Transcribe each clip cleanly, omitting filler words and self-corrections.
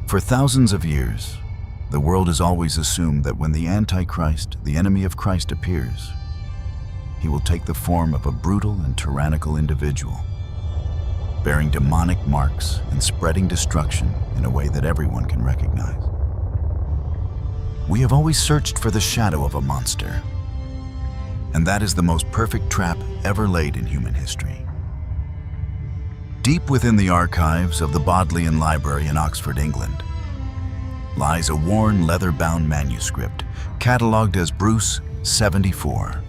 For thousands of years, the world has always assumed that when the Antichrist, the enemy of Christ, appears, he will take the form of a brutal and tyrannical individual, bearing demonic marks and spreading destruction in a way that everyone can recognize. We have always searched for the shadow of a monster, and that is the most perfect trap ever laid in human history. Deep within the archives of the Bodleian Library in Oxford, England, lies a worn leather-bound manuscript catalogued as Bruce 74.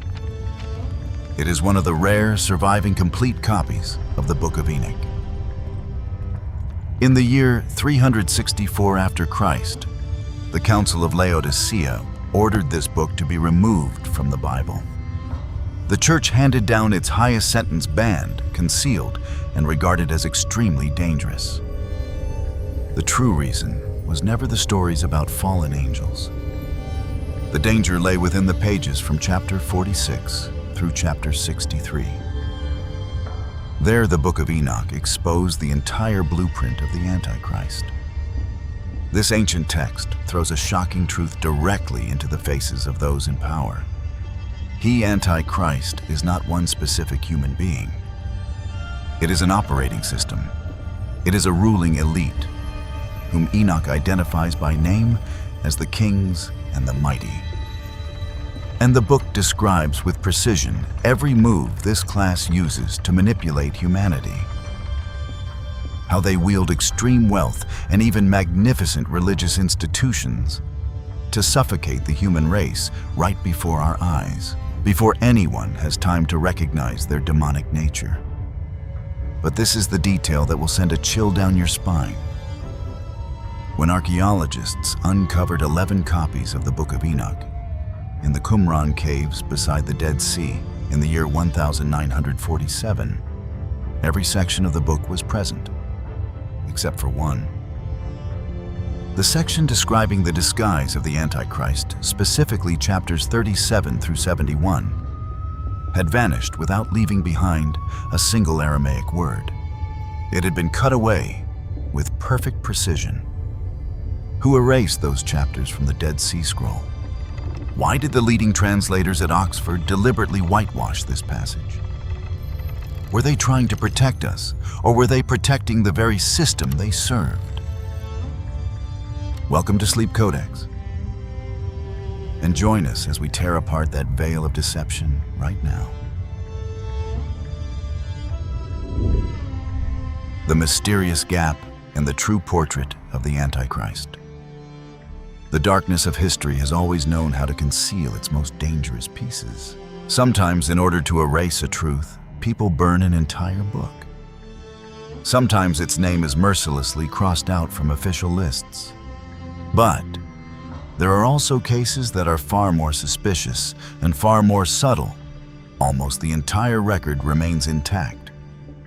It is one of the rare surviving complete copies of the Book of Enoch. In the year 364 after Christ, the Council of Laodicea ordered this book to be removed from the Bible. The church handed down its highest sentence banned, concealed, and regarded as extremely dangerous. The true reason was never the stories about fallen angels. The danger lay within the pages from chapter 46 through chapter 63. There, the Book of Enoch exposed the entire blueprint of the Antichrist. This ancient text throws a shocking truth directly into the faces of those in power. He, Antichrist, is not one specific human being. It is an operating system. It is a ruling elite, whom Enoch identifies by name as the kings and the mighty. And the book describes with precision every move this class uses to manipulate humanity. How they wield extreme wealth and even magnificent religious institutions to suffocate the human race right before our eyes, before anyone has time to recognize their demonic nature. But this is the detail that will send a chill down your spine. When archaeologists uncovered 11 copies of the Book of Enoch in the Qumran caves beside the Dead Sea in the year 1947, every section of the book was present, except for one. The section describing the disguise of the Antichrist, specifically chapters 37 through 71, had vanished without leaving behind a single Aramaic word. It had been cut away with perfect precision. Who erased those chapters from the Dead Sea Scroll? Why did the leading translators at Oxford deliberately whitewash this passage? Were they trying to protect us, or were they protecting the very system they served? Welcome to SleepCodex, and join us as we tear apart that veil of deception right now. The mysterious gap and the true portrait of the Antichrist. The darkness of history has always known how to conceal its most dangerous pieces. Sometimes, in order to erase a truth, people burn an entire book. Sometimes its name is mercilessly crossed out from official lists. But there are also cases that are far more suspicious and far more subtle. Almost the entire record remains intact,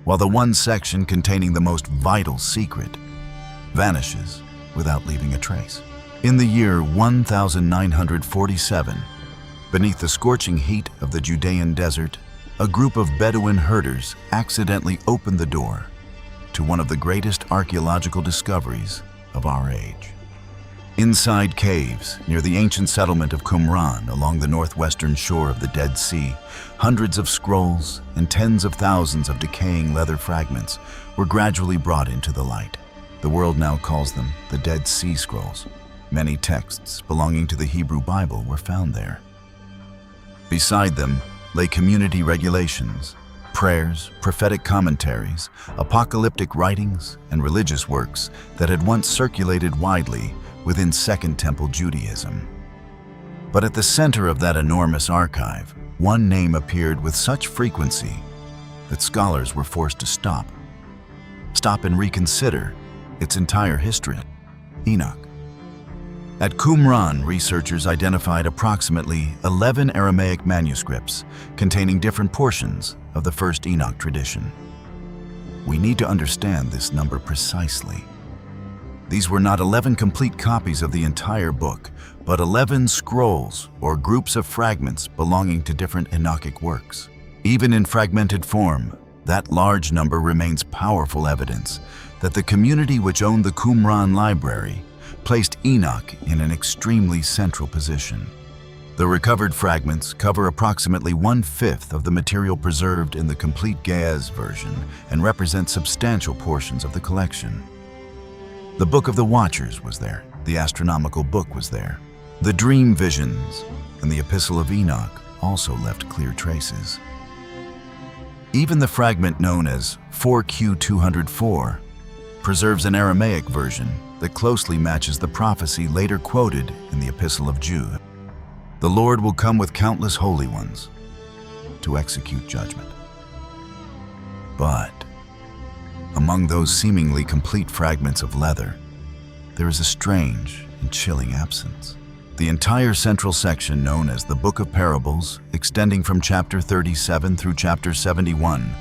while the one section containing the most vital secret vanishes without leaving a trace. In the year 1947, beneath the scorching heat of the Judean desert, a group of Bedouin herders accidentally opened the door to one of the greatest archaeological discoveries of our age. Inside caves near the ancient settlement of Qumran along the northwestern shore of the Dead Sea, hundreds of scrolls and tens of thousands of decaying leather fragments were gradually brought into the light. The world now calls them the Dead Sea Scrolls. Many texts belonging to the Hebrew Bible were found there. Beside them lay community regulations, prayers, prophetic commentaries, apocalyptic writings, and religious works that had once circulated widely within Second Temple Judaism. But at the center of that enormous archive, one name appeared with such frequency that scholars were forced to stop and reconsider its entire history: Enoch. At Qumran, researchers identified approximately 11 Aramaic manuscripts containing different portions of the first Enoch tradition. We need to understand this number precisely. These were not 11 complete copies of the entire book, but 11 scrolls or groups of fragments belonging to different Enochic works. Even in fragmented form, That large number remains powerful evidence that the community which owned the Qumran library placed Enoch in an extremely central position. The recovered fragments cover approximately 1/5 of the material preserved in the complete Ge'ez version and represent substantial portions of the collection. The Book of the Watchers was there, the astronomical book was there. The dream visions and the Epistle of Enoch also left clear traces. Even the fragment known as 4Q204 preserves an Aramaic version that closely matches the prophecy later quoted in the Epistle of Jude. The Lord will come with countless holy ones to execute judgment. But among those seemingly complete fragments of leather, there is a strange and chilling absence. The entire central section known as the Book of Parables, extending from chapter 37 through chapter 71,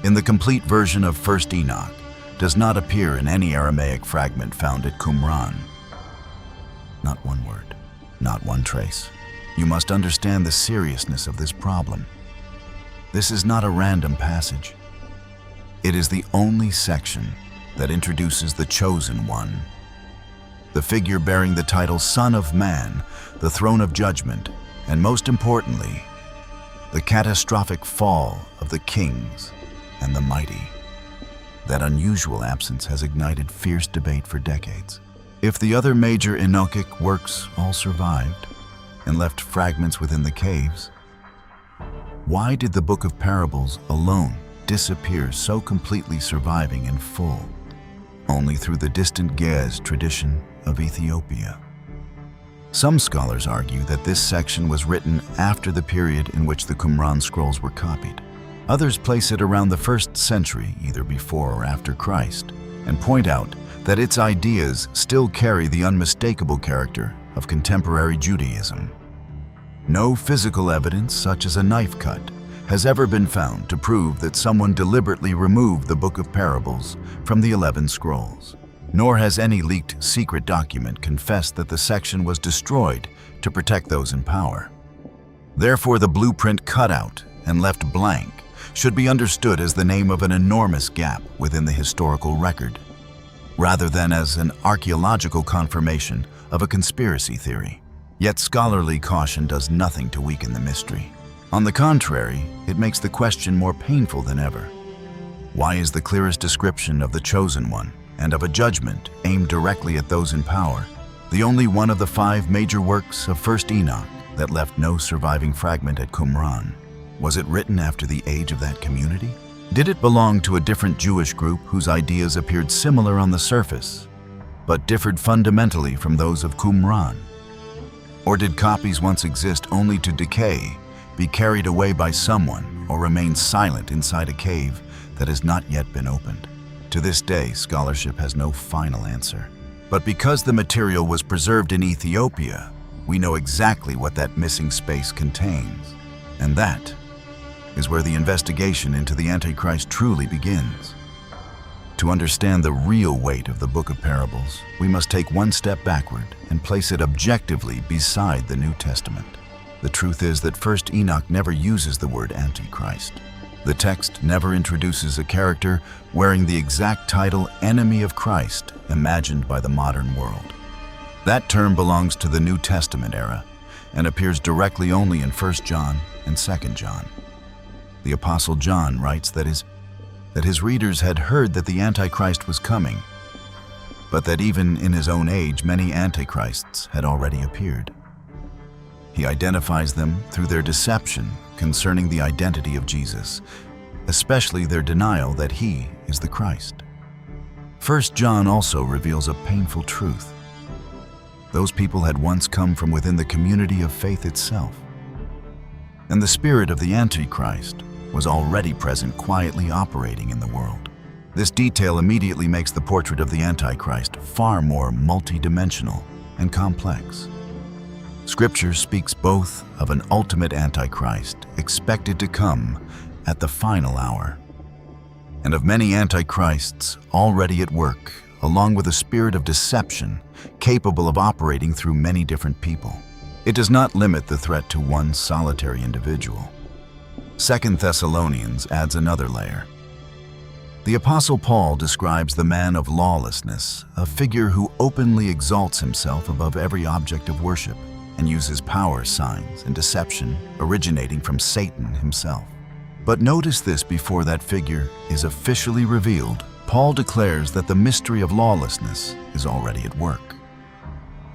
in the complete version of 1st Enoch, does not appear in any Aramaic fragment found at Qumran. Not one word, not one trace. You must understand the seriousness of this problem. This is not a random passage. It is the only section that introduces the Chosen One, the figure bearing the title Son of Man, the throne of judgment, and most importantly, the catastrophic fall of the kings and the mighty. That unusual absence has ignited fierce debate for decades. If the other major Enochic works all survived and left fragments within the caves, why did the Book of Parables alone disappear, so completely surviving in full only through the distant Ge'ez tradition of Ethiopia? Some scholars argue that this section was written after the period in which the Qumran scrolls were copied. Others place it around the 1st century, either before or after Christ, and point out that its ideas still carry the unmistakable character of contemporary Judaism. No physical evidence, such as a knife cut, has ever been found to prove that someone deliberately removed the Book of Parables from the 11 scrolls. Nor has any leaked secret document confessed that the section was destroyed to protect those in power. Therefore, the blueprint cut out and left blank should be understood as the name of an enormous gap within the historical record, rather than as an archaeological confirmation of a conspiracy theory. Yet scholarly caution does nothing to weaken the mystery. On the contrary, it makes the question more painful than ever. Why is the clearest description of the Chosen One and of a judgment aimed directly at those in power the only one of the 5 major works of 1st Enoch that left no surviving fragment at Qumran? Was it written after the age of that community? Did it belong to a different Jewish group whose ideas appeared similar on the surface, but differed fundamentally from those of Qumran? Or did copies once exist only to decay, be carried away by someone, or remain silent inside a cave that has not yet been opened? To this day, scholarship has no final answer. But because the material was preserved in Ethiopia, we know exactly what that missing space contains. And that is where the investigation into the Antichrist truly begins. To understand the real weight of the Book of Parables, we must take one step backward and place it objectively beside the New Testament. The truth is that 1st Enoch never uses the word Antichrist. The text never introduces a character wearing the exact title Enemy of Christ imagined by the modern world. That term belongs to the New Testament era and appears directly only in 1 John and 2 John. The Apostle John writes that his readers had heard that the Antichrist was coming, but that even in his own age many Antichrists had already appeared. He identifies them through their deception concerning the identity of Jesus, especially their denial that he is the Christ. 1 John also reveals a painful truth. Those people had once come from within the community of faith itself, and the spirit of the Antichrist was already present, quietly operating in the world. This detail immediately makes the portrait of the Antichrist far more multidimensional and complex. Scripture speaks both of an ultimate Antichrist expected to come at the final hour, and of many Antichrists already at work, along with a spirit of deception capable of operating through many different people. It does not limit the threat to one solitary individual. 2 Thessalonians adds another layer. The Apostle Paul describes the man of lawlessness, a figure who openly exalts himself above every object of worship and uses power, signs, and deception originating from Satan himself. But notice this: before that figure is officially revealed, Paul declares that the mystery of lawlessness is already at work.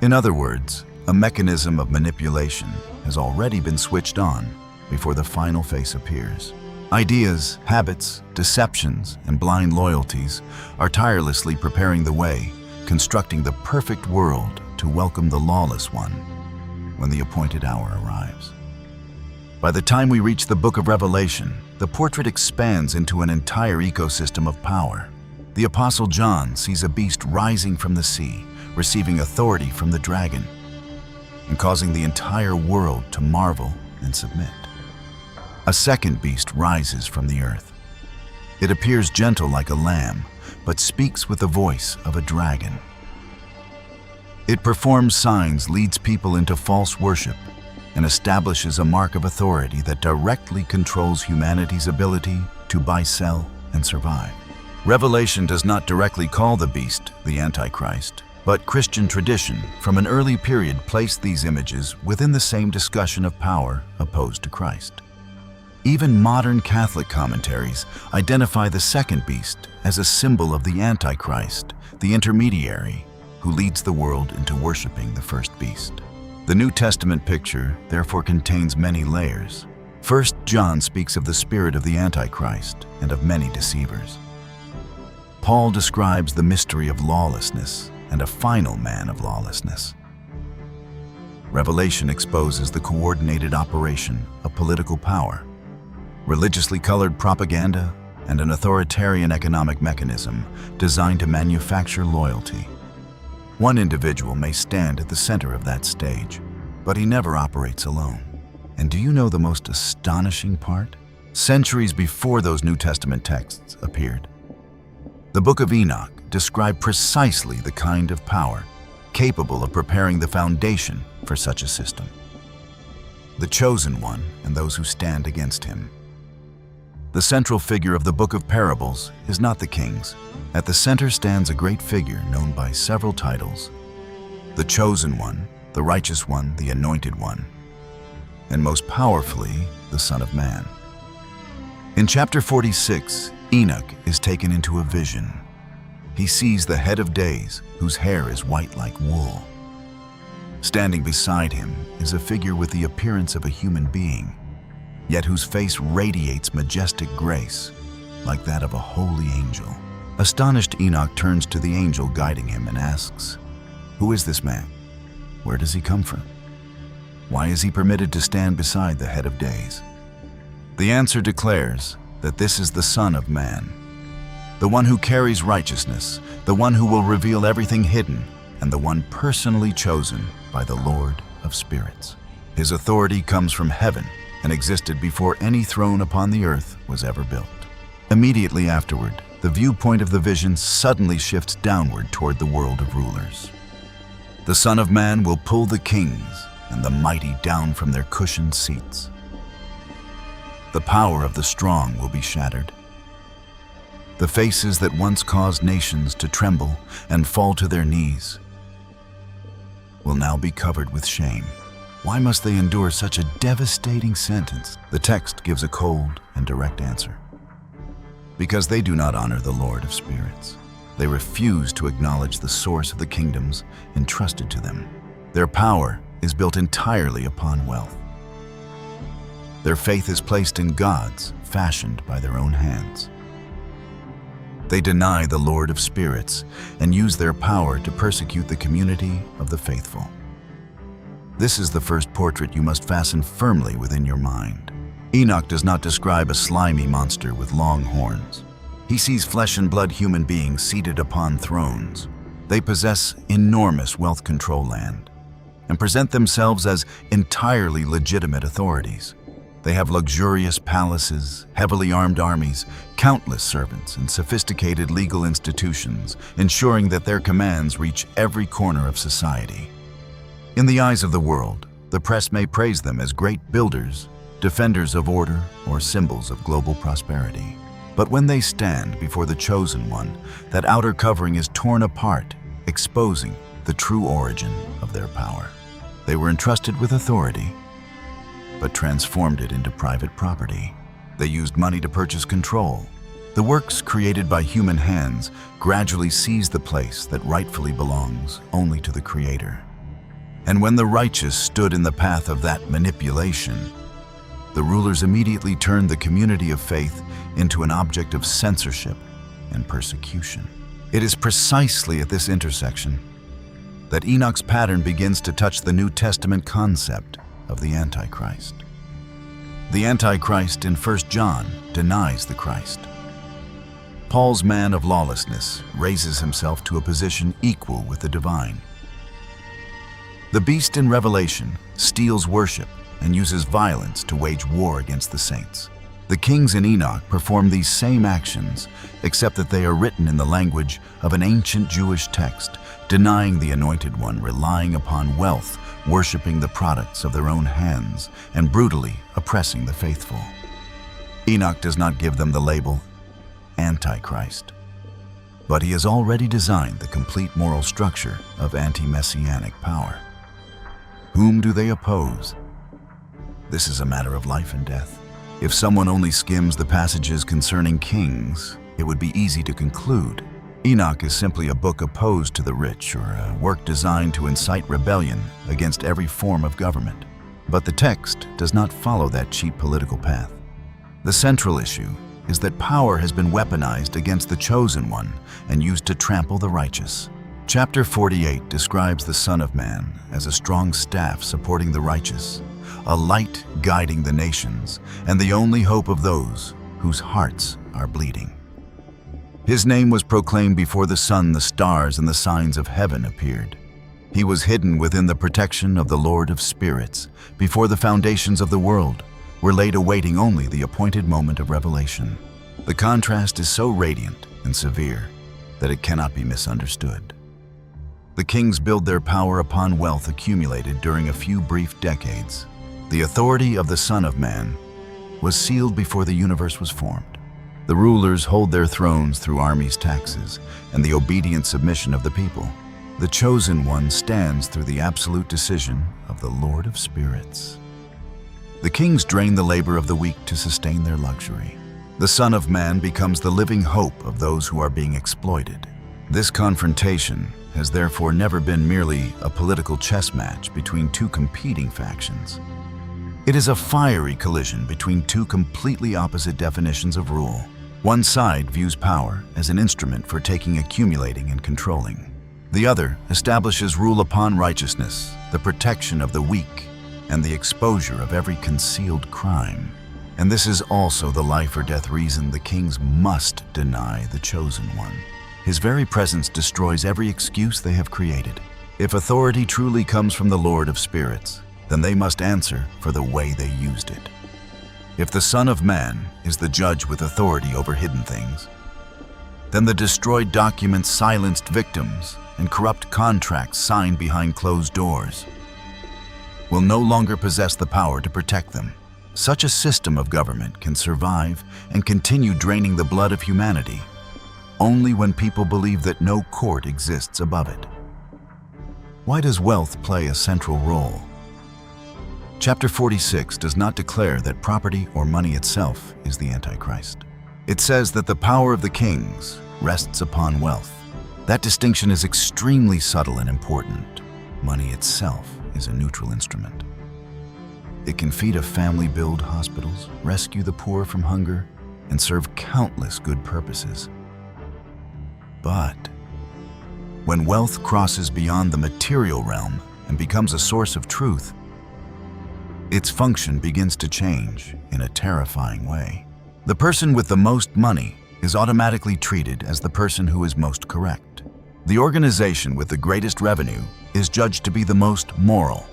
In other words, a mechanism of manipulation has already been switched on before the final face appears. Ideas, habits, deceptions, and blind loyalties are tirelessly preparing the way, constructing the perfect world to welcome the lawless one when the appointed hour arrives. By the time we reach the Book of Revelation, the portrait expands into an entire ecosystem of power. The Apostle John sees a beast rising from the sea, receiving authority from the dragon, and causing the entire world to marvel and submit. A second beast rises from the earth. It appears gentle like a lamb, but speaks with the voice of a dragon. It performs signs, leads people into false worship, and establishes a mark of authority that directly controls humanity's ability to buy, sell, and survive. Revelation does not directly call the beast the Antichrist, but Christian tradition from an early period placed these images within the same discussion of power opposed to Christ. Even modern Catholic commentaries identify the second beast as a symbol of the Antichrist, the intermediary who leads the world into worshiping the first beast. The New Testament picture therefore contains many layers. First, John speaks of the spirit of the Antichrist and of many deceivers. Paul describes the mystery of lawlessness and a final man of lawlessness. Revelation exposes the coordinated operation of political power, religiously colored propaganda, and an authoritarian economic mechanism designed to manufacture loyalty. One individual may stand at the center of that stage, but he never operates alone. And do you know the most astonishing part? Centuries before those New Testament texts appeared, the Book of Enoch described precisely the kind of power capable of preparing the foundation for such a system: the chosen one and those who stand against him. The central figure of the Book of Parables is not the kings. At the center stands a great figure known by several titles: the Chosen One, the Righteous One, the Anointed One, and most powerfully, the Son of Man. In chapter 46, Enoch is taken into a vision. He sees the head of days, whose hair is white like wool. Standing beside him is a figure with the appearance of a human being, yet whose face radiates majestic grace, like that of a holy angel. Astonished, Enoch turns to the angel guiding him and asks, "Who is this man? Where does he come from? Why is he permitted to stand beside the head of days?" The answer declares that this is the Son of Man, the one who carries righteousness, the one who will reveal everything hidden, and the one personally chosen by the Lord of Spirits. His authority comes from heaven and existed before any throne upon the earth was ever built. Immediately afterward, the viewpoint of the vision suddenly shifts downward toward the world of rulers. The Son of Man will pull the kings and the mighty down from their cushioned seats. The power of the strong will be shattered. The faces that once caused nations to tremble and fall to their knees will now be covered with shame. Why must they endure such a devastating sentence? The text gives a cold and direct answer: because they do not honor the Lord of Spirits. They refuse to acknowledge the source of the kingdoms entrusted to them. Their power is built entirely upon wealth. Their faith is placed in gods fashioned by their own hands. They deny the Lord of Spirits and use their power to persecute the community of the faithful. This is the first portrait you must fasten firmly within your mind. Enoch does not describe a slimy monster with long horns. He sees flesh and blood human beings seated upon thrones. They possess enormous wealth control land and present themselves as entirely legitimate authorities. They have luxurious palaces, heavily armed armies, countless servants, and sophisticated legal institutions, ensuring that their commands reach every corner of society. In the eyes of the world, the press may praise them as great builders, defenders of order, or symbols of global prosperity. But when they stand before the Chosen One, that outer covering is torn apart, exposing the true origin of their power. They were entrusted with authority, but transformed it into private property. They used money to purchase control. The works created by human hands gradually seized the place that rightfully belongs only to the Creator. And when the righteous stood in the path of that manipulation, the rulers immediately turned the community of faith into an object of censorship and persecution. It is precisely at this intersection that Enoch's pattern begins to touch the New Testament concept of the Antichrist. The Antichrist in 1 John denies the Christ. Paul's man of lawlessness raises himself to a position equal with the divine. The beast in Revelation steals worship and uses violence to wage war against the saints. The kings in Enoch perform these same actions, except that they are written in the language of an ancient Jewish text, denying the Anointed One, relying upon wealth, worshiping the products of their own hands, and brutally oppressing the faithful. Enoch does not give them the label Antichrist, but he has already designed the complete moral structure of anti-messianic power. Whom do they oppose? This is a matter of life and death. If someone only skims the passages concerning kings, it would be easy to conclude Enoch is simply a book opposed to the rich or a work designed to incite rebellion against every form of government. But the text does not follow that cheap political path. The central issue is that power has been weaponized against the Chosen One and used to trample the righteous. Chapter 48 describes the Son of Man as a strong staff supporting the righteous, a light guiding the nations, and the only hope of those whose hearts are bleeding. His name was proclaimed before the sun, the stars, and the signs of heaven appeared. He was hidden within the protection of the Lord of Spirits, before the foundations of the world were laid, awaiting only the appointed moment of revelation. The contrast is so radiant and severe that it cannot be misunderstood. The kings build their power upon wealth accumulated during a few brief decades. The authority of the Son of Man was sealed before the universe was formed. The rulers hold their thrones through armies' taxes and the obedient submission of the people. The Chosen One stands through the absolute decision of the Lord of Spirits. The kings drain the labor of the weak to sustain their luxury. The Son of Man becomes the living hope of those who are being exploited. This confrontation has therefore never been merely a political chess match between two competing factions. It is a fiery collision between two completely opposite definitions of rule. One side views power as an instrument for taking, accumulating, and controlling. The other establishes rule upon righteousness, the protection of the weak, and the exposure of every concealed crime. And this is also the life or death reason the kings must deny the Chosen One. His very presence destroys every excuse they have created. If authority truly comes from the Lord of Spirits, then they must answer for the way they used it. If the Son of Man is the judge with authority over hidden things, then the destroyed documents, silenced victims, and corrupt contracts signed behind closed doors will no longer possess the power to protect them. Such a system of government can survive and continue draining the blood of humanity only when people believe that no court exists above it. Why does wealth play a central role? Chapter 46 does not declare that property or money itself is the Antichrist. It says that the power of the kings rests upon wealth. That distinction is extremely subtle and important. Money itself is a neutral instrument. It can feed a family, build hospitals, rescue the poor from hunger, and serve countless good purposes. But when wealth crosses beyond the material realm and becomes a source of truth, its function begins to change in a terrifying way. The person with the most money is automatically treated as the person who is most correct. The organization with the greatest revenue is judged to be the most moral.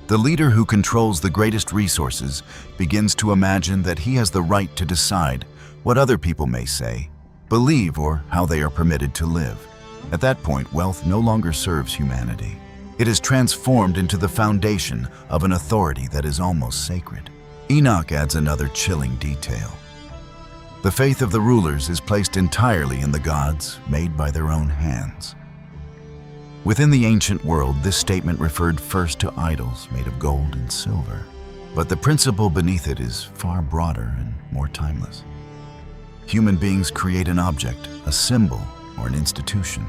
The leader who controls the greatest resources begins to imagine that he has the right to decide what other people may say, believe, or how they are permitted to live. At that point, wealth no longer serves humanity. It is transformed into the foundation of an authority that is almost sacred. Enoch adds another chilling detail. The faith of the rulers is placed entirely in the gods made by their own hands. Within the ancient world, this statement referred first to idols made of gold and silver. But the principle beneath it is far broader and more timeless. Human beings create an object, a symbol, or an institution,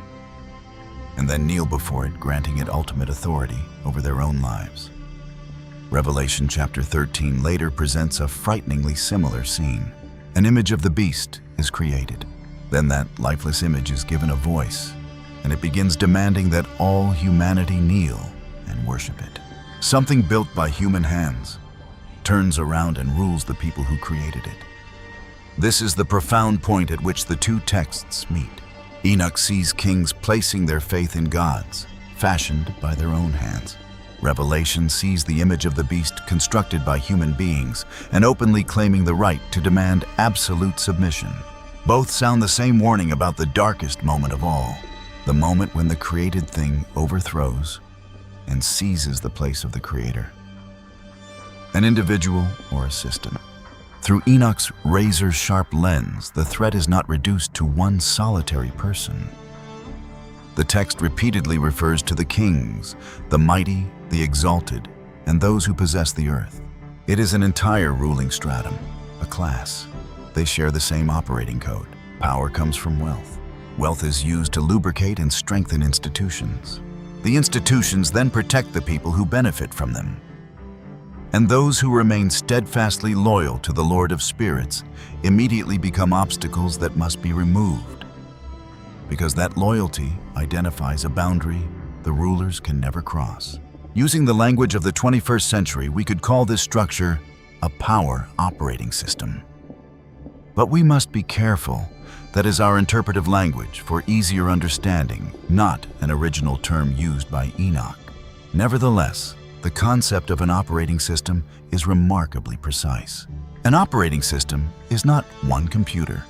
and then kneel before it, granting it ultimate authority over their own lives. Revelation chapter 13 later presents a frighteningly similar scene. An image of the beast is created. Then that lifeless image is given a voice, and it begins demanding that all humanity kneel and worship it. Something built by human hands turns around and rules the people who created it. This is the profound point at which the two texts meet. Enoch sees kings placing their faith in gods, fashioned by their own hands. Revelation sees the image of the beast constructed by human beings and openly claiming the right to demand absolute submission. Both sound the same warning about the darkest moment of all, the moment when the created thing overthrows and seizes the place of the Creator. An individual or a system. Through Enoch's razor-sharp lens, the threat is not reduced to one solitary person. The text repeatedly refers to the kings, the mighty, the exalted, and those who possess the earth. It is an entire ruling stratum, a class. They share the same operating code. Power comes from wealth. Wealth is used to lubricate and strengthen institutions. The institutions then protect the people who benefit from them. And those who remain steadfastly loyal to the Lord of Spirits immediately become obstacles that must be removed. Because that loyalty identifies a boundary the rulers can never cross. Using the language of the 21st century, we could call this structure a power operating system. But we must be careful. That is our interpretive language for easier understanding, not an original term used by Enoch. Nevertheless, the concept of an operating system is remarkably precise. An operating system is not one computer.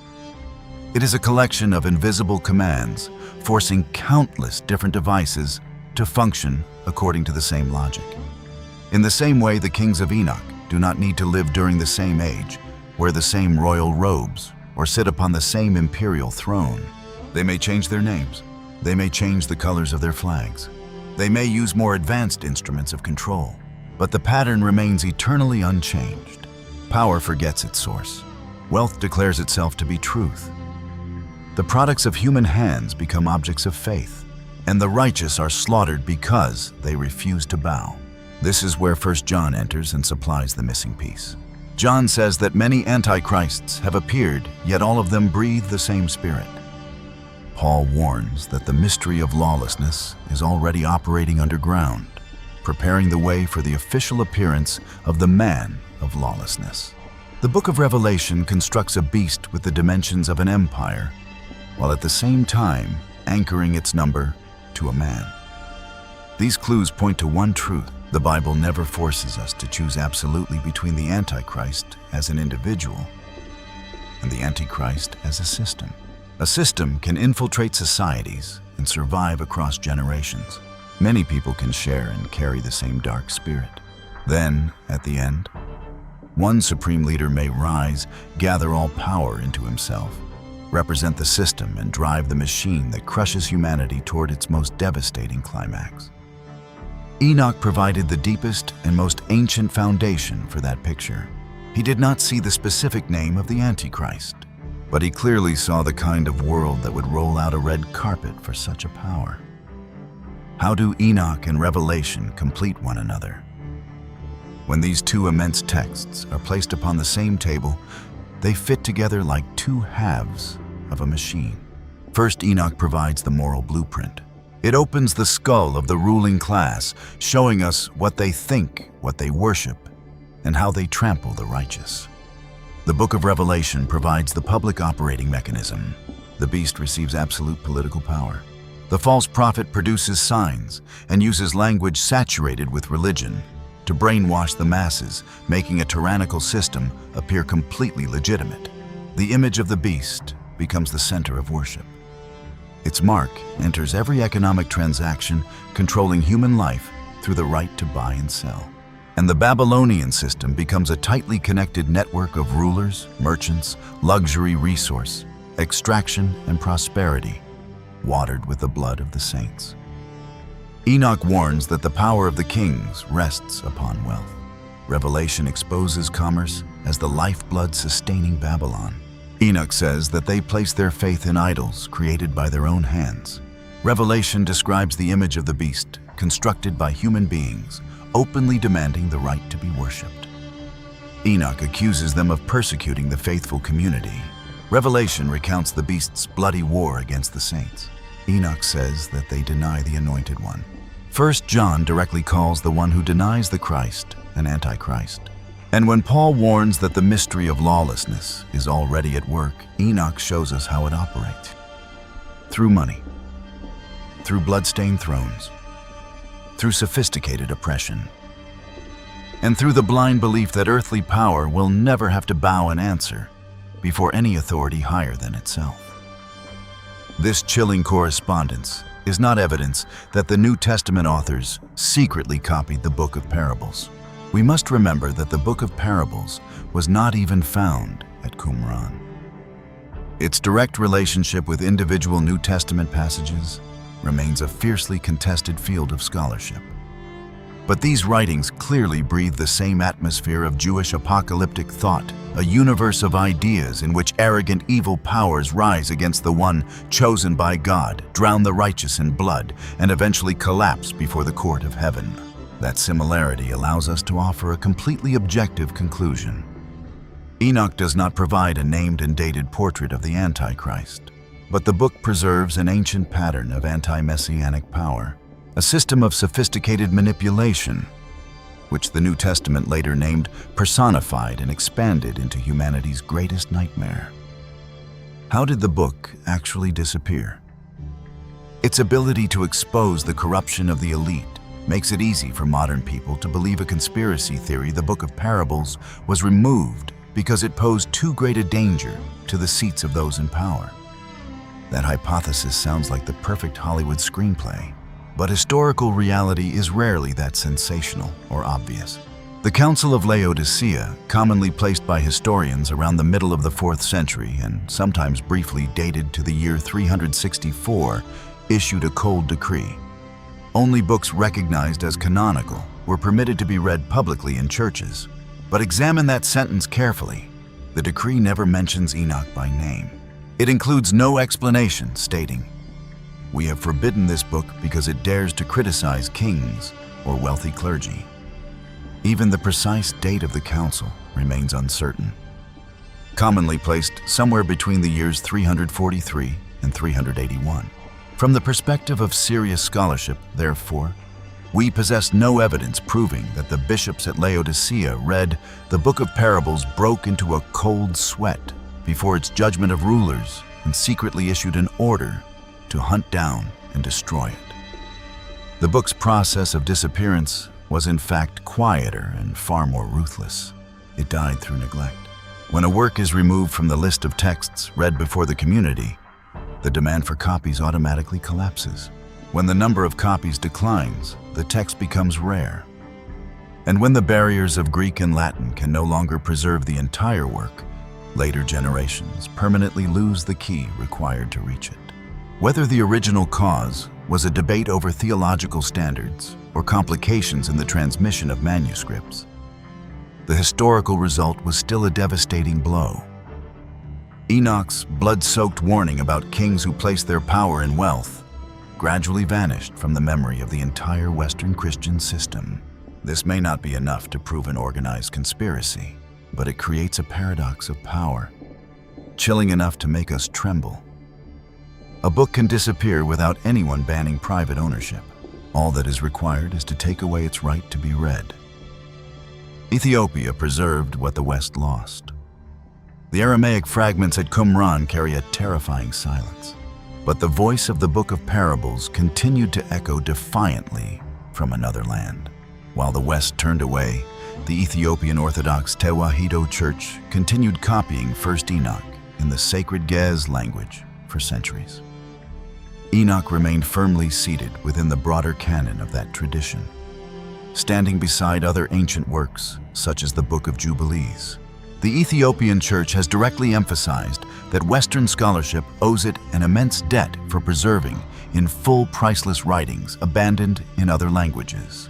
It is a collection of invisible commands, forcing countless different devices to function according to the same logic. In the same way, the kings of Enoch do not need to live during the same age, wear the same royal robes, or sit upon the same imperial throne. They may change their names. They may change the colors of their flags. They may use more advanced instruments of control, but the pattern remains eternally unchanged. Power forgets its source. Wealth declares itself to be truth. The products of human hands become objects of faith, and the righteous are slaughtered because they refuse to bow. This is where 1 John enters and supplies the missing piece. John says that many antichrists have appeared, yet all of them breathe the same spirit. Paul warns that the mystery of lawlessness is already operating underground, preparing the way for the official appearance of the man of lawlessness. The Book of Revelation constructs a beast with the dimensions of an empire, while at the same time anchoring its number to a man. These clues point to one truth. The Bible never forces us to choose absolutely between the Antichrist as an individual and the Antichrist as a system. A system can infiltrate societies and survive across generations. Many people can share and carry the same dark spirit. Then, at the end, one supreme leader may rise, gather all power into himself, represent the system, and drive the machine that crushes humanity toward its most devastating climax. Enoch provided the deepest and most ancient foundation for that picture. He did not see the specific name of the Antichrist, but he clearly saw the kind of world that would roll out a red carpet for such a power. How do Enoch and Revelation complete one another? When these two immense texts are placed upon the same table, they fit together like two halves of a machine. First, Enoch provides the moral blueprint. It opens the skull of the ruling class, showing us what they think, what they worship, and how they trample the righteous. The Book of Revelation provides the public operating mechanism. The beast receives absolute political power. The false prophet produces signs and uses language saturated with religion to brainwash the masses, making a tyrannical system appear completely legitimate. The image of the beast becomes the center of worship. Its mark enters every economic transaction, controlling human life through the right to buy and sell. and the Babylonian system becomes a tightly connected network of rulers, merchants, luxury resource, extraction, and prosperity, watered with the blood of the saints. Enoch warns that the power of the kings rests upon wealth. Revelation exposes commerce as the lifeblood sustaining Babylon. Enoch says that they place their faith in idols created by their own hands. Revelation describes the image of the beast, constructed by human beings, openly demanding the right to be worshipped. Enoch accuses them of persecuting the faithful community. Revelation recounts the beast's bloody war against the saints. Enoch says that they deny the Anointed One. 1 John directly calls the one who denies the Christ an Antichrist. And when Paul warns that the mystery of lawlessness is already at work, Enoch shows us how it operates. Through money, through blood-stained thrones, through sophisticated oppression, and through the blind belief that earthly power will never have to bow and answer before any authority higher than itself. This chilling correspondence is not evidence that the New Testament authors secretly copied the Book of Parables. We must remember that the Book of Parables was not even found at Qumran. Its direct relationship with individual New Testament passages remains a fiercely contested field of scholarship. But these writings clearly breathe the same atmosphere of Jewish apocalyptic thought, a universe of ideas in which arrogant evil powers rise against the one chosen by God, drown the righteous in blood, and eventually collapse before the court of heaven. That similarity allows us to offer a completely objective conclusion. Enoch does not provide a named and dated portrait of the Antichrist, but the book preserves an ancient pattern of anti-messianic power, a system of sophisticated manipulation, which the New Testament later named personified and expanded into humanity's greatest nightmare. How did the book actually disappear? Its ability to expose the corruption of the elite makes it easy for modern people to believe a conspiracy theory the Book of Parables was removed because it posed too great a danger to the seats of those in power. That hypothesis sounds like the perfect Hollywood screenplay, but historical reality is rarely that sensational or obvious. The Council of Laodicea, commonly placed by historians around the middle of the 4th century and sometimes briefly dated to the year 364, issued a cold decree. Only books recognized as canonical were permitted to be read publicly in churches. But examine that sentence carefully. The decree never mentions Enoch by name. It includes no explanation stating, "We have forbidden this book because it dares to criticize kings or wealthy clergy." Even the precise date of the council remains uncertain, commonly placed somewhere between the years 343 and 381. From the perspective of serious scholarship, therefore, we possess no evidence proving that the bishops at Laodicea read the Book of Parables broke into a cold sweat before its judgment of rulers and secretly issued an order to hunt down and destroy it. The book's process of disappearance was in fact quieter and far more ruthless. It died through neglect. When a work is removed from the list of texts read before the community, the demand for copies automatically collapses. When the number of copies declines, the text becomes rare. And when the barriers of Greek and Latin can no longer preserve the entire work, later generations permanently lose the key required to reach it. Whether the original cause was a debate over theological standards or complications in the transmission of manuscripts, the historical result was still a devastating blow. Enoch's blood-soaked warning about kings who place their power in wealth gradually vanished from the memory of the entire Western Christian system. This may not be enough to prove an organized conspiracy, but it creates a paradox of power, chilling enough to make us tremble. A book can disappear without anyone banning private ownership. All that is required is to take away its right to be read. Ethiopia preserved what the West lost. The Aramaic fragments at Qumran carry a terrifying silence, but the voice of the Book of Parables continued to echo defiantly from another land. While the West turned away, the Ethiopian Orthodox Tewahedo Church continued copying 1 Enoch in the sacred Ge'ez language for centuries. Enoch remained firmly seated within the broader canon of that tradition. standing beside other ancient works, such as the Book of Jubilees. The Ethiopian Church has directly emphasized that Western scholarship owes it an immense debt for preserving in full priceless writings abandoned in other languages.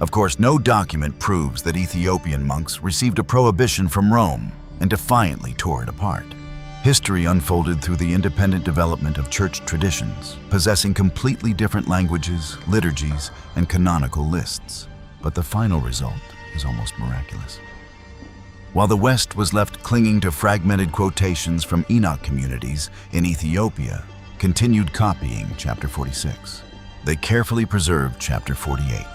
Of course, no document proves that Ethiopian monks received a prohibition from Rome and defiantly tore it apart. History unfolded through the independent development of church traditions, possessing completely different languages, liturgies, and canonical lists. But the final result is almost miraculous. While the West was left clinging to fragmented quotations from Enoch communities in Ethiopia, continued copying chapter 46. They carefully preserved chapter 48.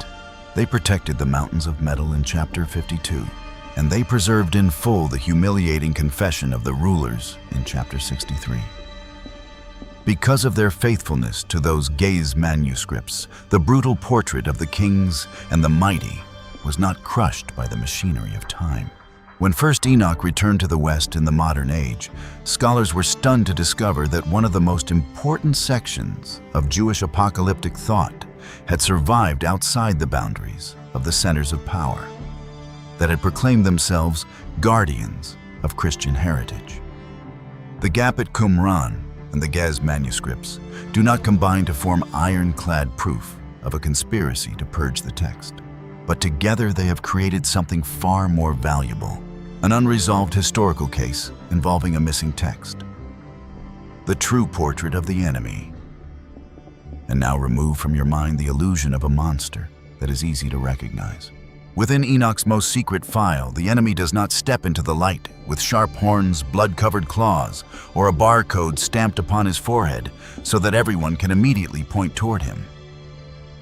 They protected the mountains of metal in chapter 52. And they preserved in full the humiliating confession of the rulers in chapter 63. Because of their faithfulness to those gaze manuscripts, the brutal portrait of the kings and the mighty was not crushed by the machinery of time. When first Enoch returned to the West in the modern age, scholars were stunned to discover that one of the most important sections of Jewish apocalyptic thought had survived outside the boundaries of the centers of power, that had proclaimed themselves guardians of Christian heritage. The gap at Qumran and the Gez manuscripts do not combine to form ironclad proof of a conspiracy to purge the text, but together they have created something far more valuable, an unresolved historical case involving a missing text, the true portrait of the enemy. And now remove from your mind the illusion of a monster that is easy to recognize. Within Enoch's most secret file, the enemy does not step into the light with sharp horns, blood-covered claws, or a barcode stamped upon his forehead so that everyone can immediately point toward him.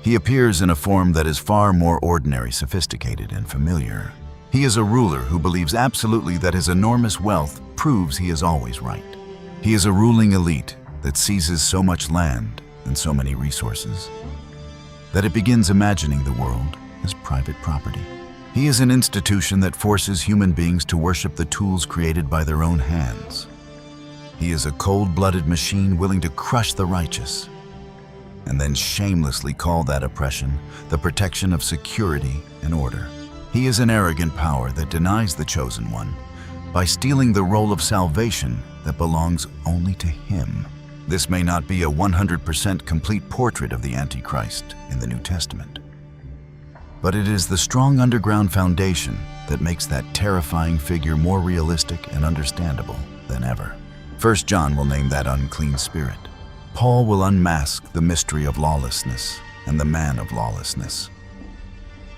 He appears in a form that is far more ordinary, sophisticated, and familiar. He is a ruler who believes absolutely that his enormous wealth proves he is always right. He is a ruling elite that seizes so much land and so many resources that it begins imagining the world as private property. He is an institution that forces human beings to worship the tools created by their own hands. He is a cold-blooded machine willing to crush the righteous, and then shamelessly call that oppression the protection of security and order. He is an arrogant power that denies the chosen one by stealing the role of salvation that belongs only to him. This may not be a 100% complete portrait of the Antichrist in the New Testament, but it is the strong underground foundation that makes that terrifying figure more realistic and understandable than ever. 1 John will name that unclean spirit. Paul will unmask the mystery of lawlessness and the man of lawlessness.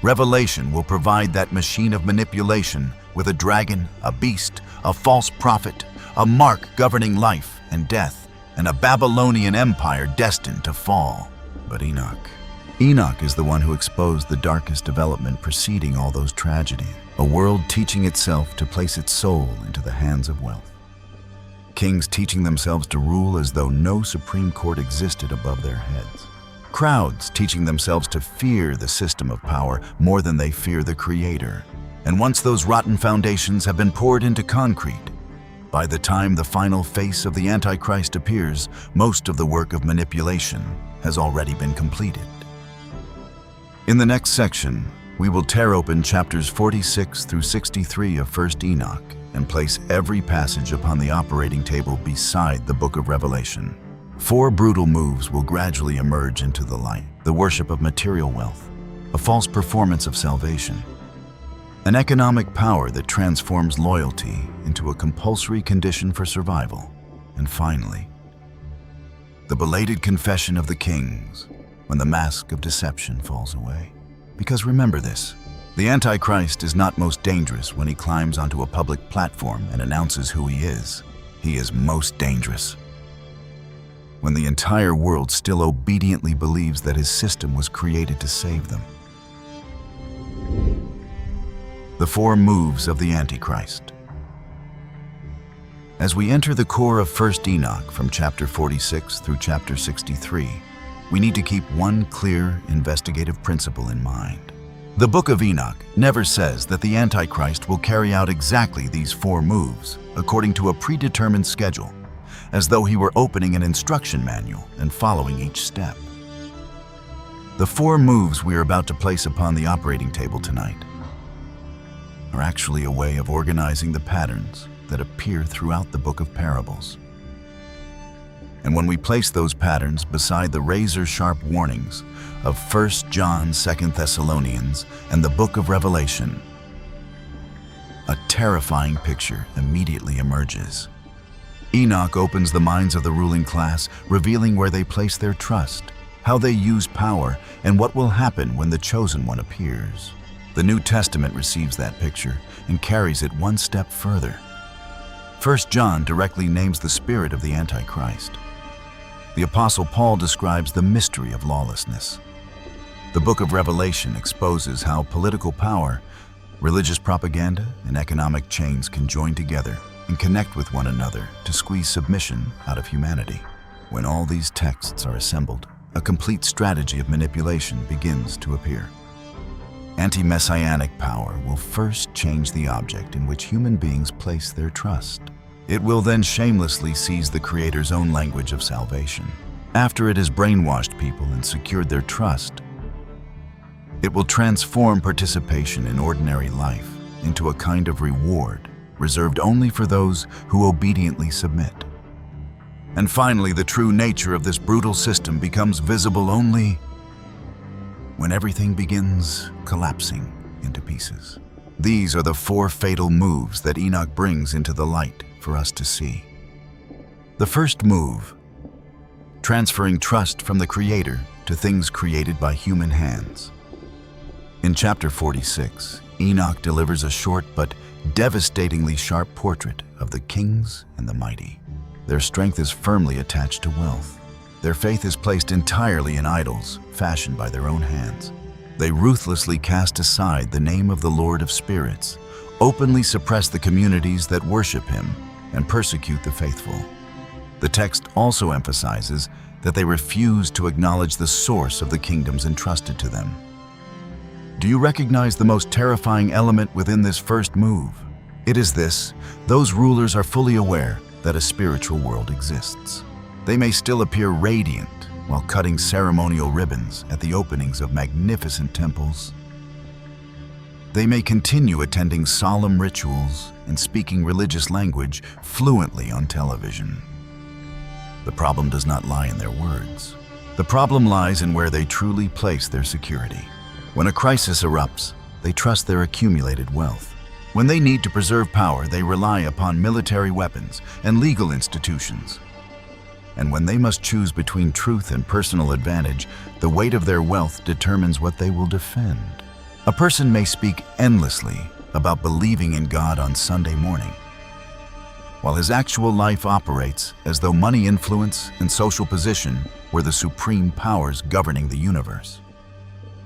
Revelation will provide that machine of manipulation with a dragon, a beast, a false prophet, a mark governing life and death, and a Babylonian empire destined to fall. But Enoch is the one who exposed the darkest development preceding all those tragedies, a world teaching itself to place its soul into the hands of wealth. Kings teaching themselves to rule as though no supreme court existed above their heads. Crowds teaching themselves to fear the system of power more than they fear the Creator. And once those rotten foundations have been poured into concrete, by the time the final face of the Antichrist appears, most of the work of manipulation has already been completed. In the next section, we will tear open chapters 46 through 63 of 1 Enoch and place every passage upon the operating table beside the Book of Revelation. 4 brutal moves will gradually emerge into the light: the worship of material wealth, a false performance of salvation, an economic power that transforms loyalty into a compulsory condition for survival, and finally, the belated confession of the kings when the mask of deception falls away. Because remember this, the Antichrist is not most dangerous when he climbs onto a public platform and announces who he is. He is most dangerous when the entire world still obediently believes that his system was created to save them. The 4 moves of the Antichrist. As we enter the core of 1 Enoch from chapter 46 through chapter 63, we need to keep one clear investigative principle in mind. The Book of Enoch never says that the Antichrist will carry out exactly these 4 moves according to a predetermined schedule, as though he were opening an instruction manual and following each step. The 4 moves we are about to place upon the operating table tonight are actually a way of organizing the patterns that appear throughout the Book of Parables. And when we place those patterns beside the razor-sharp warnings of 1 John, 2 Thessalonians, and the Book of Revelation, a terrifying picture immediately emerges. Enoch opens the minds of the ruling class, revealing where they place their trust, how they use power, and what will happen when the chosen one appears. The New Testament receives that picture and carries it one step further. 1 John directly names the spirit of the Antichrist. The Apostle Paul describes the mystery of lawlessness. The Book of Revelation exposes how political power, religious propaganda, and economic chains can join together and connect with one another to squeeze submission out of humanity. When all these texts are assembled, a complete strategy of manipulation begins to appear. Anti-messianic power will first change the object in which human beings place their trust. It will then shamelessly seize the Creator's own language of salvation. After it has brainwashed people and secured their trust, it will transform participation in ordinary life into a kind of reward reserved only for those who obediently submit. And finally, the true nature of this brutal system becomes visible only when everything begins collapsing into pieces. These are the 4 fatal moves that Enoch brings into the light for us to see. The first move, transferring trust from the Creator to things created by human hands. In chapter 46, Enoch delivers a short but devastatingly sharp portrait of the kings and the mighty. Their strength is firmly attached to wealth. Their faith is placed entirely in idols fashioned by their own hands. They ruthlessly cast aside the name of the Lord of Spirits, openly suppress the communities that worship Him, and persecute the faithful. The text also emphasizes that they refuse to acknowledge the source of the kingdoms entrusted to them. Do you recognize the most terrifying element within this first move? It is this: those rulers are fully aware that a spiritual world exists. They may still appear radiant while cutting ceremonial ribbons at the openings of magnificent temples. They may continue attending solemn rituals and speaking religious language fluently on television. The problem does not lie in their words. The problem lies in where they truly place their security. When a crisis erupts, they trust their accumulated wealth. When they need to preserve power, they rely upon military weapons and legal institutions. And when they must choose between truth and personal advantage, the weight of their wealth determines what they will defend. A person may speak endlessly about believing in God on Sunday morning, while his actual life operates as though money, influence, and social position were the supreme powers governing the universe.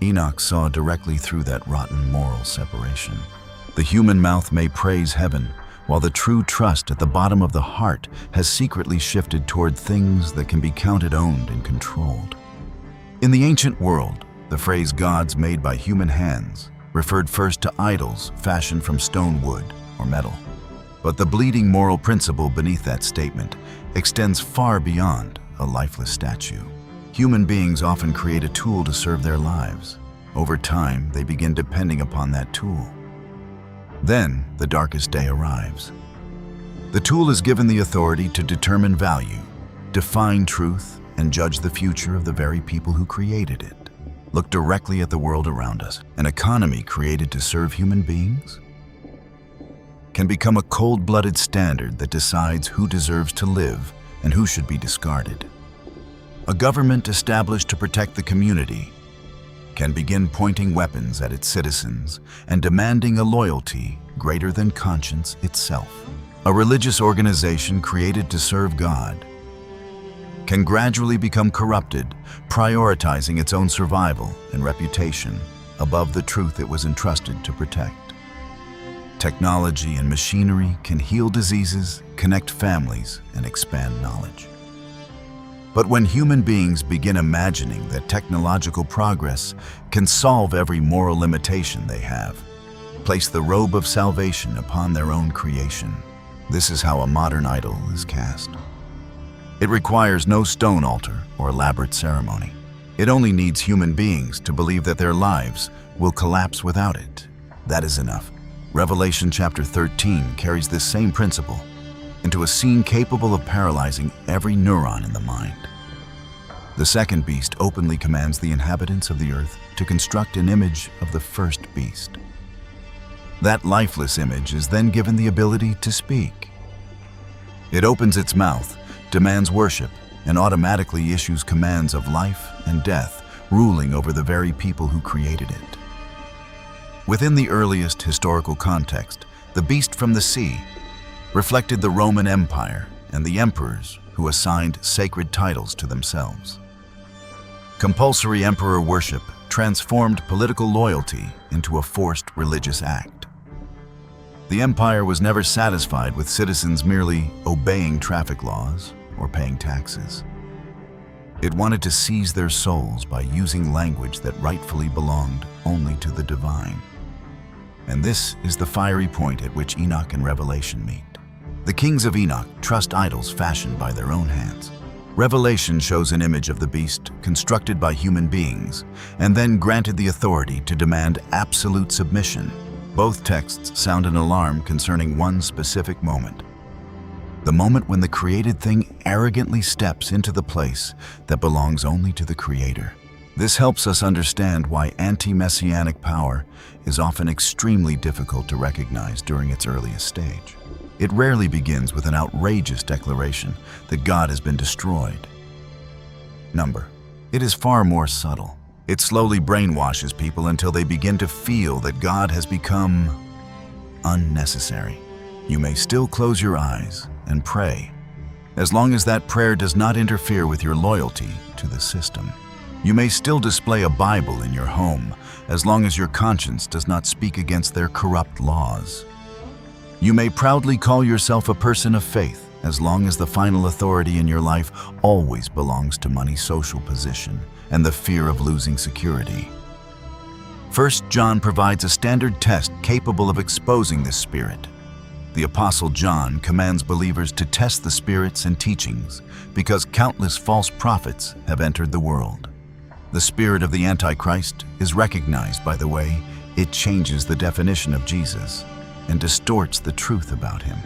Enoch saw directly through that rotten moral separation. The human mouth may praise heaven, while the true trust at the bottom of the heart has secretly shifted toward things that can be counted, owned, and controlled. In the ancient world, the phrase "gods made by human hands" referred first to idols fashioned from stone, wood, or metal. But the bleeding moral principle beneath that statement extends far beyond a lifeless statue. Human beings often create a tool to serve their lives. Over time, they begin depending upon that tool. Then, the darkest day arrives. The tool is given the authority to determine value, define truth, and judge the future of the very people who created it. Look directly at the world around us. An economy created to serve human beings can become a cold-blooded standard that decides who deserves to live and who should be discarded. A government established to protect the community can begin pointing weapons at its citizens and demanding a loyalty greater than conscience itself. A religious organization created to serve God can gradually become corrupted, prioritizing its own survival and reputation above the truth it was entrusted to protect. Technology and machinery can heal diseases, connect families, and expand knowledge. But when human beings begin imagining that technological progress can solve every moral limitation they have, place the robe of salvation upon their own creation, this is how a modern idol is cast. It requires no stone altar or elaborate ceremony. It only needs human beings to believe that their lives will collapse without it. That is enough. Revelation chapter 13 carries this same principle into a scene capable of paralyzing every neuron in the mind. The second beast openly commands the inhabitants of the earth to construct an image of the first beast. That lifeless image is then given the ability to speak. It opens its mouth, demands worship, and automatically issues commands of life and death, ruling over the very people who created it. Within the earliest historical context, the beast from the sea reflected the Roman Empire and the emperors who assigned sacred titles to themselves. Compulsory emperor worship transformed political loyalty into a forced religious act. The empire was never satisfied with citizens merely obeying traffic laws or paying taxes. It wanted to seize their souls by using language that rightfully belonged only to the divine. And this is the fiery point at which Enoch and Revelation meet. The kings of Enoch trust idols fashioned by their own hands. Revelation shows an image of the beast constructed by human beings and then granted the authority to demand absolute submission. Both texts sound an alarm concerning one specific moment. The moment when the created thing arrogantly steps into the place that belongs only to the Creator. This helps us understand why anti-messianic power is often extremely difficult to recognize during its earliest stage. It rarely begins with an outrageous declaration that God has been destroyed. It is far more subtle. It slowly brainwashes people until they begin to feel that God has become unnecessary. You may still close your eyes and pray, as long as that prayer does not interfere with your loyalty to the system. You may still display a Bible in your home, as long as your conscience does not speak against their corrupt laws. You may proudly call yourself a person of faith, as long as the final authority in your life always belongs to money's social position and the fear of losing security. 1 John provides a standard test capable of exposing this spirit. The Apostle John commands believers to test the spirits and teachings because countless false prophets have entered the world. The spirit of the Antichrist is recognized by the way it changes the definition of Jesus and distorts the truth about him.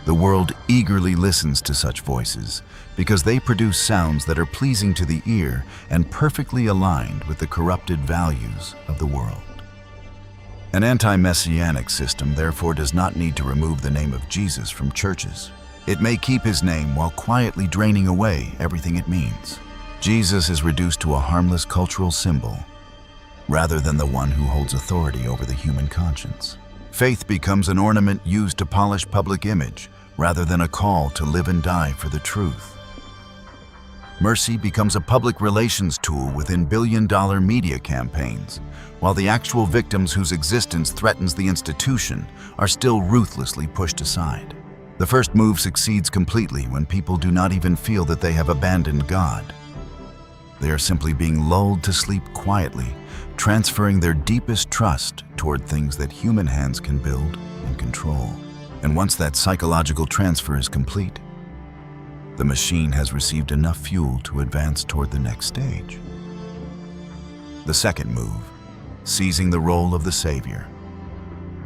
The world eagerly listens to such voices because they produce sounds that are pleasing to the ear and perfectly aligned with the corrupted values of the world. An anti-messianic system therefore does not need to remove the name of Jesus from churches. It may keep his name while quietly draining away everything it means. Jesus is reduced to a harmless cultural symbol rather than the one who holds authority over the human conscience. Faith becomes an ornament used to polish public image rather than a call to live and die for the truth. Mercy becomes a public relations tool within billion-dollar media campaigns, while the actual victims whose existence threatens the institution are still ruthlessly pushed aside. The first move succeeds completely when people do not even feel that they have abandoned God. They are simply being lulled to sleep quietly, transferring their deepest trust toward things that human hands can build and control. And once that psychological transfer is complete, the machine has received enough fuel to advance toward the next stage. The second move, seizing the role of the Savior.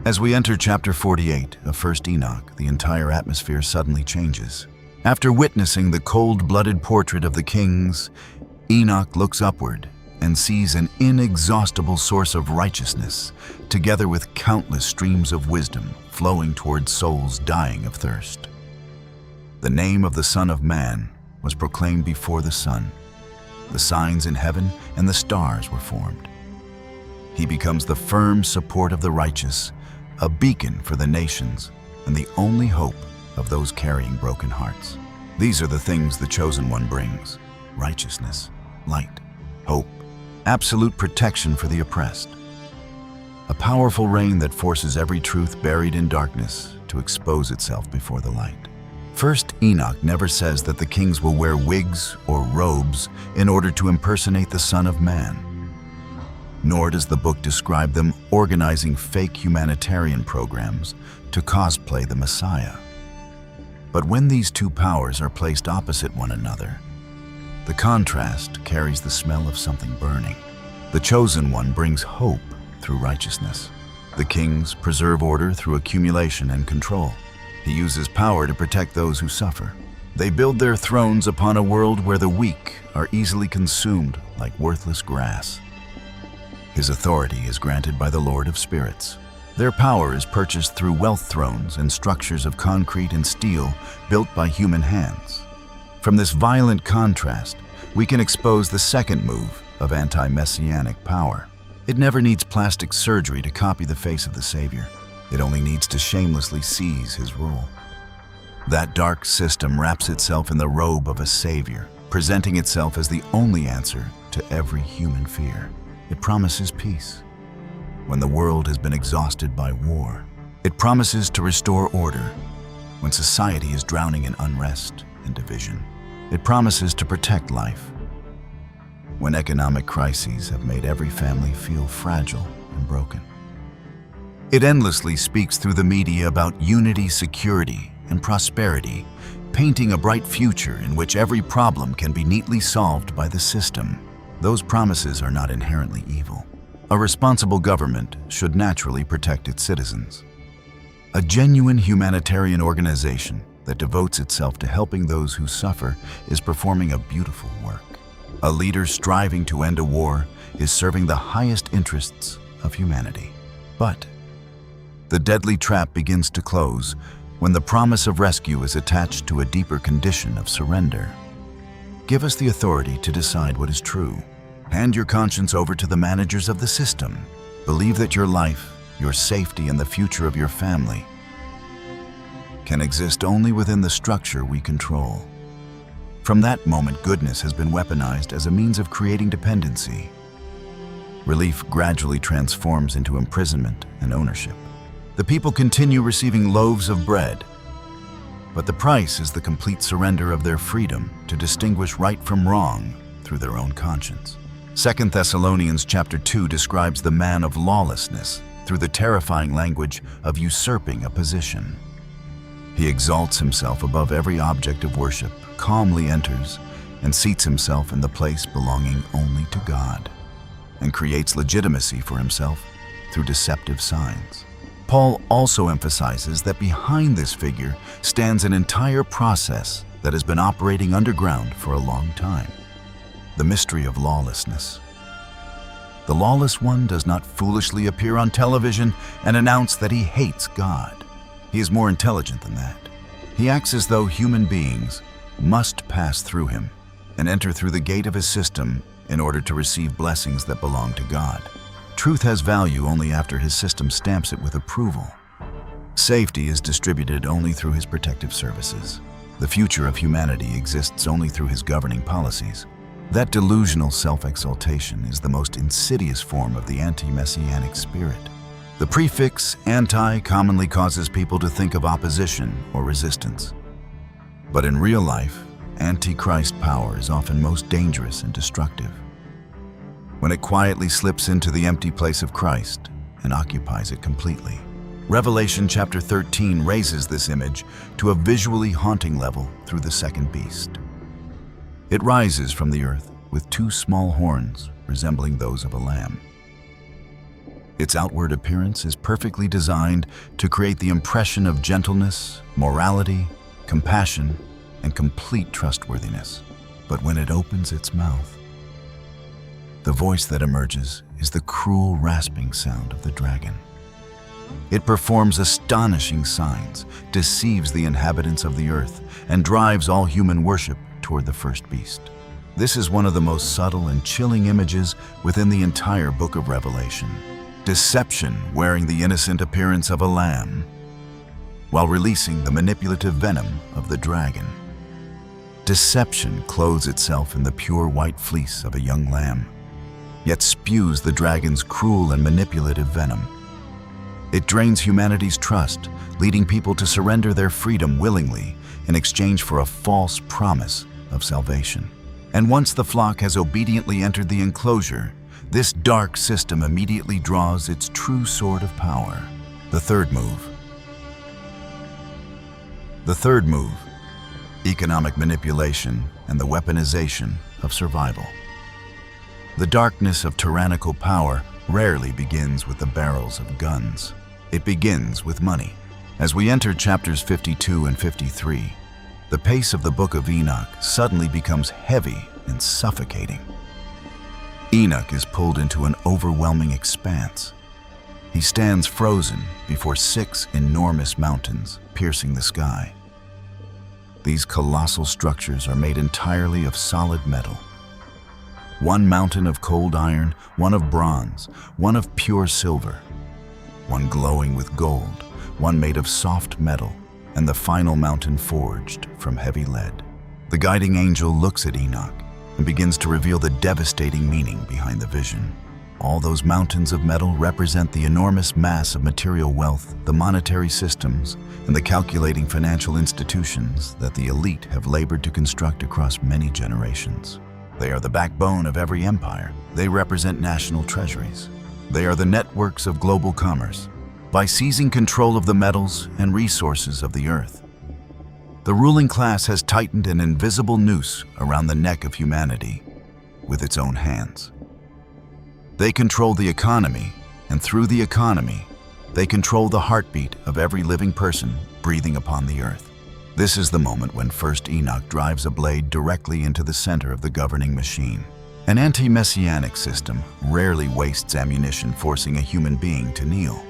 As we enter chapter 48 of 1 Enoch, the entire atmosphere suddenly changes. After witnessing the cold-blooded portrait of the kings, Enoch looks upward and sees an inexhaustible source of righteousness, together with countless streams of wisdom flowing toward souls dying of thirst. The name of the Son of Man was proclaimed before the sun. The signs in heaven and the stars were formed. He becomes the firm support of the righteous, a beacon for the nations, and the only hope of those carrying broken hearts. These are the things the Chosen One brings: righteousness, light, hope, absolute protection for the oppressed. A powerful rain that forces every truth buried in darkness to expose itself before the light. First Enoch never says that the kings will wear wigs or robes in order to impersonate the Son of Man. Nor does the book describe them organizing fake humanitarian programs to cosplay the Messiah. But when these two powers are placed opposite one another, The contrast carries the smell of something burning. The chosen one brings hope through righteousness. The kings preserve order through accumulation and control. He uses power to protect those who suffer. They build their thrones upon a world where the weak are easily consumed like worthless grass. His authority is granted by the Lord of Spirits. Their power is purchased through wealth thrones and structures of concrete and steel built by human hands. From this violent contrast, we can expose the second move of anti-messianic power. It never needs plastic surgery to copy the face of the Savior. It only needs to shamelessly seize his rule. That dark system wraps itself in the robe of a Savior, presenting itself as the only answer to every human fear. It promises peace when the world has been exhausted by war. It promises to restore order when society is drowning in unrest and division. It promises to protect life when economic crises have made every family feel fragile and broken. It endlessly speaks through the media about unity, security, and prosperity, painting a bright future in which every problem can be neatly solved by the system. Those promises are not inherently evil. A responsible government should naturally protect its citizens. A genuine humanitarian organization that devotes itself to helping those who suffer is performing a beautiful work. A leader striving to end a war is serving the highest interests of humanity. But the deadly trap begins to close when the promise of rescue is attached to a deeper condition of surrender. Give us the authority to decide what is true. Hand your conscience over to the managers of the system. Believe that your life, your safety, and the future of your family can exist only within the structure we control. From that moment, goodness has been weaponized as a means of creating dependency. Relief gradually transforms into imprisonment and ownership. The people continue receiving loaves of bread, but the price is the complete surrender of their freedom to distinguish right from wrong through their own conscience. 2 Thessalonians chapter 2 describes the man of lawlessness through the terrifying language of usurping a position. He exalts himself above every object of worship, calmly enters and seats himself in the place belonging only to God, and creates legitimacy for himself through deceptive signs. Paul also emphasizes that behind this figure stands an entire process that has been operating underground for a long time. The mystery of lawlessness. The lawless one does not foolishly appear on television and announce that he hates God. He is more intelligent than that. He acts as though human beings must pass through him and enter through the gate of his system in order to receive blessings that belong to God. Truth has value only after his system stamps it with approval. Safety is distributed only through his protective services. The future of humanity exists only through his governing policies. That delusional self-exaltation is the most insidious form of the anti-messianic spirit. The prefix anti commonly causes people to think of opposition or resistance. But in real life, Antichrist power is often most dangerous and destructive when it quietly slips into the empty place of Christ and occupies it completely. Revelation chapter 13 raises this image to a visually haunting level through the second beast. It rises from the earth with two small horns resembling those of a lamb. Its outward appearance is perfectly designed to create the impression of gentleness, morality, compassion, and complete trustworthiness. But when it opens its mouth, the voice that emerges is the cruel, rasping sound of the dragon. It performs astonishing signs, deceives the inhabitants of the earth, and drives all human worship toward the first beast. This is one of the most subtle and chilling images within the entire book of Revelation. Deception wearing the innocent appearance of a lamb, while releasing the manipulative venom of the dragon. Deception clothes itself in the pure white fleece of a young lamb, yet spews the dragon's cruel and manipulative venom. It drains humanity's trust, leading people to surrender their freedom willingly in exchange for a false promise of salvation. And once the flock has obediently entered the enclosure, this dark system immediately draws its true sword of power. The third move. economic manipulation, and the weaponization of survival. The darkness of tyrannical power rarely begins with the barrels of guns. It begins with money. As we enter chapters 52 and 53, the pace of the Book of Enoch suddenly becomes heavy and suffocating. Enoch is pulled into an overwhelming expanse. He stands frozen before 6 enormous mountains piercing the sky. These colossal structures are made entirely of solid metal. One mountain of cold iron, one of bronze, one of pure silver, one glowing with gold, one made of soft metal, and the final mountain forged from heavy lead. The guiding angel looks at Enoch and begins to reveal the devastating meaning behind the vision. All those mountains of metal represent the enormous mass of material wealth, the monetary systems, and the calculating financial institutions that the elite have labored to construct across many generations. They are the backbone of every empire. They represent national treasuries. They are the networks of global commerce. By seizing control of the metals and resources of the earth, the ruling class has tightened an invisible noose around the neck of humanity with its own hands. They control the economy, and through the economy, they control the heartbeat of every living person breathing upon the earth. This is the moment when first Enoch drives a blade directly into the center of the governing machine. An anti-messianic system rarely wastes ammunition forcing a human being to kneel.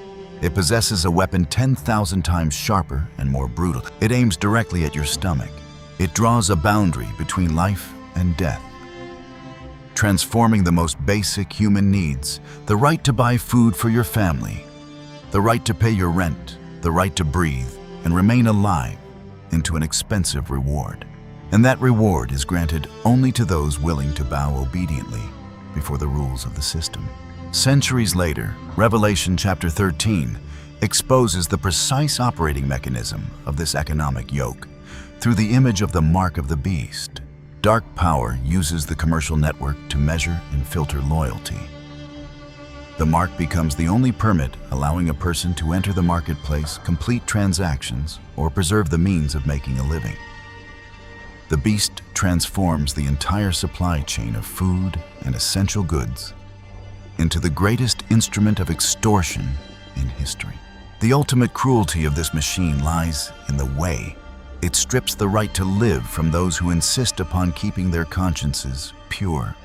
It possesses a weapon 10,000 times sharper and more brutal. It aims directly at your stomach. It draws a boundary between life and death, transforming the most basic human needs, the right to buy food for your family, the right to pay your rent, the right to breathe and remain alive, into an expensive reward. And that reward is granted only to those willing to bow obediently before the rules of the system. Centuries later, Revelation chapter 13 exposes the precise operating mechanism of this economic yoke. Through the image of the mark of the beast, dark power uses the commercial network to measure and filter loyalty. The mark becomes the only permit allowing a person to enter the marketplace, complete transactions, or preserve the means of making a living. The beast transforms the entire supply chain of food and essential goods into the greatest instrument of extortion in history. The ultimate cruelty of this machine lies in the way it strips the right to live from those who insist upon keeping their consciences pure.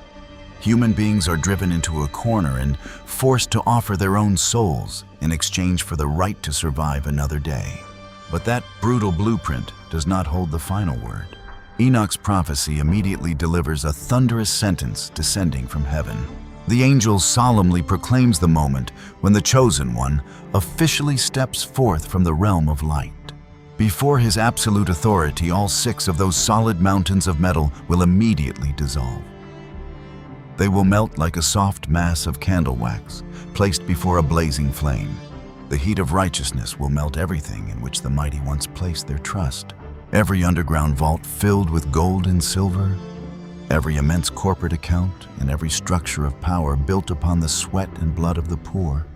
Human beings are driven into a corner and forced to offer their own souls in exchange for the right to survive another day. But that brutal blueprint does not hold the final word. Enoch's prophecy immediately delivers a thunderous sentence descending from heaven. The angel solemnly proclaims the moment when the chosen one officially steps forth from the realm of light. Before his absolute authority, all 6 of those solid mountains of metal will immediately dissolve. They will melt like a soft mass of candle wax placed before a blazing flame. The heat of righteousness will melt everything in which the mighty once placed their trust. Every underground vault filled with gold and silver, every immense corporate account, and every structure of power built upon the sweat and blood of the poor.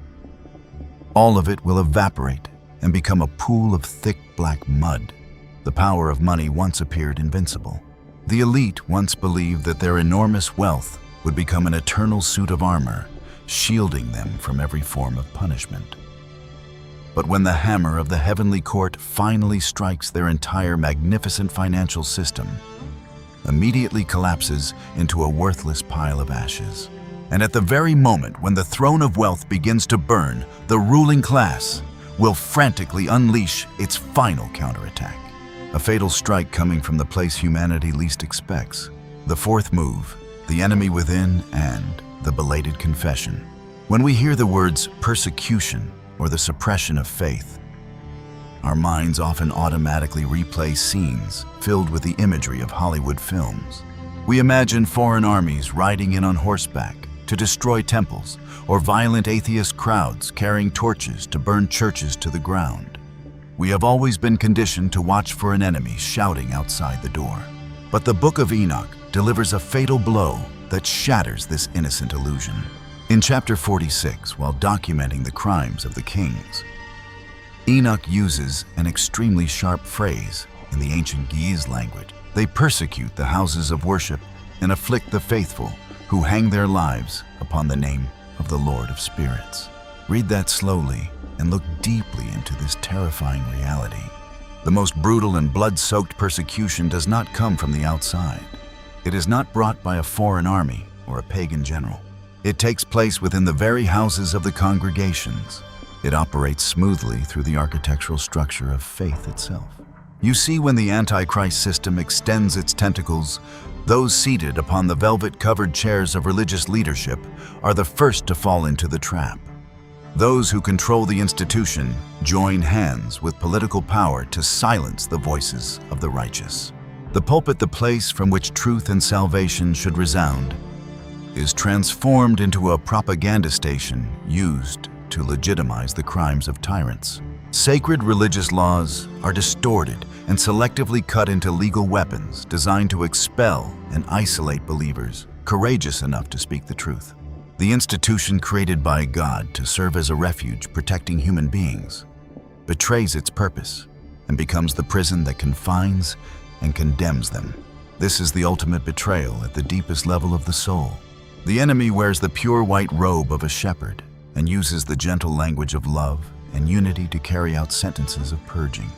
All of it will evaporate and become a pool of thick black mud. The power of money once appeared invincible. The elite once believed that their enormous wealth would become an eternal suit of armor, shielding them from every form of punishment. But when the hammer of the heavenly court finally strikes, their entire magnificent financial system immediately collapses into a worthless pile of ashes. And at the very moment when the throne of wealth begins to burn, the ruling class will frantically unleash its final counterattack. A fatal strike coming from the place humanity least expects. The fourth move, the enemy within, and the belated confession. When we hear the words persecution or the suppression of faith, our minds often automatically replay scenes filled with the imagery of Hollywood films. We imagine foreign armies riding in on horseback to destroy temples, or violent atheist crowds carrying torches to burn churches to the ground. We have always been conditioned to watch for an enemy shouting outside the door. But the Book of Enoch delivers a fatal blow that shatters this innocent illusion. In chapter 46, while documenting the crimes of the kings, Enoch uses an extremely sharp phrase In the ancient Giz language, they persecute the houses of worship and afflict the faithful who hang their lives upon the name of the Lord of Spirits. Read that slowly and look deeply into this terrifying reality. The most brutal and blood-soaked persecution does not come from the outside. It is not brought by a foreign army or a pagan general. It takes place within the very houses of the congregations. It operates smoothly through the architectural structure of faith itself. You see, when the Antichrist system extends its tentacles, those seated upon the velvet-covered chairs of religious leadership are the first to fall into the trap. Those who control the institution join hands with political power to silence the voices of the righteous. The pulpit, the place from which truth and salvation should resound, is transformed into a propaganda station used to legitimize the crimes of tyrants. Sacred religious laws are distorted and selectively cut into legal weapons designed to expel and isolate believers courageous enough to speak the truth. The institution created by God to serve as a refuge protecting human beings betrays its purpose and becomes the prison that confines and condemns them. This is the ultimate betrayal at the deepest level of the soul. The enemy wears the pure white robe of a shepherd and uses the gentle language of love and unity to carry out sentences of purging.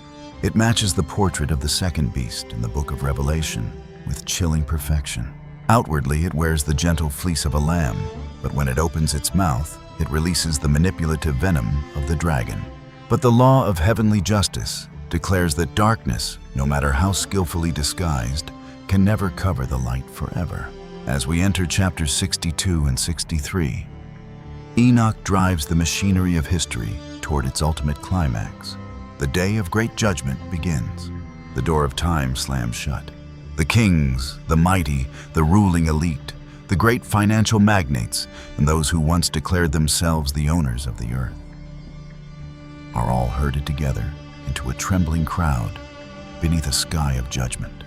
It matches the portrait of the second beast in the Book of Revelation with chilling perfection. Outwardly, it wears the gentle fleece of a lamb, but when it opens its mouth, it releases the manipulative venom of the dragon. But the law of heavenly justice declares that darkness, no matter how skillfully disguised, can never cover the light forever. As we enter chapters 62 and 63, Enoch drives the machinery of history toward its ultimate climax. The day of great judgment begins. The door of time slams shut. The kings, the mighty, the ruling elite, the great financial magnates, and those who once declared themselves the owners of the earth, are all herded together into a trembling crowd beneath a sky of judgment.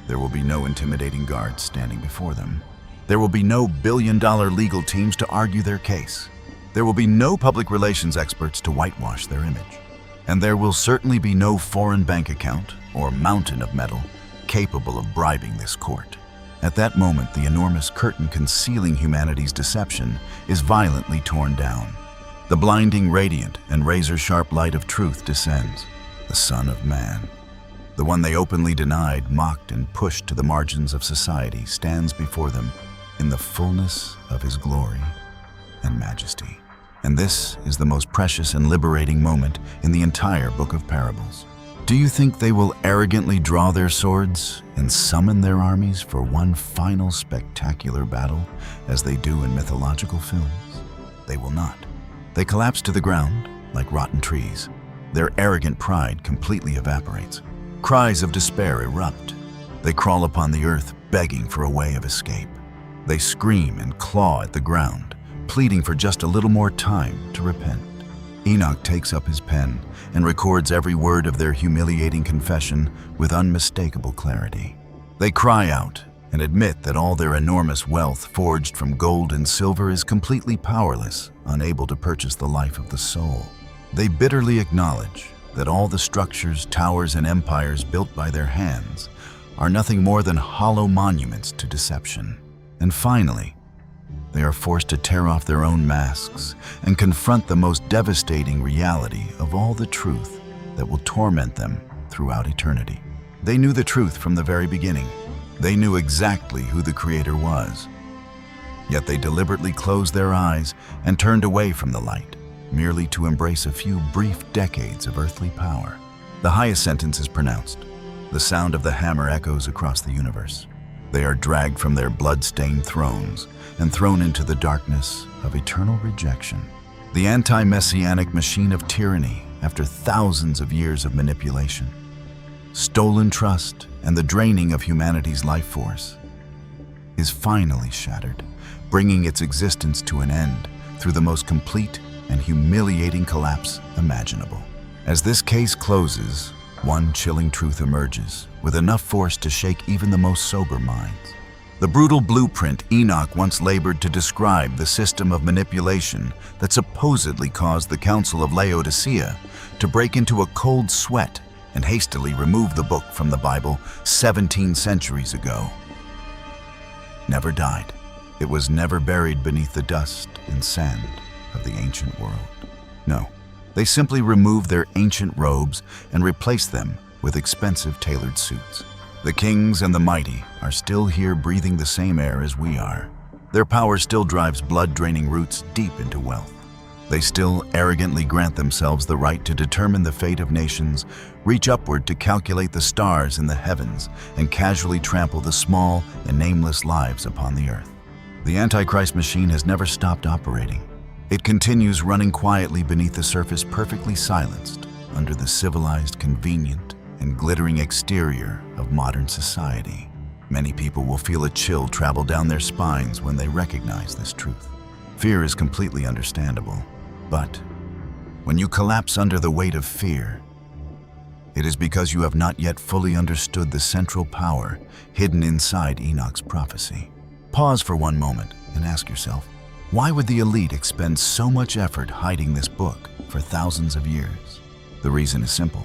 There will be no intimidating guards standing before them. There will be no billion-dollar legal teams to argue their case. There will be no public relations experts to whitewash their image. And there will certainly be no foreign bank account or mountain of metal capable of bribing this court. At that moment, the enormous curtain concealing humanity's deception is violently torn down. The blinding, radiant, and razor-sharp light of truth descends. The Son of Man, the one they openly denied, mocked, and pushed to the margins of society, stands before them in the fullness of his glory and majesty. And this is the most precious and liberating moment in the entire book of parables. Do you think they will arrogantly draw their swords and summon their armies for one final spectacular battle, as they do in mythological films? They will not. They collapse to the ground like rotten trees. Their arrogant pride completely evaporates. Cries of despair erupt. They crawl upon the earth, begging for a way of escape. They scream and claw at the ground, pleading for just a little more time to repent. Enoch takes up his pen and records every word of their humiliating confession with unmistakable clarity. They cry out and admit that all their enormous wealth forged from gold and silver is completely powerless, unable to purchase the life of the soul. They bitterly acknowledge that all the structures, towers, and empires built by their hands are nothing more than hollow monuments to deception. And finally, they are forced to tear off their own masks and confront the most devastating reality of all the truth that will torment them throughout eternity. They knew the truth from the very beginning. They knew exactly who the Creator was. Yet they deliberately closed their eyes and turned away from the light, merely to embrace a few brief decades of earthly power. The highest sentence is pronounced. The sound of the hammer echoes across the universe. They are dragged from their blood-stained thrones and thrown into the darkness of eternal rejection. The anti-messianic machine of tyranny, after thousands of years of manipulation, stolen trust, and the draining of humanity's life force, is finally shattered, bringing its existence to an end through the most complete and humiliating collapse imaginable. As this case closes, one chilling truth emerges, with enough force to shake even the most sober minds. The brutal blueprint Enoch once labored to describe, the system of manipulation that supposedly caused the Council of Laodicea to break into a cold sweat and hastily removed the book from the Bible 17 centuries ago. Never died. It was never buried beneath the dust and sand of the ancient world. No, they simply removed their ancient robes and replaced them with expensive tailored suits. The kings and the mighty are still here breathing the same air as we are. Their power still drives blood-draining roots deep into wealth. They still arrogantly grant themselves the right to determine the fate of nations, reach upward to calculate the stars in the heavens, and casually trample the small and nameless lives upon the earth. The Antichrist machine has never stopped operating. It continues running quietly beneath the surface, perfectly silenced under the civilized, convenient, and glittering exterior of modern society. Many people will feel a chill travel down their spines when they recognize this truth. Fear is completely understandable, but when you collapse under the weight of fear, it is because you have not yet fully understood the central power hidden inside Enoch's prophecy. Pause for one moment and ask yourself, why would the elite expend so much effort hiding this book for thousands of years? The reason is simple.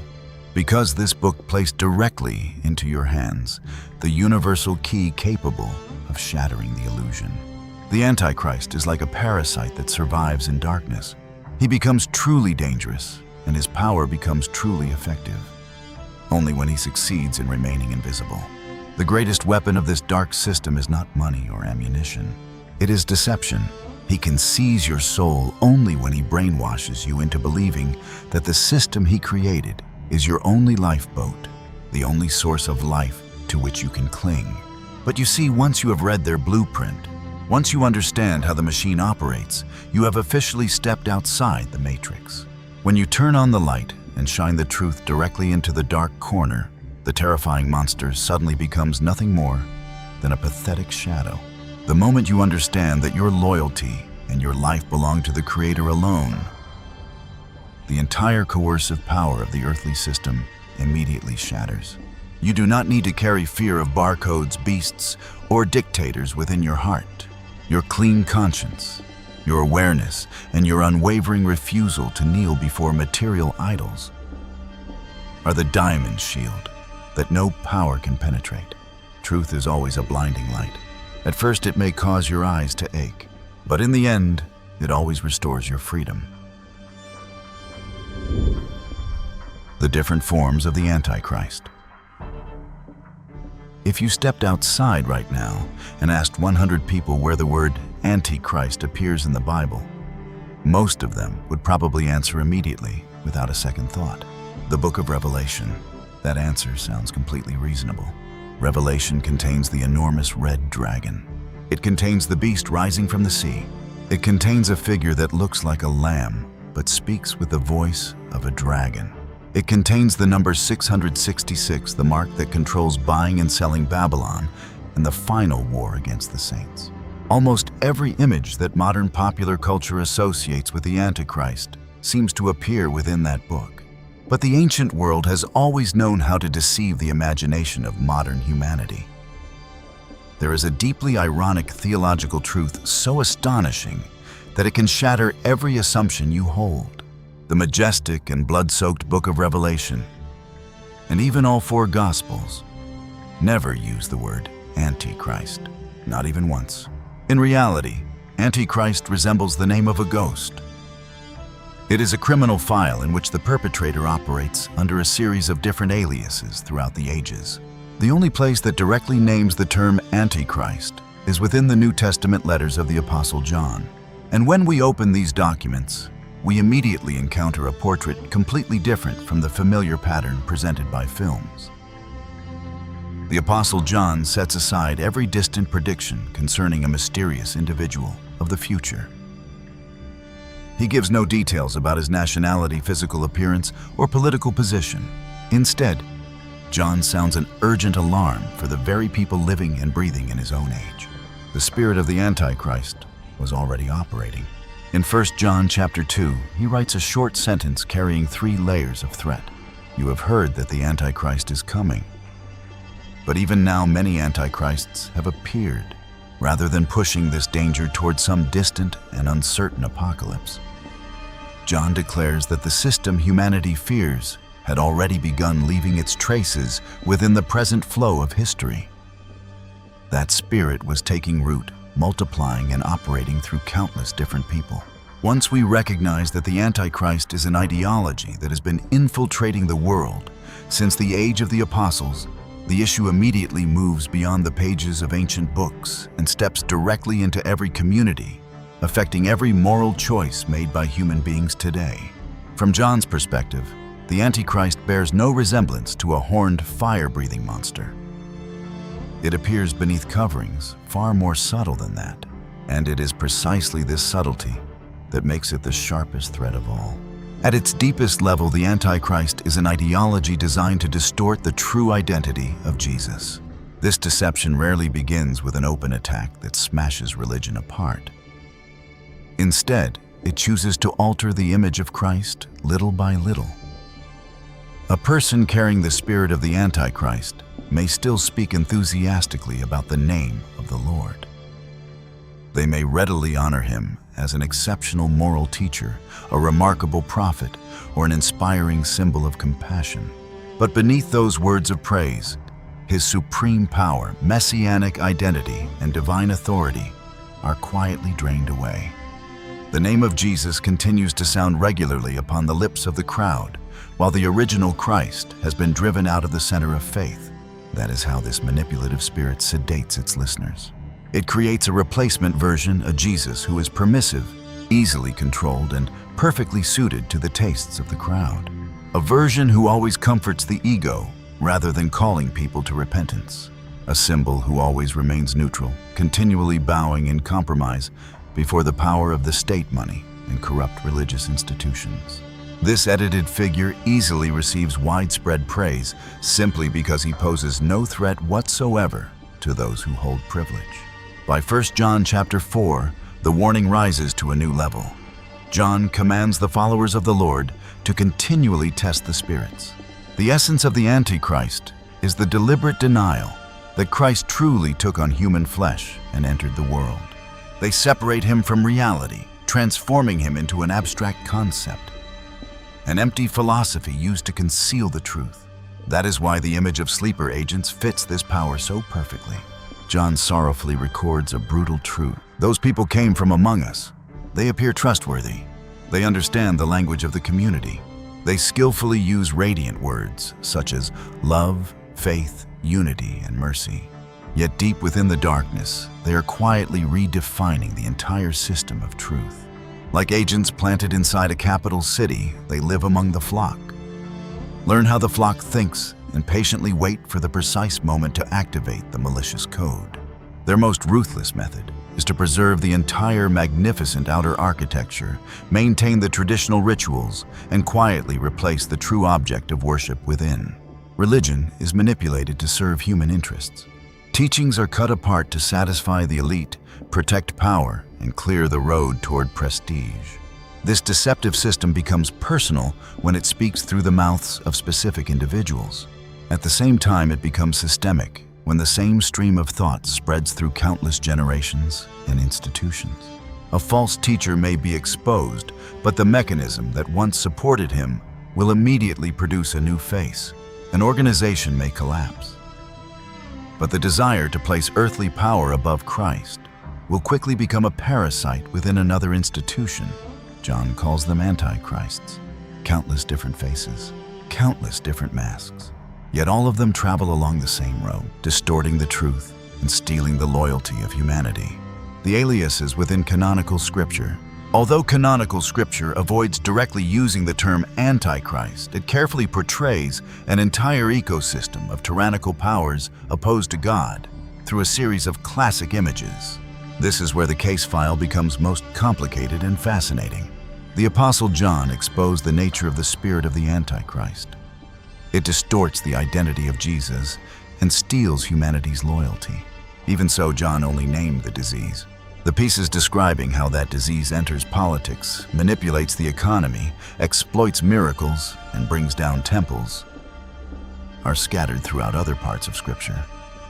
Because this book placed directly into your hands the universal key capable of shattering the illusion. The Antichrist is like a parasite that survives in darkness. He becomes truly dangerous, and his power becomes truly effective only when he succeeds in remaining invisible. The greatest weapon of this dark system is not money or ammunition. It is deception. He can seize your soul only when he brainwashes you into believing that the system he created is your only lifeboat, the only source of life to which you can cling. But you see, once you have read their blueprint, once you understand how the machine operates, you have officially stepped outside the matrix. When you turn on the light and shine the truth directly into the dark corner, the terrifying monster suddenly becomes nothing more than a pathetic shadow. The moment you understand that your loyalty and your life belong to the Creator alone, the entire coercive power of the earthly system immediately shatters. You do not need to carry fear of barcodes, beasts, or dictators within your heart. Your clean conscience, your awareness, and your unwavering refusal to kneel before material idols are the diamond shield that no power can penetrate. Truth is always a blinding light. At first it may cause your eyes to ache, but in the end, it always restores your freedom. The different forms of the Antichrist. If you stepped outside right now and asked 100 people where the word Antichrist appears in the Bible, most of them would probably answer immediately without a second thought. The Book of Revelation. That answer sounds completely reasonable. Revelation contains the enormous red dragon. It contains the beast rising from the sea. It contains a figure that looks like a lamb, but speaks with the voice of a dragon. It contains the number 666, the mark that controls buying and selling Babylon, and the final war against the saints. Almost every image that modern popular culture associates with the Antichrist seems to appear within that book. But the ancient world has always known how to deceive the imagination of modern humanity. There is a deeply ironic theological truth so astonishing that it can shatter every assumption you hold. The majestic and blood-soaked Book of Revelation, and even all four Gospels, never use the word Antichrist, not even once. In reality, Antichrist resembles the name of a ghost. It is a criminal file in which the perpetrator operates under a series of different aliases throughout the ages. The only place that directly names the term Antichrist is within the New Testament letters of the Apostle John. And when we open these documents, we immediately encounter a portrait completely different from the familiar pattern presented by films. The Apostle John sets aside every distant prediction concerning a mysterious individual of the future. He gives no details about his nationality, physical appearance, or political position. Instead, John sounds an urgent alarm for the very people living and breathing in his own age. The spirit of the Antichrist was already operating. In 1 John chapter 2, he writes a short sentence carrying 3 layers of threat. You have heard that the Antichrist is coming. But even now, many Antichrists have appeared, rather than pushing this danger toward some distant and uncertain apocalypse. John declares that the system humanity fears had already begun leaving its traces within the present flow of history. That spirit was taking root, multiplying and operating through countless different people. Once we recognize that the Antichrist is an ideology that has been infiltrating the world since the age of the apostles, the issue immediately moves beyond the pages of ancient books and steps directly into every community, affecting every moral choice made by human beings today. From John's perspective, the Antichrist bears no resemblance to a horned, fire-breathing monster. It appears beneath coverings far more subtle than that, and it is precisely this subtlety that makes it the sharpest threat of all. At its deepest level, the Antichrist is an ideology designed to distort the true identity of Jesus. This deception rarely begins with an open attack that smashes religion apart. Instead, it chooses to alter the image of Christ little by little. A person carrying the spirit of the Antichrist may still speak enthusiastically about the name of the Lord. They may readily honor him as an exceptional moral teacher, a remarkable prophet, or an inspiring symbol of compassion. But beneath those words of praise, his supreme power, messianic identity, and divine authority are quietly drained away. The name of Jesus continues to sound regularly upon the lips of the crowd, while the original Christ has been driven out of the center of faith. That is how this manipulative spirit sedates its listeners. It creates a replacement version of Jesus who is permissive, easily controlled, and perfectly suited to the tastes of the crowd. A version who always comforts the ego rather than calling people to repentance. A symbol who always remains neutral, continually bowing in compromise before the power of the state money and corrupt religious institutions. This edited figure easily receives widespread praise simply because he poses no threat whatsoever to those who hold privilege. By 1 John chapter 4, the warning rises to a new level. John commands the followers of the Lord to continually test the spirits. The essence of the Antichrist is the deliberate denial that Christ truly took on human flesh and entered the world. They separate him from reality, transforming him into an abstract concept, an empty philosophy used to conceal the truth. That is why the image of sleeper agents fits this power so perfectly. John sorrowfully records a brutal truth. Those people came from among us. They appear trustworthy. They understand the language of the community. They skillfully use radiant words such as love, faith, unity, and mercy. Yet deep within the darkness, they are quietly redefining the entire system of truth. Like agents planted inside a capital city, they live among the flock. Learn how the flock thinks and patiently wait for the precise moment to activate the malicious code. Their most ruthless method is to preserve the entire magnificent outer architecture, maintain the traditional rituals, and quietly replace the true object of worship within. Religion is manipulated to serve human interests. Teachings are cut apart to satisfy the elite, protect power, and clear the road toward prestige. This deceptive system becomes personal when it speaks through the mouths of specific individuals. At the same time, it becomes systemic when the same stream of thought spreads through countless generations and institutions. A false teacher may be exposed, but the mechanism that once supported him will immediately produce a new face. An organization may collapse, but the desire to place earthly power above Christ will quickly become a parasite within another institution. John calls them antichrists. Countless different faces, countless different masks. Yet all of them travel along the same road, distorting the truth and stealing the loyalty of humanity. The aliases within canonical scripture. Although canonical scripture avoids directly using the term Antichrist, it carefully portrays an entire ecosystem of tyrannical powers opposed to God through a series of classic images. This is where the case file becomes most complicated and fascinating. The Apostle John exposed the nature of the spirit of the Antichrist. It distorts the identity of Jesus and steals humanity's loyalty. Even so, John only named the disease. The pieces describing how that disease enters politics, manipulates the economy, exploits miracles, and brings down temples are scattered throughout other parts of Scripture.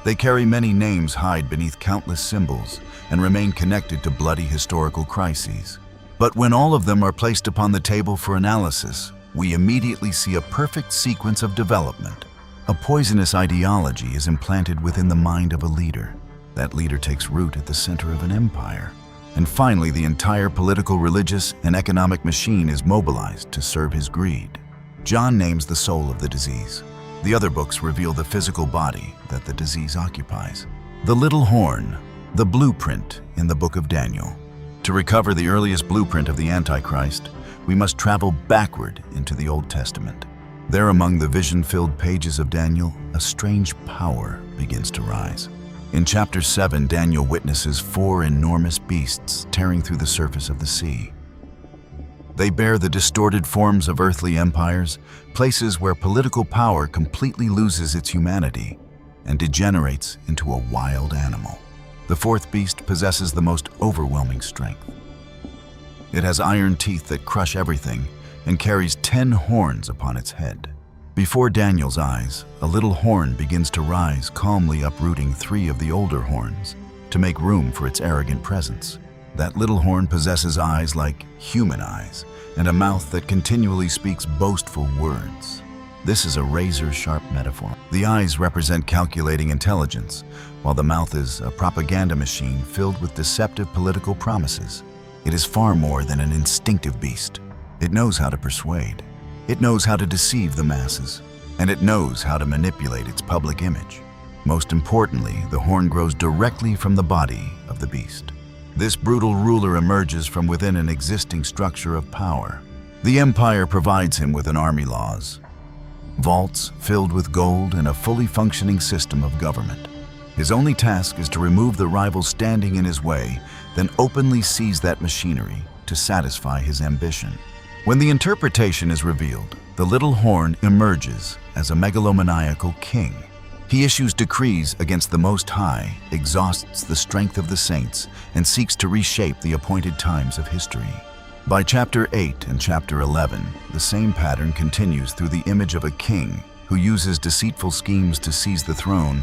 They carry many names, hide beneath countless symbols, and remain connected to bloody historical crises. But when all of them are placed upon the table for analysis, we immediately see a perfect sequence of development. A poisonous ideology is implanted within the mind of a leader. That leader takes root at the center of an empire. And finally, the entire political, religious, and economic machine is mobilized to serve his greed. John names the soul of the disease. The other books reveal the physical body that the disease occupies. The little horn, the blueprint in the Book of Daniel. To recover the earliest blueprint of the Antichrist, we must travel backward into the Old Testament. There, among the vision-filled pages of Daniel, a strange power begins to rise. In chapter 7, Daniel witnesses 4 enormous beasts tearing through the surface of the sea. They bear the distorted forms of earthly empires, places where political power completely loses its humanity and degenerates into a wild animal. The 4th beast possesses the most overwhelming strength. It has iron teeth that crush everything and carries 10 horns upon its head. Before Daniel's eyes, a little horn begins to rise, calmly uprooting 3 of the older horns to make room for its arrogant presence. That little horn possesses eyes like human eyes and a mouth that continually speaks boastful words. This is a razor-sharp metaphor. The eyes represent calculating intelligence, while the mouth is a propaganda machine filled with deceptive political promises. It is far more than an instinctive beast. It knows how to persuade. It knows how to deceive the masses, and it knows how to manipulate its public image. Most importantly, the horn grows directly from the body of the beast. This brutal ruler emerges from within an existing structure of power. The empire provides him with an army laws, vaults filled with gold, and a fully functioning system of government. His only task is to remove the rivals standing in his way, then openly seize that machinery to satisfy his ambition. When the interpretation is revealed, the little horn emerges as a megalomaniacal king. He issues decrees against the Most High, exhausts the strength of the saints, and seeks to reshape the appointed times of history. By chapter 8 and chapter 11, the same pattern continues through the image of a king who uses deceitful schemes to seize the throne,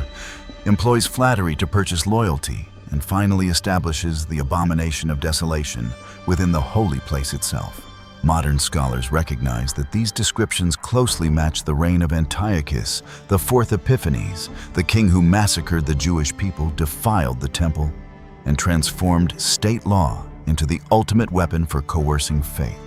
employs flattery to purchase loyalty, and finally establishes the abomination of desolation within the holy place itself. Modern scholars recognize that these descriptions closely match the reign of Antiochus, the 4th Epiphanes, the king who massacred the Jewish people, defiled the temple, and transformed state law into the ultimate weapon for coercing faith.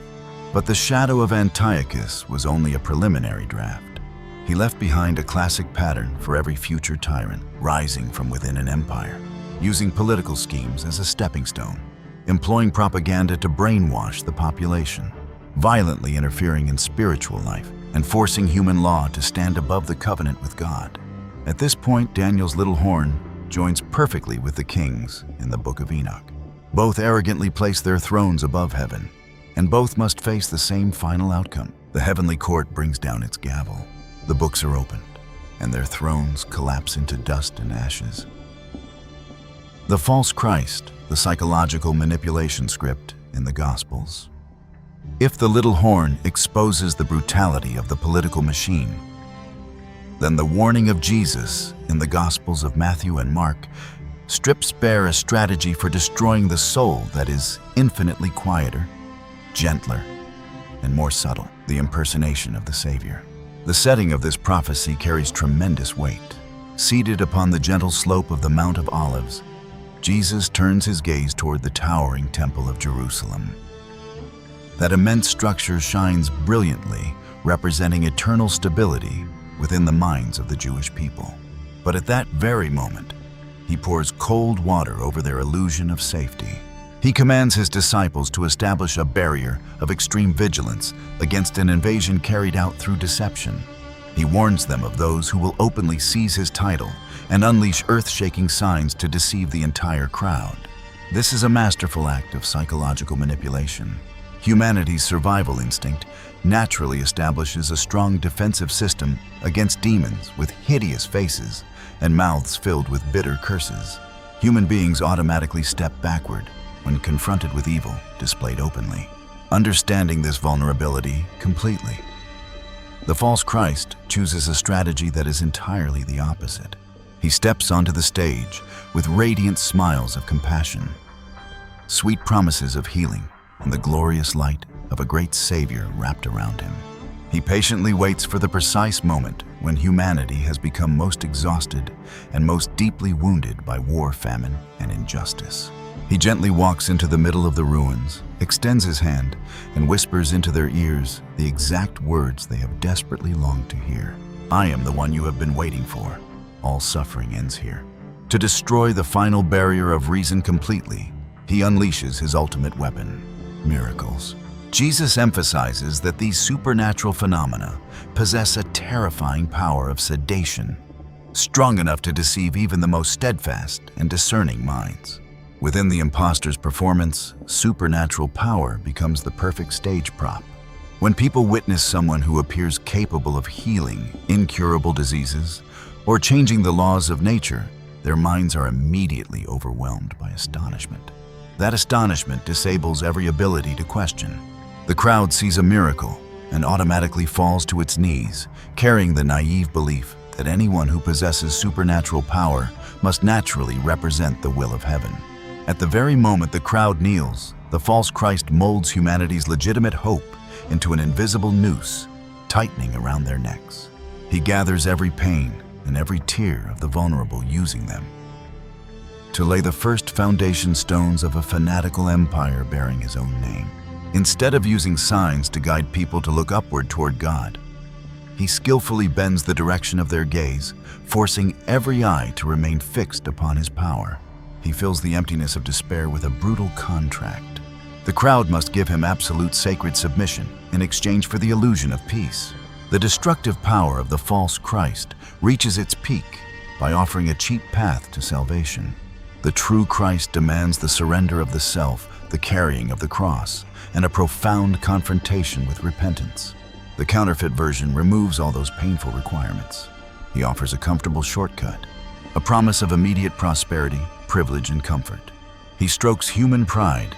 But the shadow of Antiochus was only a preliminary draft. He left behind a classic pattern for every future tyrant rising from within an empire, using political schemes as a stepping stone, employing propaganda to brainwash the population, violently interfering in spiritual life, and forcing human law to stand above the covenant with God. At this point, Daniel's little horn joins perfectly with the kings in the Book of Enoch. Both arrogantly place their thrones above heaven, and both must face the same final outcome. The heavenly court brings down its gavel. The books are opened, and their thrones collapse into dust and ashes. The false Christ, the psychological manipulation script in the Gospels. If the little horn exposes the brutality of the political machine, then the warning of Jesus in the Gospels of Matthew and Mark strips bare a strategy for destroying the soul that is infinitely quieter, gentler, and more subtle, the impersonation of the Savior. The setting of this prophecy carries tremendous weight. Seated upon the gentle slope of the Mount of Olives, Jesus turns his gaze toward the towering Temple of Jerusalem. That immense structure shines brilliantly, representing eternal stability within the minds of the Jewish people. But at that very moment, he pours cold water over their illusion of safety. He commands his disciples to establish a barrier of extreme vigilance against an invasion carried out through deception. He warns them of those who will openly seize his title and unleash earth-shaking signs to deceive the entire crowd. This is a masterful act of psychological manipulation. Humanity's survival instinct naturally establishes a strong defensive system against demons with hideous faces and mouths filled with bitter curses. Human beings automatically step backward when confronted with evil displayed openly, understanding this vulnerability completely. The false Christ chooses a strategy that is entirely the opposite. He steps onto the stage with radiant smiles of compassion, sweet promises of healing, and the glorious light of a great Savior wrapped around him. He patiently waits for the precise moment when humanity has become most exhausted and most deeply wounded by war, famine, and injustice. He gently walks into the middle of the ruins, extends his hand, and whispers into their ears the exact words they have desperately longed to hear. I am the one you have been waiting for. All suffering ends here. To destroy the final barrier of reason completely, he unleashes his ultimate weapon, miracles. Jesus emphasizes that these supernatural phenomena possess a terrifying power of sedation, strong enough to deceive even the most steadfast and discerning minds. Within the impostor's performance, supernatural power becomes the perfect stage prop. When people witness someone who appears capable of healing incurable diseases or changing the laws of nature, their minds are immediately overwhelmed by astonishment. That astonishment disables every ability to question. The crowd sees a miracle and automatically falls to its knees, carrying the naive belief that anyone who possesses supernatural power must naturally represent the will of heaven. At the very moment the crowd kneels, the false Christ molds humanity's legitimate hope into an invisible noose, tightening around their necks. He gathers every pain and every tear of the vulnerable, using them to lay the first foundation stones of a fanatical empire bearing his own name. Instead of using signs to guide people to look upward toward God, he skillfully bends the direction of their gaze, forcing every eye to remain fixed upon his power. He fills the emptiness of despair with a brutal contract. The crowd must give him absolute sacred submission in exchange for the illusion of peace. The destructive power of the false Christ reaches its peak by offering a cheap path to salvation. The true Christ demands the surrender of the self, the carrying of the cross, and a profound confrontation with repentance. The counterfeit version removes all those painful requirements. He offers a comfortable shortcut, a promise of immediate prosperity, privilege, and comfort. He strokes human pride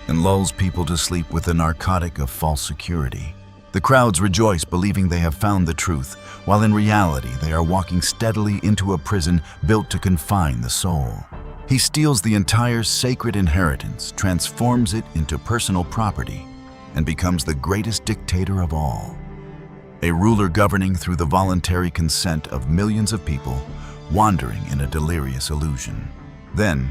and lulls people to sleep with the narcotic of false security. The crowds rejoice, believing they have found the truth, while in reality they are walking steadily into a prison built to confine the soul. He steals the entire sacred inheritance, transforms it into personal property, and becomes the greatest dictator of all. A ruler governing through the voluntary consent of millions of people, wandering in a delirious illusion. Then,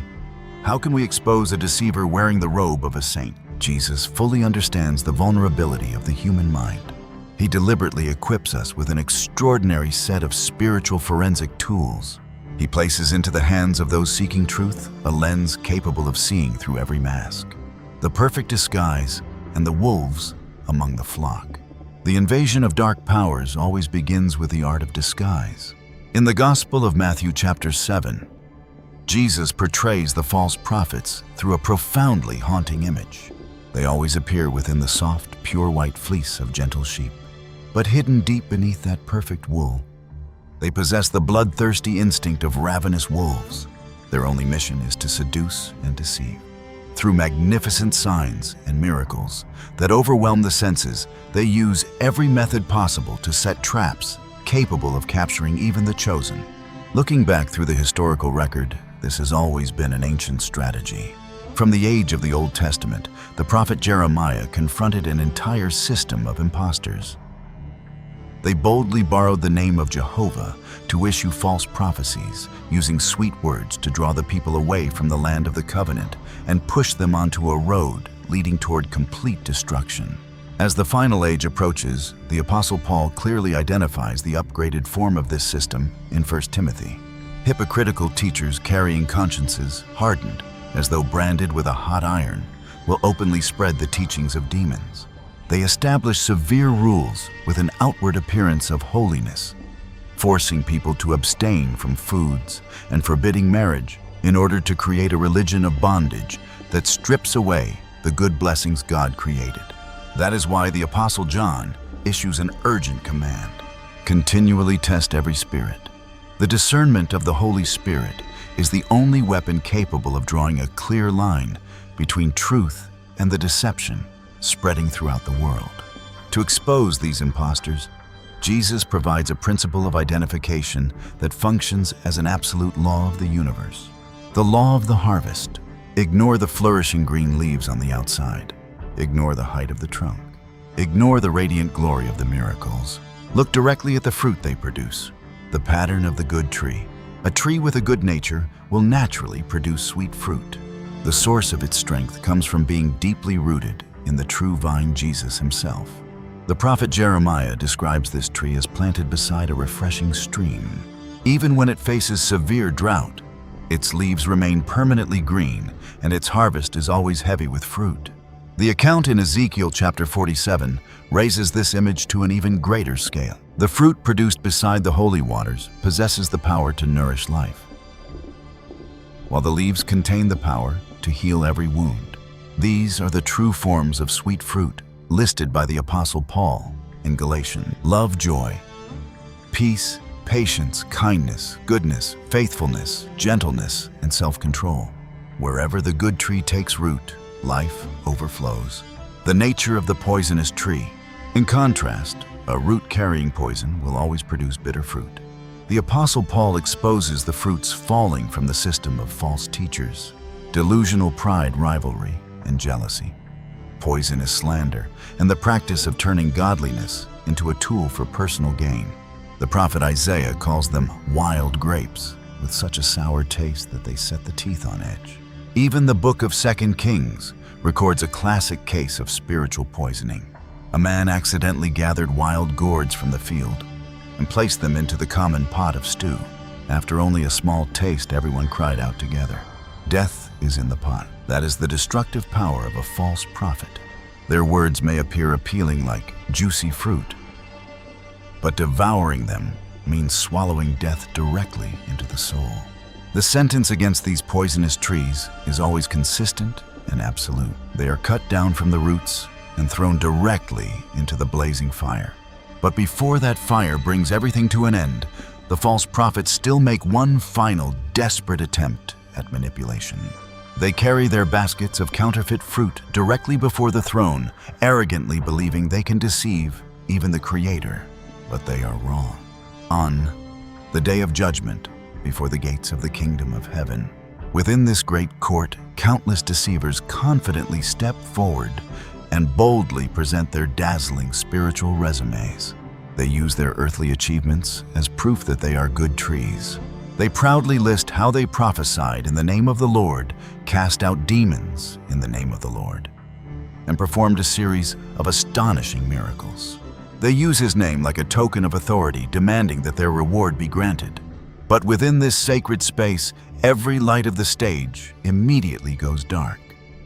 how can we expose a deceiver wearing the robe of a saint? Jesus fully understands the vulnerability of the human mind. He deliberately equips us with an extraordinary set of spiritual forensic tools. He places into the hands of those seeking truth a lens capable of seeing through every mask, the perfect disguise, and the wolves among the flock. The invasion of dark powers always begins with the art of disguise. In the Gospel of Matthew chapter 7, Jesus portrays the false prophets through a profoundly haunting image. They always appear within the soft, pure white fleece of gentle sheep, but hidden deep beneath that perfect wool, they possess the bloodthirsty instinct of ravenous wolves. Their only mission is to seduce and deceive. Through magnificent signs and miracles that overwhelm the senses, they use every method possible to set traps capable of capturing even the chosen. Looking back through the historical record, this has always been an ancient strategy. From the age of the Old Testament, the prophet Jeremiah confronted an entire system of impostors. They boldly borrowed the name of Jehovah to issue false prophecies, using sweet words to draw the people away from the land of the covenant and push them onto a road leading toward complete destruction. As the final age approaches, the Apostle Paul clearly identifies the upgraded form of this system in 1 Timothy. Hypocritical teachers carrying consciences hardened, as though branded with a hot iron, will openly spread the teachings of demons. They establish severe rules with an outward appearance of holiness, forcing people to abstain from foods and forbidding marriage in order to create a religion of bondage that strips away the good blessings God created. That is why the Apostle John issues an urgent command: continually test every spirit. The discernment of the Holy Spirit is the only weapon capable of drawing a clear line between truth and the deception spreading throughout the world. To expose these impostors, Jesus provides a principle of identification that functions as an absolute law of the universe. The law of the harvest. Ignore the flourishing green leaves on the outside. Ignore the height of the trunk. Ignore the radiant glory of the miracles. Look directly at the fruit they produce, the pattern of the good tree. A tree with a good nature will naturally produce sweet fruit. The source of its strength comes from being deeply rooted in the true vine, Jesus himself. The prophet Jeremiah describes this tree as planted beside a refreshing stream. Even when it faces severe drought, its leaves remain permanently green, and its harvest is always heavy with fruit. The account in Ezekiel chapter 47 raises this image to an even greater scale. The fruit produced beside the holy waters possesses the power to nourish life, while the leaves contain the power to heal every wound. These are the true forms of sweet fruit listed by the Apostle Paul in Galatians: love, joy, peace, patience, kindness, goodness, faithfulness, gentleness, and self-control. Wherever the good tree takes root, life overflows. The nature of the poisonous tree. In contrast, a root-carrying poison will always produce bitter fruit. The Apostle Paul exposes the fruits falling from the system of false teachers: delusional pride, rivalry, and jealousy, poisonous slander, and the practice of turning godliness into a tool for personal gain. The prophet Isaiah calls them wild grapes, with such a sour taste that they set the teeth on edge. Even the Book of 2 Kings records a classic case of spiritual poisoning. A man accidentally gathered wild gourds from the field and placed them into the common pot of stew. After only a small taste, everyone cried out together, "Death is in the pot." That is the destructive power of a false prophet. Their words may appear appealing like juicy fruit, but devouring them means swallowing death directly into the soul. The sentence against these poisonous trees is always consistent and absolute. They are cut down from the roots and thrown directly into the blazing fire. But before that fire brings everything to an end, the false prophets still make one final desperate attempt at manipulation. They carry their baskets of counterfeit fruit directly before the throne, arrogantly believing they can deceive even the Creator. But they are wrong. On the day of judgment, before the gates of the kingdom of heaven, within this great court, countless deceivers confidently step forward and boldly present their dazzling spiritual resumes. They use their earthly achievements as proof that they are good trees. They proudly list how they prophesied in the name of the Lord, cast out demons in the name of the Lord, and performed a series of astonishing miracles. They use his name like a token of authority, demanding that their reward be granted. But within this sacred space, every light of the stage immediately goes dark.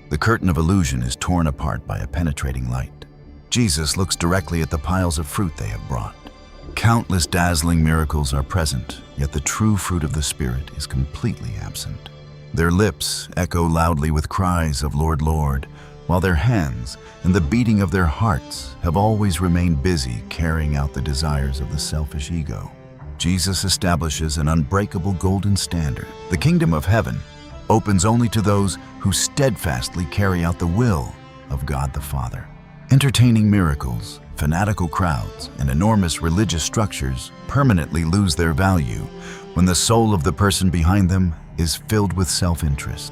The curtain of illusion is torn apart by a penetrating light. Jesus looks directly at the piles of fruit they have brought. Countless dazzling miracles are present, yet the true fruit of the Spirit is completely absent. Their lips echo loudly with cries of "Lord, Lord," while their hands and the beating of their hearts have always remained busy carrying out the desires of the selfish ego. Jesus establishes an unbreakable golden standard. The kingdom of heaven opens only to those who steadfastly carry out the will of God the Father. Entertaining miracles, fanatical crowds, and enormous religious structures permanently lose their value when the soul of the person behind them is filled with self-interest.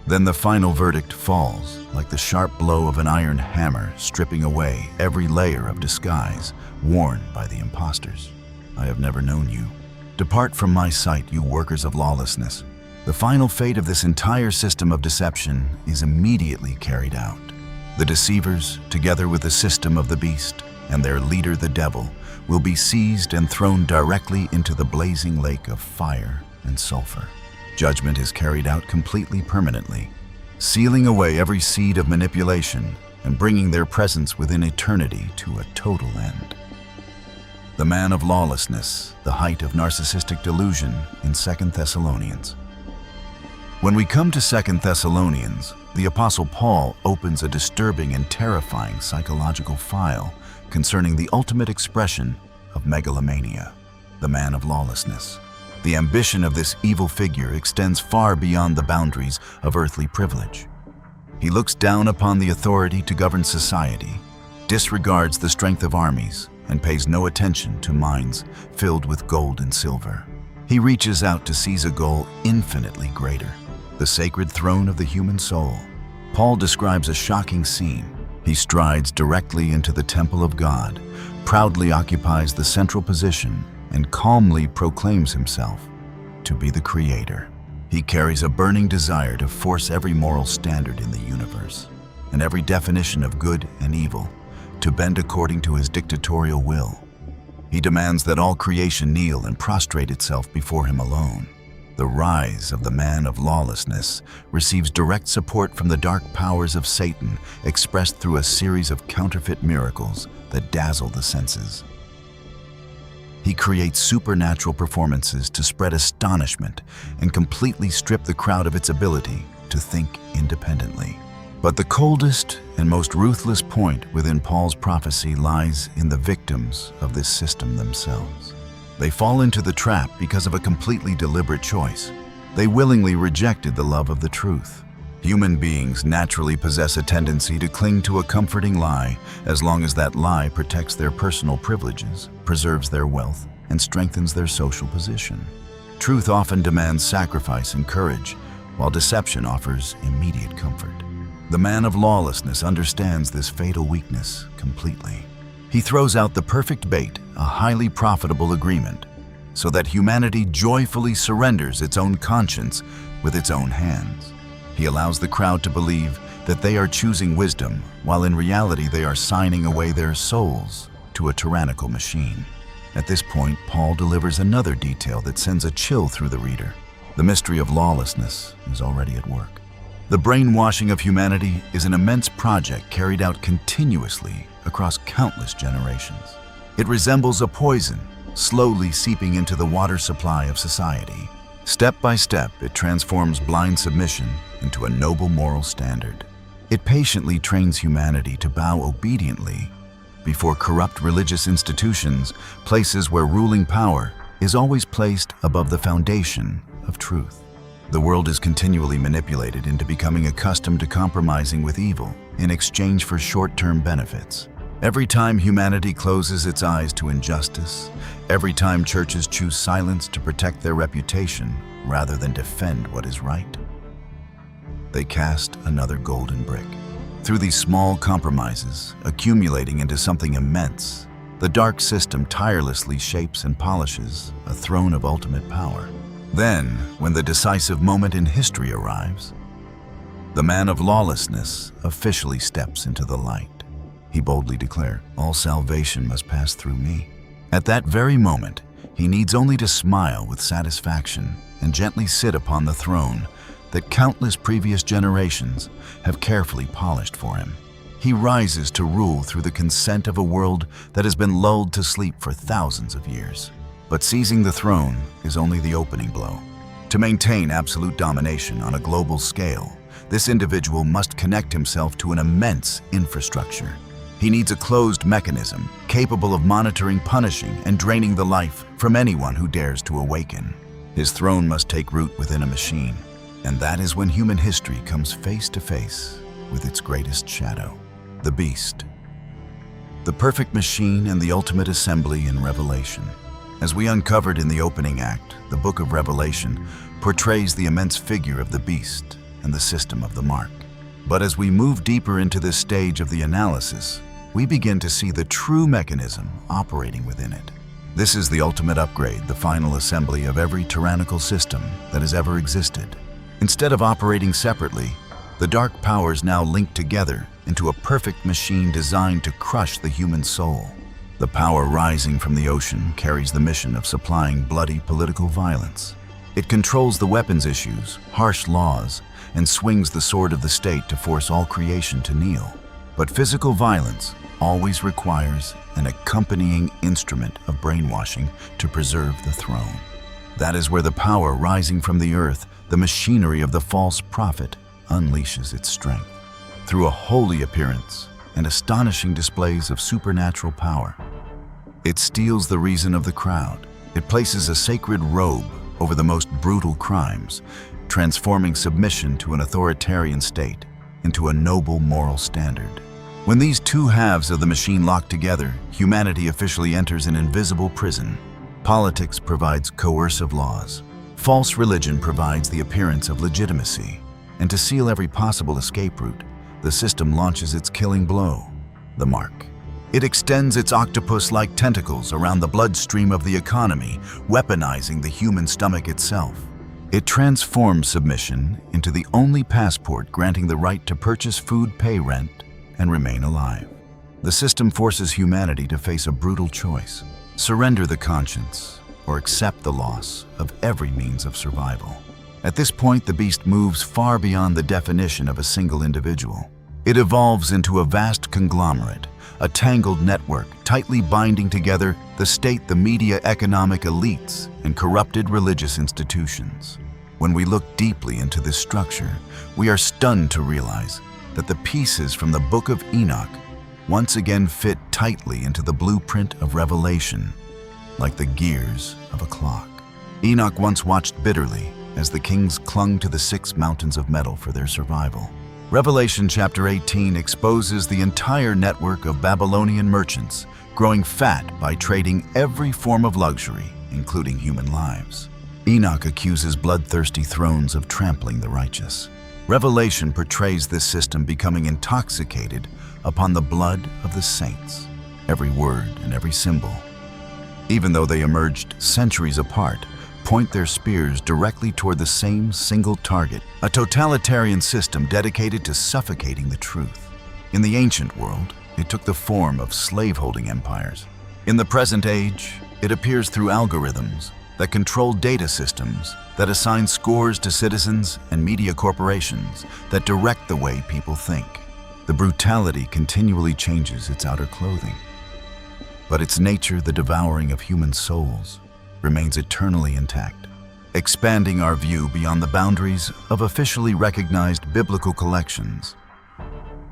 Then the final verdict falls, like the sharp blow of an iron hammer, stripping away every layer of disguise worn by the impostors. "I have never known you. Depart from my sight, you workers of lawlessness." The final fate of this entire system of deception is immediately carried out. The deceivers, together with the system of the beast and their leader the devil, will be seized and thrown directly into the blazing lake of fire and sulfur. Judgment is carried out completely permanently, sealing away every seed of manipulation and bringing their presence within eternity to a total end. The man of lawlessness, the height of narcissistic delusion in 2 Thessalonians. When we come to 2 Thessalonians, the Apostle Paul opens a disturbing and terrifying psychological file concerning the ultimate expression of megalomania, the man of lawlessness. The ambition of this evil figure extends far beyond the boundaries of earthly privilege. He looks down upon the authority to govern society, disregards the strength of armies, and pays no attention to mines filled with gold and silver. He reaches out to seize a goal infinitely greater, the sacred throne of the human soul. Paul describes a shocking scene. He strides directly into the temple of God, proudly occupies the central position, and calmly proclaims himself to be the creator. He carries a burning desire to force every moral standard in the universe, and every definition of good and evil, to bend according to his dictatorial will. He demands that all creation kneel and prostrate itself before him alone. The rise of the man of lawlessness receives direct support from the dark powers of Satan, expressed through a series of counterfeit miracles that dazzle the senses. He creates supernatural performances to spread astonishment and completely strip the crowd of its ability to think independently. But the coldest and most ruthless point within Paul's prophecy lies in the victims of this system themselves. They fall into the trap because of a completely deliberate choice. They willingly rejected the love of the truth. Human beings naturally possess a tendency to cling to a comforting lie as long as that lie protects their personal privileges, preserves their wealth, and strengthens their social position. Truth often demands sacrifice and courage, while deception offers immediate comfort. The man of lawlessness understands this fatal weakness completely. He throws out the perfect bait, a highly profitable agreement, so that humanity joyfully surrenders its own conscience with its own hands. He allows the crowd to believe that they are choosing wisdom, while in reality they are signing away their souls to a tyrannical machine. At this point, Paul delivers another detail that sends a chill through the reader. The mystery of lawlessness is already at work. The brainwashing of humanity is an immense project carried out continuously across countless generations. It resembles a poison, slowly seeping into the water supply of society. Step by step, it transforms blind submission into a noble moral standard. It patiently trains humanity to bow obediently before corrupt religious institutions, places where ruling power is always placed above the foundation of truth. The world is continually manipulated into becoming accustomed to compromising with evil in exchange for short-term benefits. Every time humanity closes its eyes to injustice, every time churches choose silence to protect their reputation rather than defend what is right, they cast another golden brick. Through these small compromises, accumulating into something immense, the dark system tirelessly shapes and polishes a throne of ultimate power. Then, when the decisive moment in history arrives, the man of lawlessness officially steps into the light. He boldly declared, "All salvation must pass through me." At that very moment, he needs only to smile with satisfaction and gently sit upon the throne that countless previous generations have carefully polished for him. He rises to rule through the consent of a world that has been lulled to sleep for thousands of years. But seizing the throne is only the opening blow. To maintain absolute domination on a global scale, this individual must connect himself to an immense infrastructure. He needs a closed mechanism capable of monitoring, punishing, and draining the life from anyone who dares to awaken. His throne must take root within a machine, and that is when human history comes face to face with its greatest shadow, the beast. The perfect machine and the ultimate assembly in Revelation. As we uncovered in the opening act, the Book of Revelation portrays the immense figure of the beast and the system of the mark. But as we move deeper into this stage of the analysis, we begin to see the true mechanism operating within it. This is the ultimate upgrade, the final assembly of every tyrannical system that has ever existed. Instead of operating separately, the dark powers now link together into a perfect machine designed to crush the human soul. The power rising from the ocean carries the mission of supplying bloody political violence. It controls the weapons issues, harsh laws, and swings the sword of the state to force all creation to kneel. But physical violence always requires an accompanying instrument of brainwashing to preserve the throne. That is where the power rising from the earth, the machinery of the false prophet, unleashes its strength. Through a holy appearance and astonishing displays of supernatural power, it steals the reason of the crowd. It places a sacred robe over the most brutal crimes, transforming submission to an authoritarian state into a noble moral standard. When these two halves of the machine lock together, humanity officially enters an invisible prison. Politics provides coercive laws. False religion provides the appearance of legitimacy. And to seal every possible escape route, the system launches its killing blow, the mark. It extends its octopus-like tentacles around the bloodstream of the economy, weaponizing the human stomach itself. It transforms submission into the only passport granting the right to purchase food, pay rent, and remain alive. The system forces humanity to face a brutal choice: surrender the conscience or accept the loss of every means of survival. At this point, the beast moves far beyond the definition of a single individual. It evolves into a vast conglomerate, a tangled network tightly binding together the state, the media, economic elites, and corrupted religious institutions. When we look deeply into this structure, we are stunned to realize that the pieces from the Book of Enoch once again fit tightly into the blueprint of Revelation, like the gears of a clock. Enoch once watched bitterly as the kings clung to the 6 mountains of metal for their survival. Revelation chapter 18 exposes the entire network of Babylonian merchants growing fat by trading every form of luxury, including human lives. Enoch accuses bloodthirsty thrones of trampling the righteous. Revelation portrays this system becoming intoxicated upon the blood of the saints, every word and every symbol. Even though they emerged centuries apart, point their spears directly toward the same single target, a totalitarian system dedicated to suffocating the truth. In the ancient world, it took the form of slave-holding empires. In the present age, it appears through algorithms that control data systems, that assign scores to citizens and media corporations, that direct the way people think. The brutality continually changes its outer clothing, but its nature, the devouring of human souls, remains eternally intact, expanding our view beyond the boundaries of officially recognized biblical collections.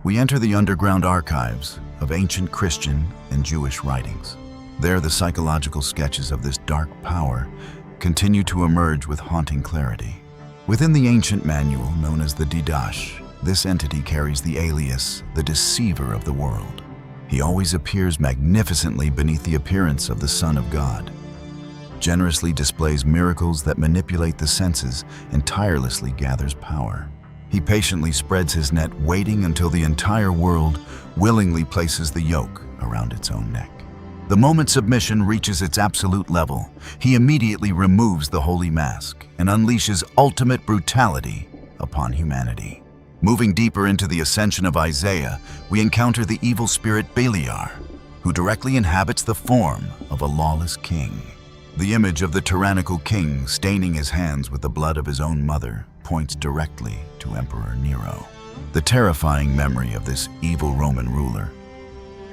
We enter the underground archives of ancient Christian and Jewish writings. There, the psychological sketches of this dark power continue to emerge with haunting clarity. Within the ancient manual known as the Didash, this entity carries the alias, the deceiver of the world. He always appears magnificently beneath the appearance of the Son of God, generously displays miracles that manipulate the senses, and tirelessly gathers power. He patiently spreads his net, waiting until the entire world willingly places the yoke around its own neck. The moment submission reaches its absolute level, he immediately removes the holy mask and unleashes ultimate brutality upon humanity. Moving deeper into the ascension of Isaiah, we encounter the evil spirit Beliar, who directly inhabits the form of a lawless king. The image of the tyrannical king staining his hands with the blood of his own mother points directly to Emperor Nero. The terrifying memory of this evil Roman ruler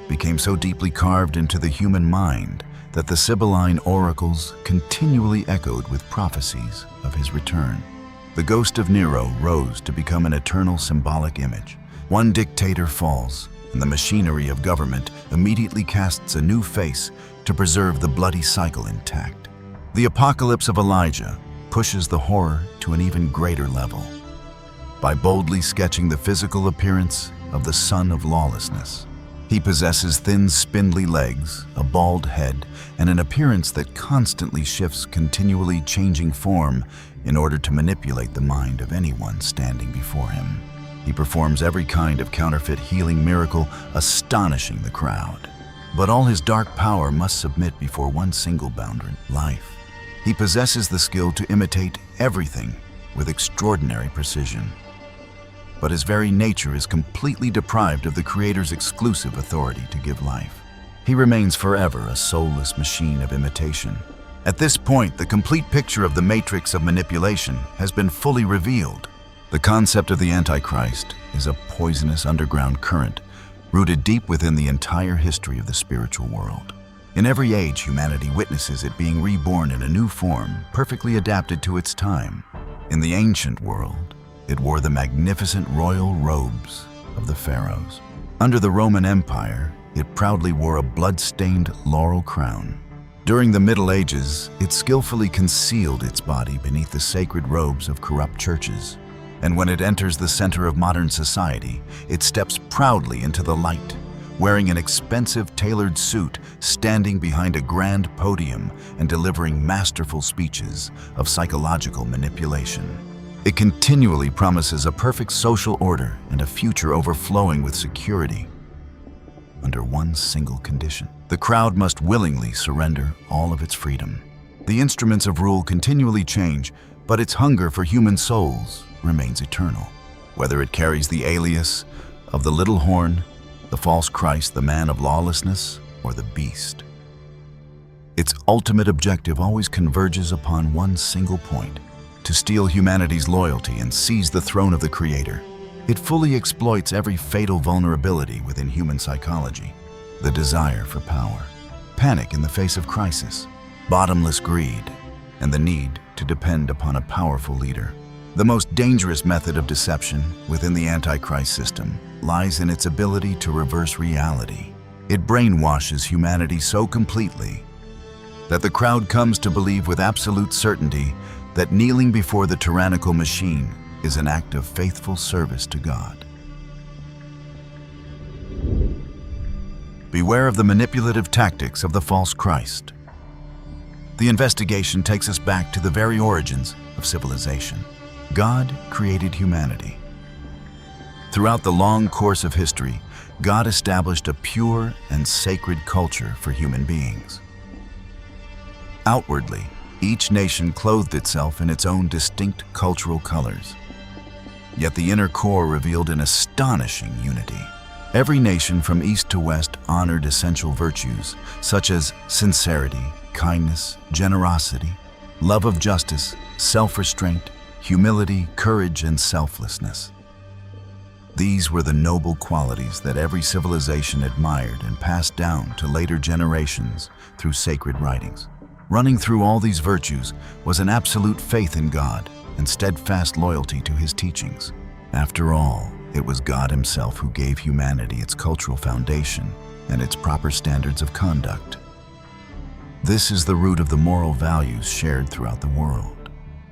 became so deeply carved into the human mind that the Sibylline oracles continually echoed with prophecies of his return. The ghost of Nero rose to become an eternal symbolic image. One dictator falls, and the machinery of government immediately casts a new face to preserve the bloody cycle intact. The apocalypse of Elijah pushes the horror to an even greater level by boldly sketching the physical appearance of the son of lawlessness. He possesses thin, spindly legs, a bald head, and an appearance that constantly shifts, continually changing form in order to manipulate the mind of anyone standing before him. He performs every kind of counterfeit healing miracle, astonishing the crowd. But all his dark power must submit before one single boundary: life. He possesses the skill to imitate everything with extraordinary precision. But his very nature is completely deprived of the Creator's exclusive authority to give life. He remains forever a soulless machine of imitation. At this point, the complete picture of the matrix of manipulation has been fully revealed. The concept of the Antichrist is a poisonous underground current rooted deep within the entire history of the spiritual world. In every age, humanity witnesses it being reborn in a new form, perfectly adapted to its time. In the ancient world, it wore the magnificent royal robes of the pharaohs. Under the Roman Empire, it proudly wore a blood-stained laurel crown. During the Middle Ages, it skillfully concealed its body beneath the sacred robes of corrupt churches. And when it enters the center of modern society, it steps proudly into the light, wearing an expensive tailored suit, standing behind a grand podium and delivering masterful speeches of psychological manipulation. It continually promises a perfect social order and a future overflowing with security, under one single condition. The crowd must willingly surrender all of its freedom. The instruments of rule continually change, but its hunger for human souls remains eternal. Whether it carries the alias of the little horn, the false Christ, the man of lawlessness, or the beast, its ultimate objective always converges upon one single point: to steal humanity's loyalty and seize the throne of the Creator. It fully exploits every fatal vulnerability within human psychology: the desire for power, panic in the face of crisis, bottomless greed, and the need to depend upon a powerful leader. The most dangerous method of deception within the Antichrist system lies in its ability to reverse reality. It brainwashes humanity so completely that the crowd comes to believe with absolute certainty that kneeling before the tyrannical machine is an act of faithful service to God. Beware of the manipulative tactics of the false Christ. The investigation takes us back to the very origins of civilization. God created humanity. Throughout the long course of history, God established a pure and sacred culture for human beings. Outwardly, each nation clothed itself in its own distinct cultural colors. Yet the inner core revealed an astonishing unity. Every nation from east to west honored essential virtues such as sincerity, kindness, generosity, love of justice, self-restraint, humility, courage, and selflessness. These were the noble qualities that every civilization admired and passed down to later generations through sacred writings. Running through all these virtues was an absolute faith in God and steadfast loyalty to His teachings. After all, it was God Himself who gave humanity its cultural foundation and its proper standards of conduct. This is the root of the moral values shared throughout the world.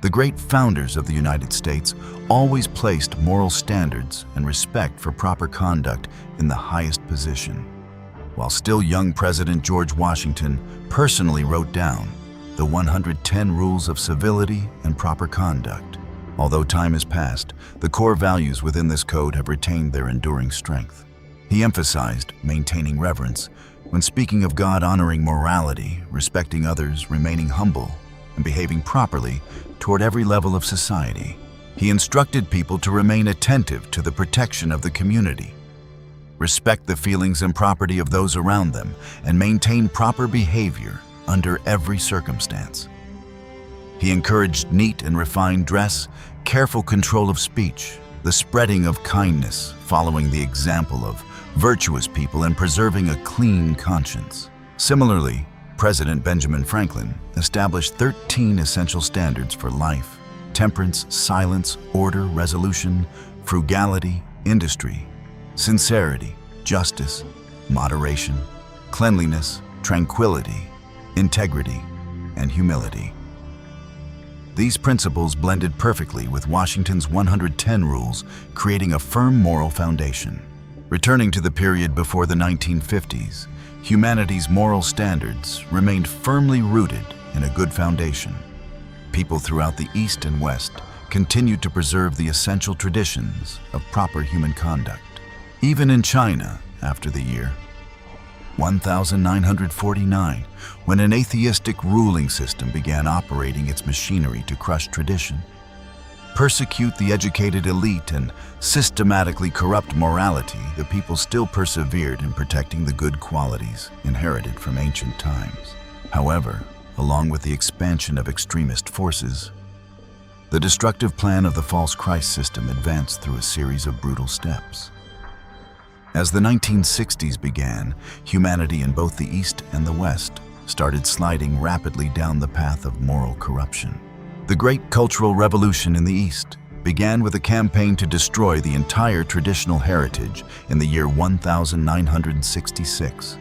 The great founders of the United States always placed moral standards and respect for proper conduct in the highest position. While still young President George Washington personally wrote down the 110 rules of civility and proper conduct. Although time has passed, the core values within this code have retained their enduring strength. He emphasized maintaining reverence when speaking of God, honoring morality, respecting others, remaining humble, and behaving properly toward every level of society. He instructed people to remain attentive to the protection of the community, respect the feelings and property of those around them, and maintain proper behavior under every circumstance. He encouraged neat and refined dress, careful control of speech, the spreading of kindness, following the example of virtuous people, and preserving a clean conscience. Similarly, President Benjamin Franklin established 13 essential standards for life: temperance, silence, order, resolution, frugality, industry, sincerity, justice, moderation, cleanliness, tranquility, integrity, and humility. These principles blended perfectly with Washington's 110 rules, creating a firm moral foundation. Returning to the period before the 1950s, humanity's moral standards remained firmly rooted in a good foundation. People throughout the East and West continued to preserve the essential traditions of proper human conduct. Even in China, after the year 1949, when an atheistic ruling system began operating its machinery to crush tradition, persecute the educated elite, and systematically corrupt morality, the people still persevered in protecting the good qualities inherited from ancient times. However, along with the expansion of extremist forces, the destructive plan of the false Christ system advanced through a series of brutal steps. As the 1960s began, humanity in both the East and the West started sliding rapidly down the path of moral corruption. The Great Cultural Revolution in the East began with a campaign to destroy the entire traditional heritage in the year 1966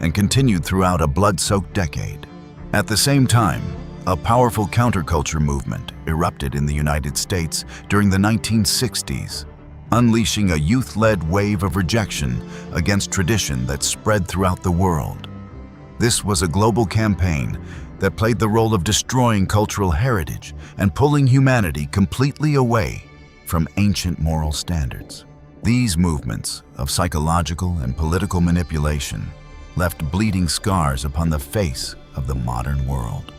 and continued throughout a blood-soaked decade. At the same time, a powerful counterculture movement erupted in the United States during the 1960s, unleashing a youth-led wave of rejection against tradition that spread throughout the world. This was a global campaign that played the role of destroying cultural heritage and pulling humanity completely away from ancient moral standards. These movements of psychological and political manipulation left bleeding scars upon the face of the modern world.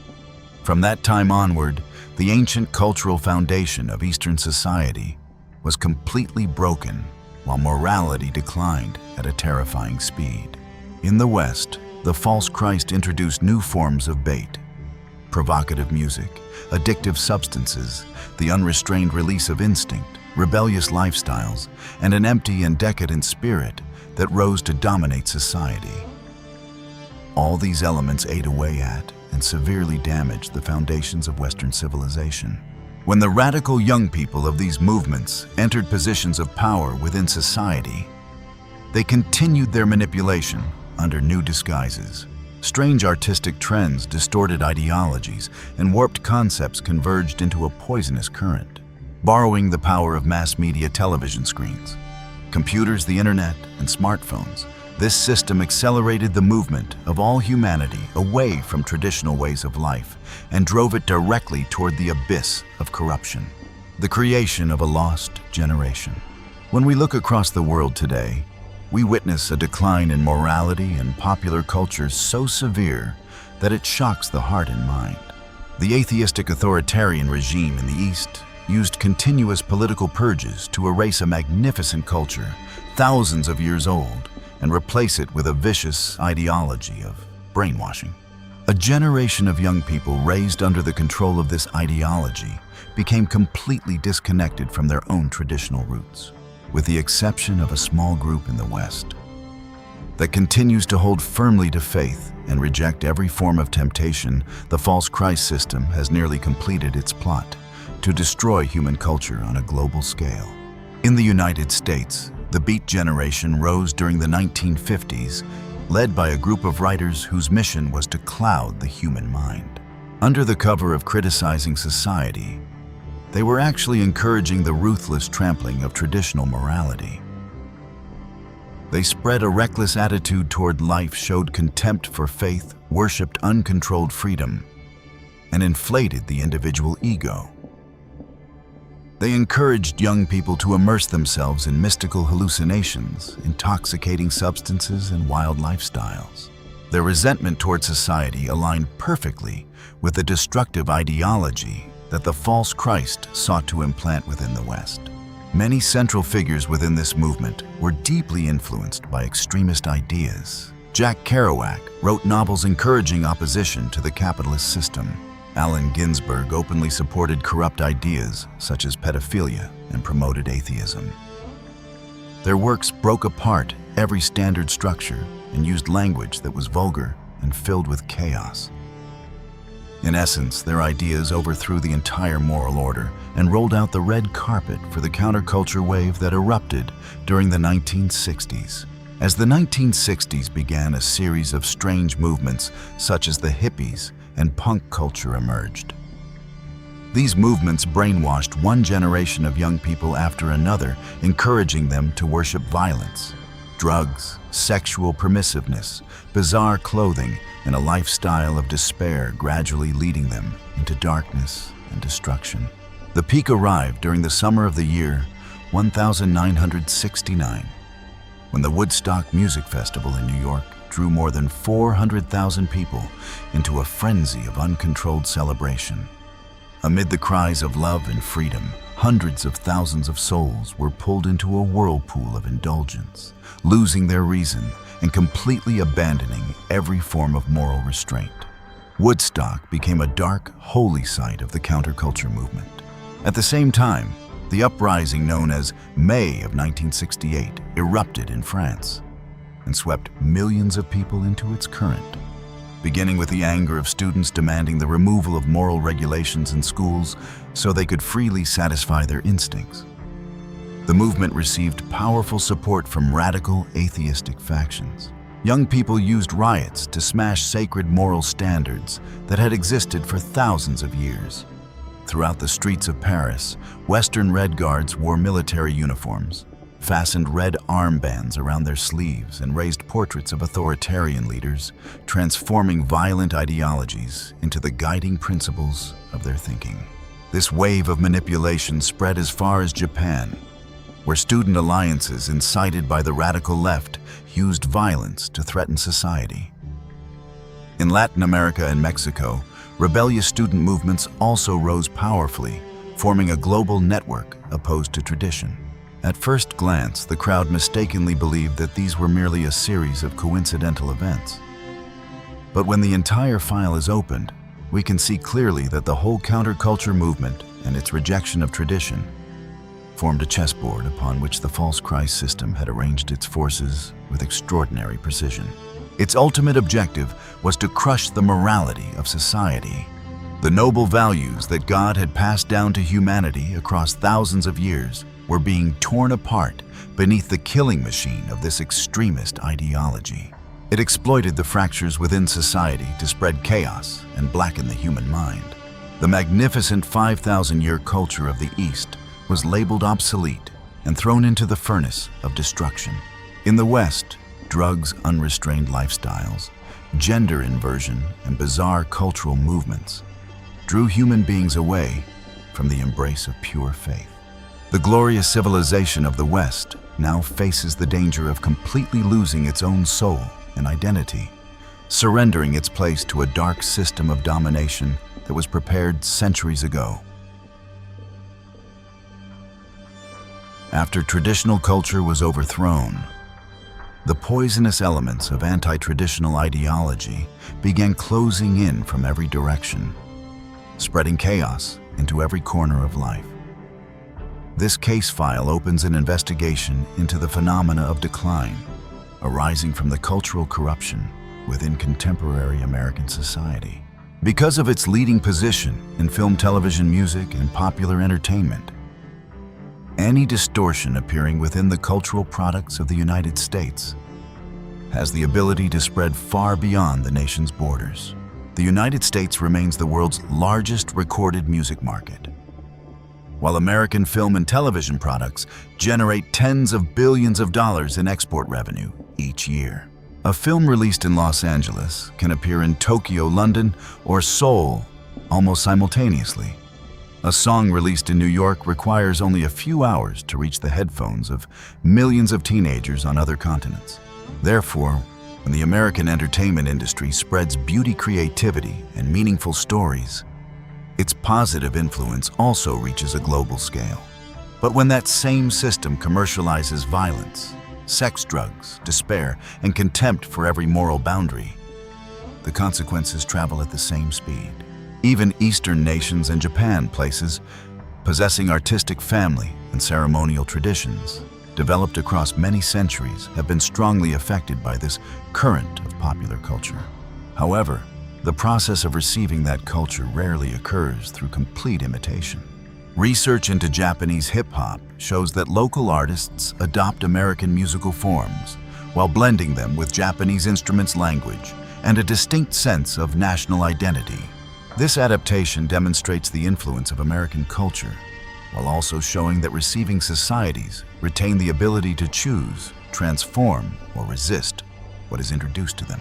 From that time onward, the ancient cultural foundation of Eastern society was completely broken, while morality declined at a terrifying speed. In the West, the false Christ introduced new forms of bait: provocative music, addictive substances, the unrestrained release of instinct, rebellious lifestyles, and an empty and decadent spirit that rose to dominate society. All these elements ate away at and severely damaged the foundations of Western civilization. When the radical young people of these movements entered positions of power within society, they continued their manipulation under new disguises. Strange artistic trends, distorted ideologies, and warped concepts converged into a poisonous current. Borrowing the power of mass media television screens, computers, the internet, and smartphones, this system accelerated the movement of all humanity away from traditional ways of life and drove it directly toward the abyss of corruption, the creation of a lost generation. When we look across the world today, we witness a decline in morality and popular culture so severe that it shocks the heart and mind. The atheistic authoritarian regime in the East used continuous political purges to erase a magnificent culture thousands of years old and replace it with a vicious ideology of brainwashing. A generation of young people raised under the control of this ideology became completely disconnected from their own traditional roots, with the exception of a small group in the West that continues to hold firmly to faith and reject every form of temptation. The false Christ system has nearly completed its plot to destroy human culture on a global scale. In the United States, the Beat generation rose during the 1950s, led by a group of writers whose mission was to cloud the human mind. Under the cover of criticizing society, they were actually encouraging the ruthless trampling of traditional morality. They spread a reckless attitude toward life, showed contempt for faith, worshipped uncontrolled freedom, and inflated the individual ego. They encouraged young people to immerse themselves in mystical hallucinations, intoxicating substances, and wild lifestyles. Their resentment toward society aligned perfectly with the destructive ideology that the false Christ sought to implant within the West. Many central figures within this movement were deeply influenced by extremist ideas. Jack Kerouac wrote novels encouraging opposition to the capitalist system. Allen Ginsberg openly supported corrupt ideas such as pedophilia and promoted atheism. Their works broke apart every standard structure and used language that was vulgar and filled with chaos. In essence, their ideas overthrew the entire moral order and rolled out the red carpet for the counterculture wave that erupted during the 1960s. As the 1960s began, a series of strange movements such as the hippies and punk culture emerged. These movements brainwashed one generation of young people after another, encouraging them to worship violence, drugs, sexual permissiveness, bizarre clothing, and a lifestyle of despair, gradually leading them into darkness and destruction. The peak arrived during the summer of the year 1969, when the Woodstock Music Festival in New York drew more than 400,000 people into a frenzy of uncontrolled celebration. Amid the cries of love and freedom, hundreds of thousands of souls were pulled into a whirlpool of indulgence, losing their reason and completely abandoning every form of moral restraint. Woodstock became a dark, holy site of the counterculture movement. At the same time, the uprising known as May of 1968 erupted in France and swept millions of people into its current, beginning with the anger of students demanding the removal of moral regulations in schools so they could freely satisfy their instincts. The movement received powerful support from radical atheistic factions. Young people used riots to smash sacred moral standards that had existed for thousands of years. Throughout the streets of Paris, Western Red Guards wore military uniforms, fastened red armbands around their sleeves and raised portraits of authoritarian leaders, transforming violent ideologies into the guiding principles of their thinking. This wave of manipulation spread as far as Japan, where student alliances incited by the radical left used violence to threaten society. In Latin America and Mexico, rebellious student movements also rose powerfully, forming a global network opposed to tradition. At first glance, the crowd mistakenly believed that these were merely a series of coincidental events. But when the entire file is opened, we can see clearly that the whole counterculture movement and its rejection of tradition formed a chessboard upon which the false Christ system had arranged its forces with extraordinary precision. Its ultimate objective was to crush the morality of society. The noble values that God had passed down to humanity across thousands of years were being torn apart beneath the killing machine of this extremist ideology. It exploited the fractures within society to spread chaos and blacken the human mind. The magnificent 5,000-year culture of the East was labeled obsolete and thrown into the furnace of destruction. In the West, drugs, unrestrained lifestyles, gender inversion, and bizarre cultural movements drew human beings away from the embrace of pure faith. The glorious civilization of the West now faces the danger of completely losing its own soul and identity, surrendering its place to a dark system of domination that was prepared centuries ago. After traditional culture was overthrown, the poisonous elements of anti-traditional ideology began closing in from every direction, spreading chaos into every corner of life. This case file opens an investigation into the phenomena of decline arising from the cultural corruption within contemporary American society. Because of its leading position in film, television, music, and popular entertainment, any distortion appearing within the cultural products of the United States has the ability to spread far beyond the nation's borders. The United States remains the world's largest recorded music market, while American film and television products generate tens of billions of dollars in export revenue each year. A film released in Los Angeles can appear in Tokyo, London, or Seoul almost simultaneously. A song released in New York requires only a few hours to reach the headphones of millions of teenagers on other continents. Therefore, when the American entertainment industry spreads beauty, creativity, and meaningful stories, its positive influence also reaches a global scale. But when that same system commercializes violence, sex, drugs, despair, and contempt for every moral boundary, the consequences travel at the same speed. Even Eastern nations and Japan, places possessing artistic family and ceremonial traditions, developed across many centuries, have been strongly affected by this current of popular culture. However, the process of receiving that culture rarely occurs through complete imitation. Research into Japanese hip-hop shows that local artists adopt American musical forms while blending them with Japanese instruments, language, and a distinct sense of national identity. This adaptation demonstrates the influence of American culture, while also showing that receiving societies retain the ability to choose, transform, or resist what is introduced to them.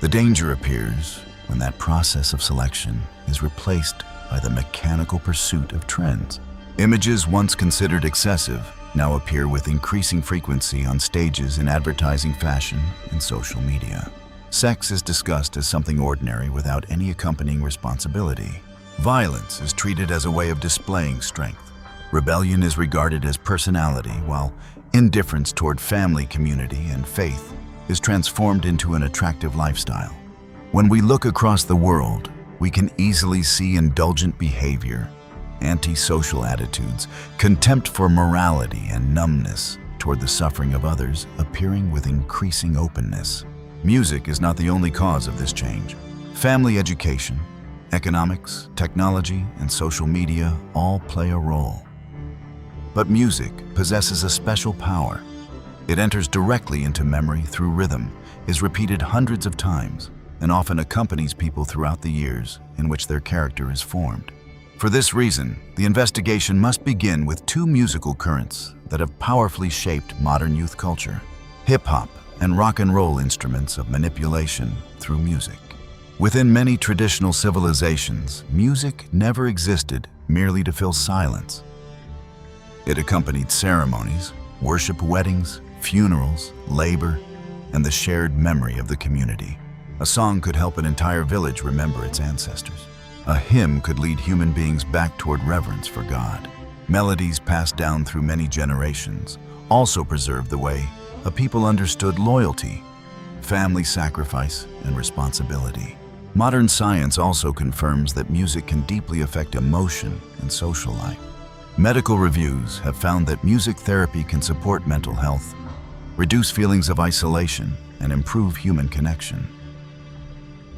The danger appears when that process of selection is replaced by the mechanical pursuit of trends. Images once considered excessive now appear with increasing frequency on stages in advertising, fashion, and social media. Sex is discussed as something ordinary without any accompanying responsibility. Violence is treated as a way of displaying strength. Rebellion is regarded as personality, while indifference toward family, community, and faith is transformed into an attractive lifestyle. When we look across the world, we can easily see indulgent behavior, antisocial attitudes, contempt for morality, and numbness toward the suffering of others appearing with increasing openness. Music is not the only cause of this change. Family education, economics, technology, and social media all play a role. But music possesses a special power. It enters directly into memory through rhythm, is repeated hundreds of times, and often accompanies people throughout the years in which their character is formed. For this reason, the investigation must begin with two musical currents that have powerfully shaped modern youth culture: hip-hop and rock and roll instruments of manipulation through music. Within many traditional civilizations, music never existed merely to fill silence. It accompanied ceremonies, worship, weddings, funerals, labor, and the shared memory of the community. A song could help an entire village remember its ancestors. A hymn could lead human beings back toward reverence for God. Melodies passed down through many generations also preserved the way a people understood loyalty, family sacrifice, and responsibility. Modern science also confirms that music can deeply affect emotion and social life. Medical reviews have found that music therapy can support mental health, reduce feelings of isolation, and improve human connection.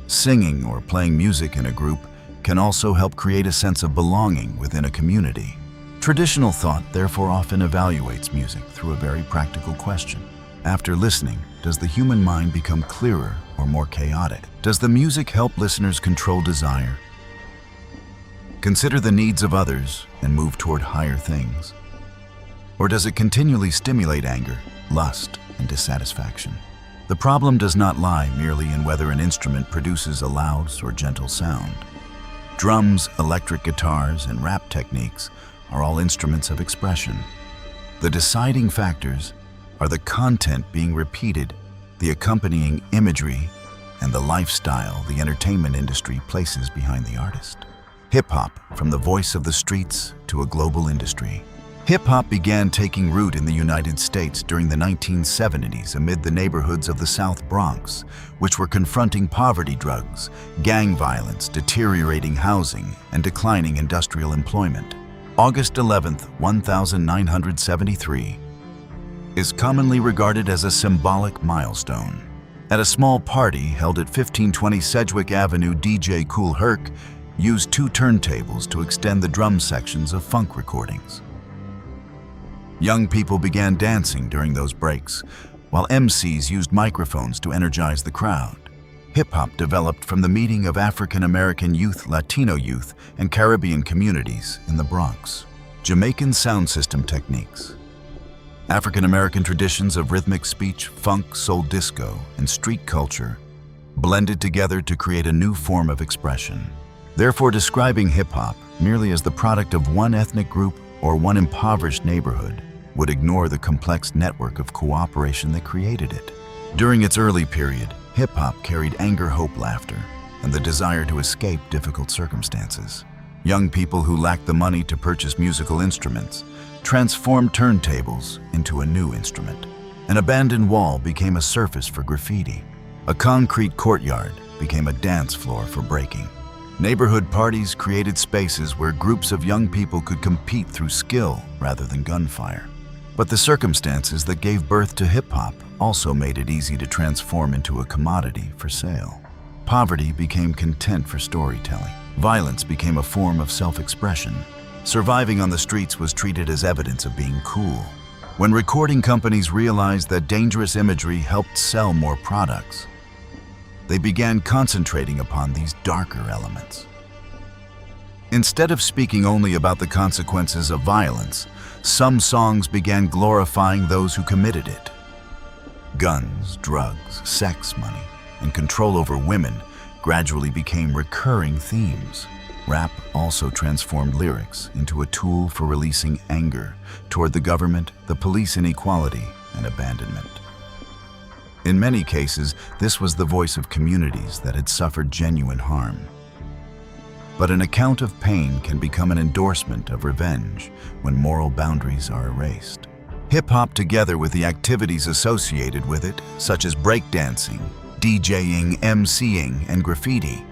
Singing or playing music in a group can also help create a sense of belonging within a community. Traditional thought therefore often evaluates music through a very practical question. After listening, does the human mind become clearer or more chaotic? Does the music help listeners control desire, consider the needs of others, and move toward higher things? Or does it continually stimulate anger, lust, and dissatisfaction? The problem does not lie merely in whether an instrument produces a loud or gentle sound. Drums, electric guitars, and rap techniques are all instruments of expression. The deciding factors are the content being repeated, the accompanying imagery, and the lifestyle the entertainment industry places behind the artist. Hip-hop, from the voice of the streets to a global industry. Hip-hop began taking root in the United States during the 1970s amid the neighborhoods of the South Bronx, which were confronting poverty, drugs, gang violence, deteriorating housing, and declining industrial employment. August 11, 1973, is commonly regarded as a symbolic milestone. At a small party held at 1520 Sedgwick Avenue, DJ Kool Herc used two turntables to extend the drum sections of funk recordings. Young people began dancing during those breaks, while MCs used microphones to energize the crowd. Hip-hop developed from the meeting of African-American youth, Latino youth, and Caribbean communities in the Bronx. Jamaican sound system techniques. African-American traditions of rhythmic speech, funk, soul disco, and street culture blended together to create a new form of expression. Therefore, describing hip-hop merely as the product of one ethnic group or one impoverished neighborhood would ignore the complex network of cooperation that created it. During its early period, hip-hop carried anger, hope, laughter, and the desire to escape difficult circumstances. Young people who lacked the money to purchase musical instruments transformed turntables into a new instrument. An abandoned wall became a surface for graffiti. A concrete courtyard became a dance floor for breaking. Neighborhood parties created spaces where groups of young people could compete through skill rather than gunfire. But the circumstances that gave birth to hip-hop also made it easy to transform into a commodity for sale. Poverty became content for storytelling. Violence became a form of self-expression. Surviving on the streets was treated as evidence of being cool. When recording companies realized that dangerous imagery helped sell more products, they began concentrating upon these darker elements. Instead of speaking only about the consequences of violence, some songs began glorifying those who committed it. Guns, drugs, sex, money, and control over women gradually became recurring themes. Rap also transformed lyrics into a tool for releasing anger toward the government, the police inequality, and abandonment. In many cases, this was the voice of communities that had suffered genuine harm. But an account of pain can become an endorsement of revenge when moral boundaries are erased. Hip-hop, together with the activities associated with it, such as breakdancing, DJing, MCing, and graffiti,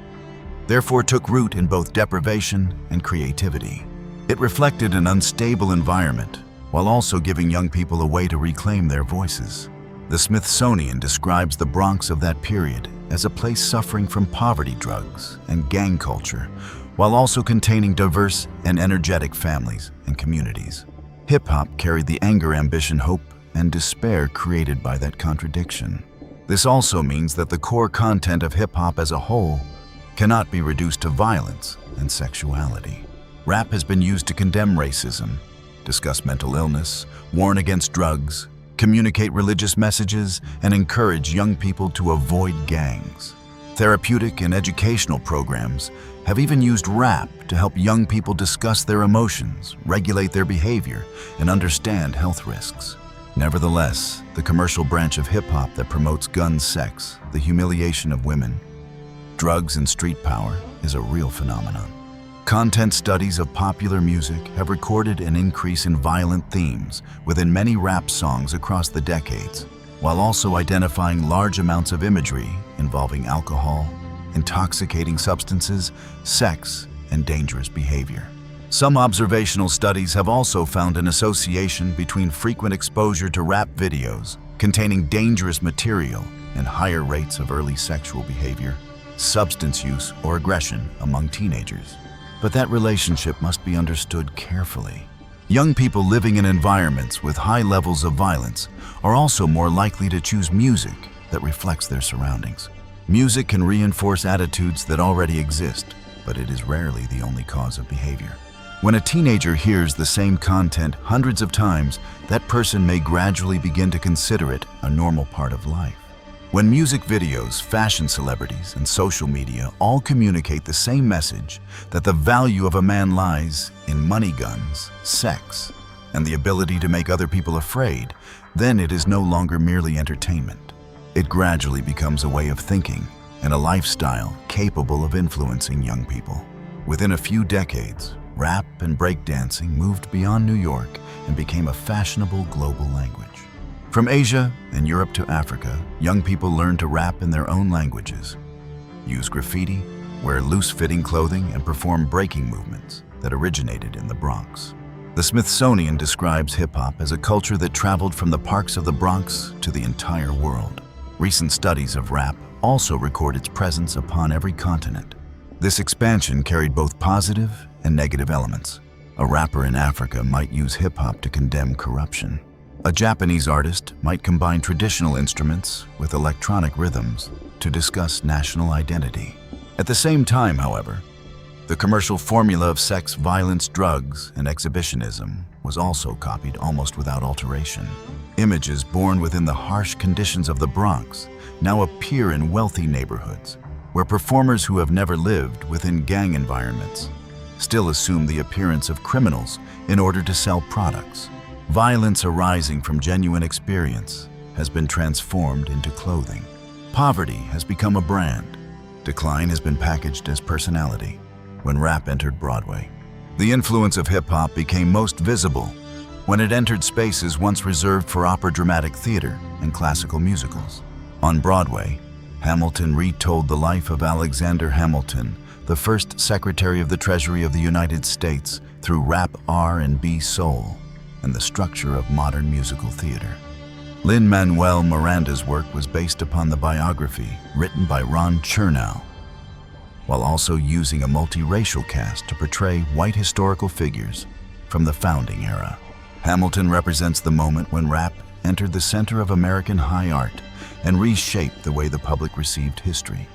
therefore took root in both deprivation and creativity. It reflected an unstable environment, while also giving young people a way to reclaim their voices. The Smithsonian describes the Bronx of that period as a place suffering from poverty, drugs, and gang culture, while also containing diverse and energetic families and communities. Hip-hop carried the anger, ambition, hope, and despair created by that contradiction. This also means that the core content of hip-hop as a whole cannot be reduced to violence and sexuality. Rap has been used to condemn racism, discuss mental illness, warn against drugs, communicate religious messages, and encourage young people to avoid gangs. Therapeutic and educational programs have even used rap to help young people discuss their emotions, regulate their behavior, and understand health risks. Nevertheless, the commercial branch of hip-hop that promotes gun sex, the humiliation of women, drugs, and street power is a real phenomenon. Content studies of popular music have recorded an increase in violent themes within many rap songs across the decades, while also identifying large amounts of imagery involving alcohol, intoxicating substances, sex, and dangerous behavior. Some observational studies have also found an association between frequent exposure to rap videos containing dangerous material and higher rates of early sexual behavior, substance use, or aggression among teenagers. But that relationship must be understood carefully. Young people living in environments with high levels of violence are also more likely to choose music that reflects their surroundings. Music can reinforce attitudes that already exist, but it is rarely the only cause of behavior. When a teenager hears the same content hundreds of times, that person may gradually begin to consider it a normal part of life. When music videos, fashion celebrities, and social media all communicate the same message that the value of a man lies in money, guns, sex, and the ability to make other people afraid, then it is no longer merely entertainment. It gradually becomes a way of thinking and a lifestyle capable of influencing young people. Within a few decades, rap and breakdancing moved beyond New York and became a fashionable global language. From Asia and Europe to Africa, young people learned to rap in their own languages, use graffiti, wear loose-fitting clothing, and perform breaking movements that originated in the Bronx. The Smithsonian describes hip-hop as a culture that traveled from the parks of the Bronx to the entire world. Recent studies of rap also record its presence upon every continent. This expansion carried both positive and negative elements. A rapper in Africa might use hip-hop to condemn corruption. A Japanese artist might combine traditional instruments with electronic rhythms to discuss national identity. At the same time, however, the commercial formula of sex, violence, drugs, and exhibitionism was also copied almost without alteration. Images born within the harsh conditions of the Bronx now appear in wealthy neighborhoods, where performers who have never lived within gang environments still assume the appearance of criminals in order to sell products. Violence arising from genuine experience has been transformed into clothing. Poverty has become a brand. Decline has been packaged as personality. When rap entered Broadway, the influence of hip-hop became most visible when it entered spaces once reserved for opera dramatic theater and classical musicals. On Broadway, Hamilton retold the life of Alexander Hamilton, the first Secretary of the Treasury of the United States, through rap, R&B, soul, and the structure of modern musical theater. Lin-Manuel Miranda's work was based upon the biography written by Ron Chernow, while also using a multiracial cast to portray white historical figures from the founding era. Hamilton represents the moment when rap entered the center of American high art and reshaped the way the public received history.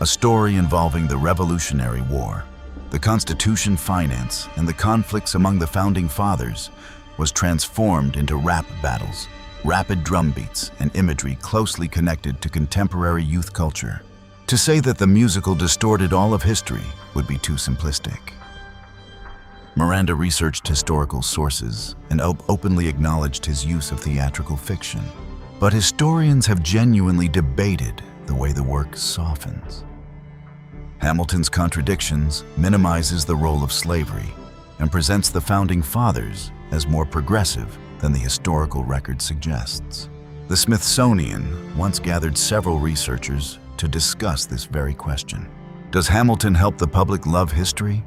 A story involving the Revolutionary War, the Constitution, finance, and the conflicts among the founding fathers was transformed into rap battles, rapid drum beats, and imagery closely connected to contemporary youth culture. To say that the musical distorted all of history would be too simplistic. Miranda researched historical sources and openly acknowledged his use of theatrical fiction. But historians have genuinely debated the way the work softens. Hamilton's contradictions minimizes the role of slavery and presents the founding fathers as more progressive than the historical record suggests. The Smithsonian once gathered several researchers to discuss this very question. Does Hamilton help the public love history?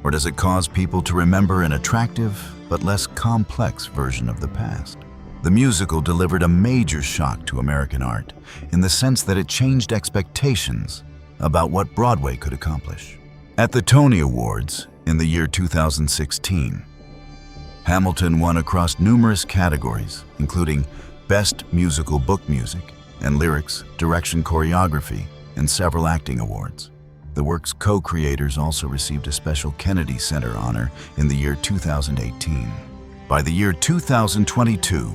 Or does it cause people to remember an attractive but less complex version of the past? The musical delivered a major shock to American art in the sense that it changed expectations about what Broadway could accomplish. At the Tony Awards in the year 2016, Hamilton won across numerous categories, including Best Musical Book Music and Lyrics, Direction, Choreography, and several acting awards. The work's co-creators also received a special Kennedy Center honor in the year 2018. By the year 2022,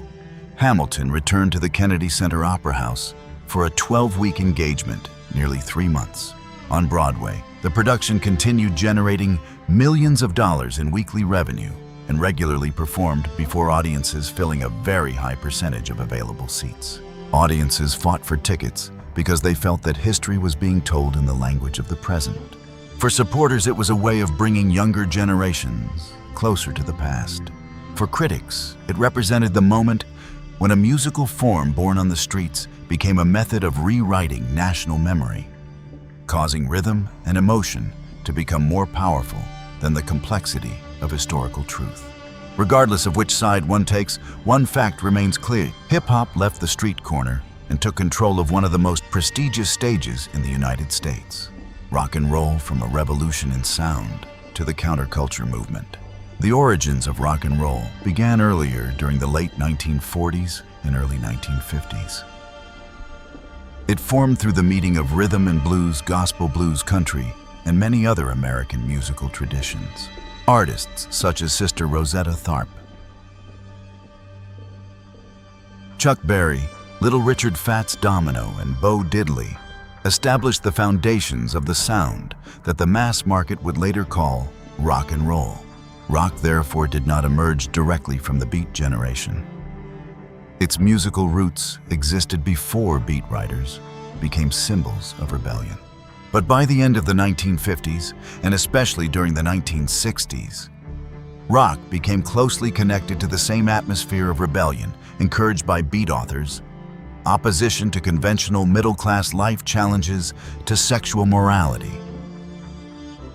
Hamilton returned to the Kennedy Center Opera House for a 12-week engagement, nearly 3 months. On Broadway, the production continued generating millions of dollars in weekly revenue and regularly performed before audiences filling a very high percentage of available seats. Audiences fought for tickets because they felt that history was being told in the language of the present. For supporters, it was a way of bringing younger generations closer to the past. For critics, it represented the moment when a musical form born on the streets became a method of rewriting national memory, causing rhythm and emotion to become more powerful than the complexity of historical truth. Regardless of which side one takes, one fact remains clear. Hip-hop left the street corner and took control of one of the most prestigious stages in the United States. Rock and roll, from a revolution in sound to the counterculture movement. The origins of rock and roll began earlier, during the late 1940s and early 1950s. It formed through the meeting of rhythm and blues, gospel blues, country, and many other American musical traditions. Artists such as Sister Rosetta Tharpe, Chuck Berry, Little Richard Fats Domino, and Bo Diddley established the foundations of the sound that the mass market would later call rock and roll. Rock, therefore, did not emerge directly from the Beat generation. Its musical roots existed before beat writers became symbols of rebellion. But by the end of the 1950s, and especially during the 1960s, rock became closely connected to the same atmosphere of rebellion encouraged by beat authors, opposition to conventional middle-class life, challenges to sexual morality,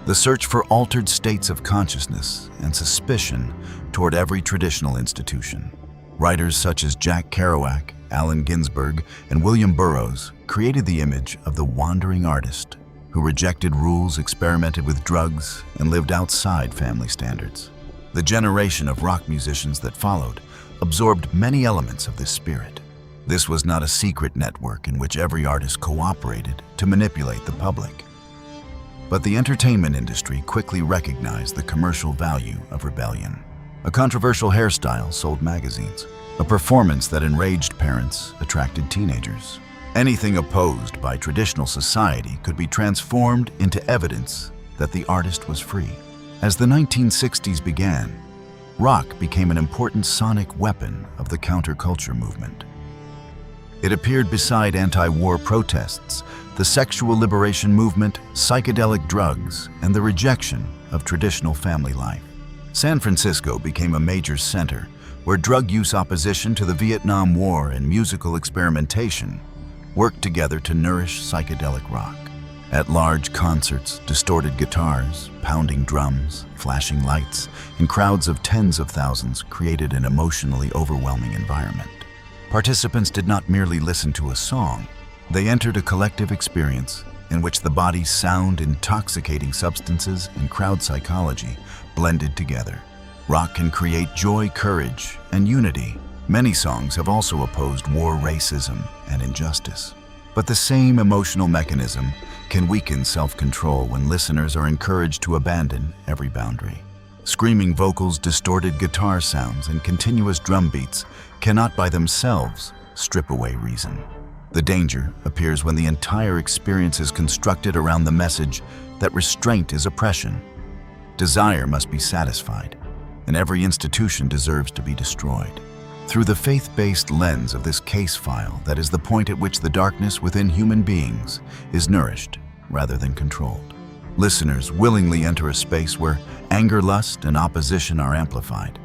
the search for altered states of consciousness, and suspicion toward every traditional institution. Writers such as Jack Kerouac, Allen Ginsberg, and William Burroughs created the image of the wandering artist who rejected rules, experimented with drugs, and lived outside family standards. The generation of rock musicians that followed absorbed many elements of this spirit. This was not a secret network in which every artist cooperated to manipulate the public. But the entertainment industry quickly recognized the commercial value of rebellion. A controversial hairstyle sold magazines. A performance that enraged parents attracted teenagers. Anything opposed by traditional society could be transformed into evidence that the artist was free. As the 1960s began, rock became an important sonic weapon of the counterculture movement. It appeared beside anti-war protests, the sexual liberation movement, psychedelic drugs, and the rejection of traditional family life. San Francisco became a major center where drug use, opposition to the Vietnam War, and musical experimentation worked together to nourish psychedelic rock. At large concerts, distorted guitars, pounding drums, flashing lights, and crowds of tens of thousands created an emotionally overwhelming environment. Participants did not merely listen to a song, they entered a collective experience in which the body's sound, intoxicating substances, and crowd psychology blended together. Rock can create joy, courage, and unity. Many songs have also opposed war, racism, and injustice. But the same emotional mechanism can weaken self-control when listeners are encouraged to abandon every boundary. Screaming vocals, distorted guitar sounds, and continuous drum beats cannot by themselves strip away reason. The danger appears when the entire experience is constructed around the message that restraint is oppression. Desire must be satisfied, and every institution deserves to be destroyed. Through the faith-based lens of this case file, that is the point at which the darkness within human beings is nourished rather than controlled. Listeners willingly enter a space where anger, lust, and opposition are amplified.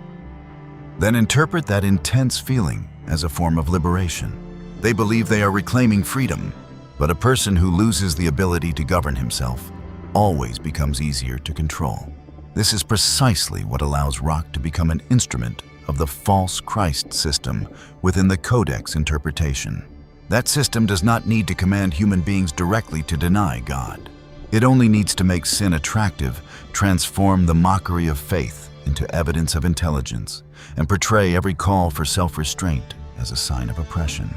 Then interpret that intense feeling as a form of liberation. They believe they are reclaiming freedom, but a person who loses the ability to govern himself always becomes easier to control. This is precisely what allows rock to become an instrument of the false Christ system within the Codex interpretation. That system does not need to command human beings directly to deny God. It only needs to make sin attractive, transform the mockery of faith into evidence of intelligence, and portray every call for self-restraint as a sign of oppression,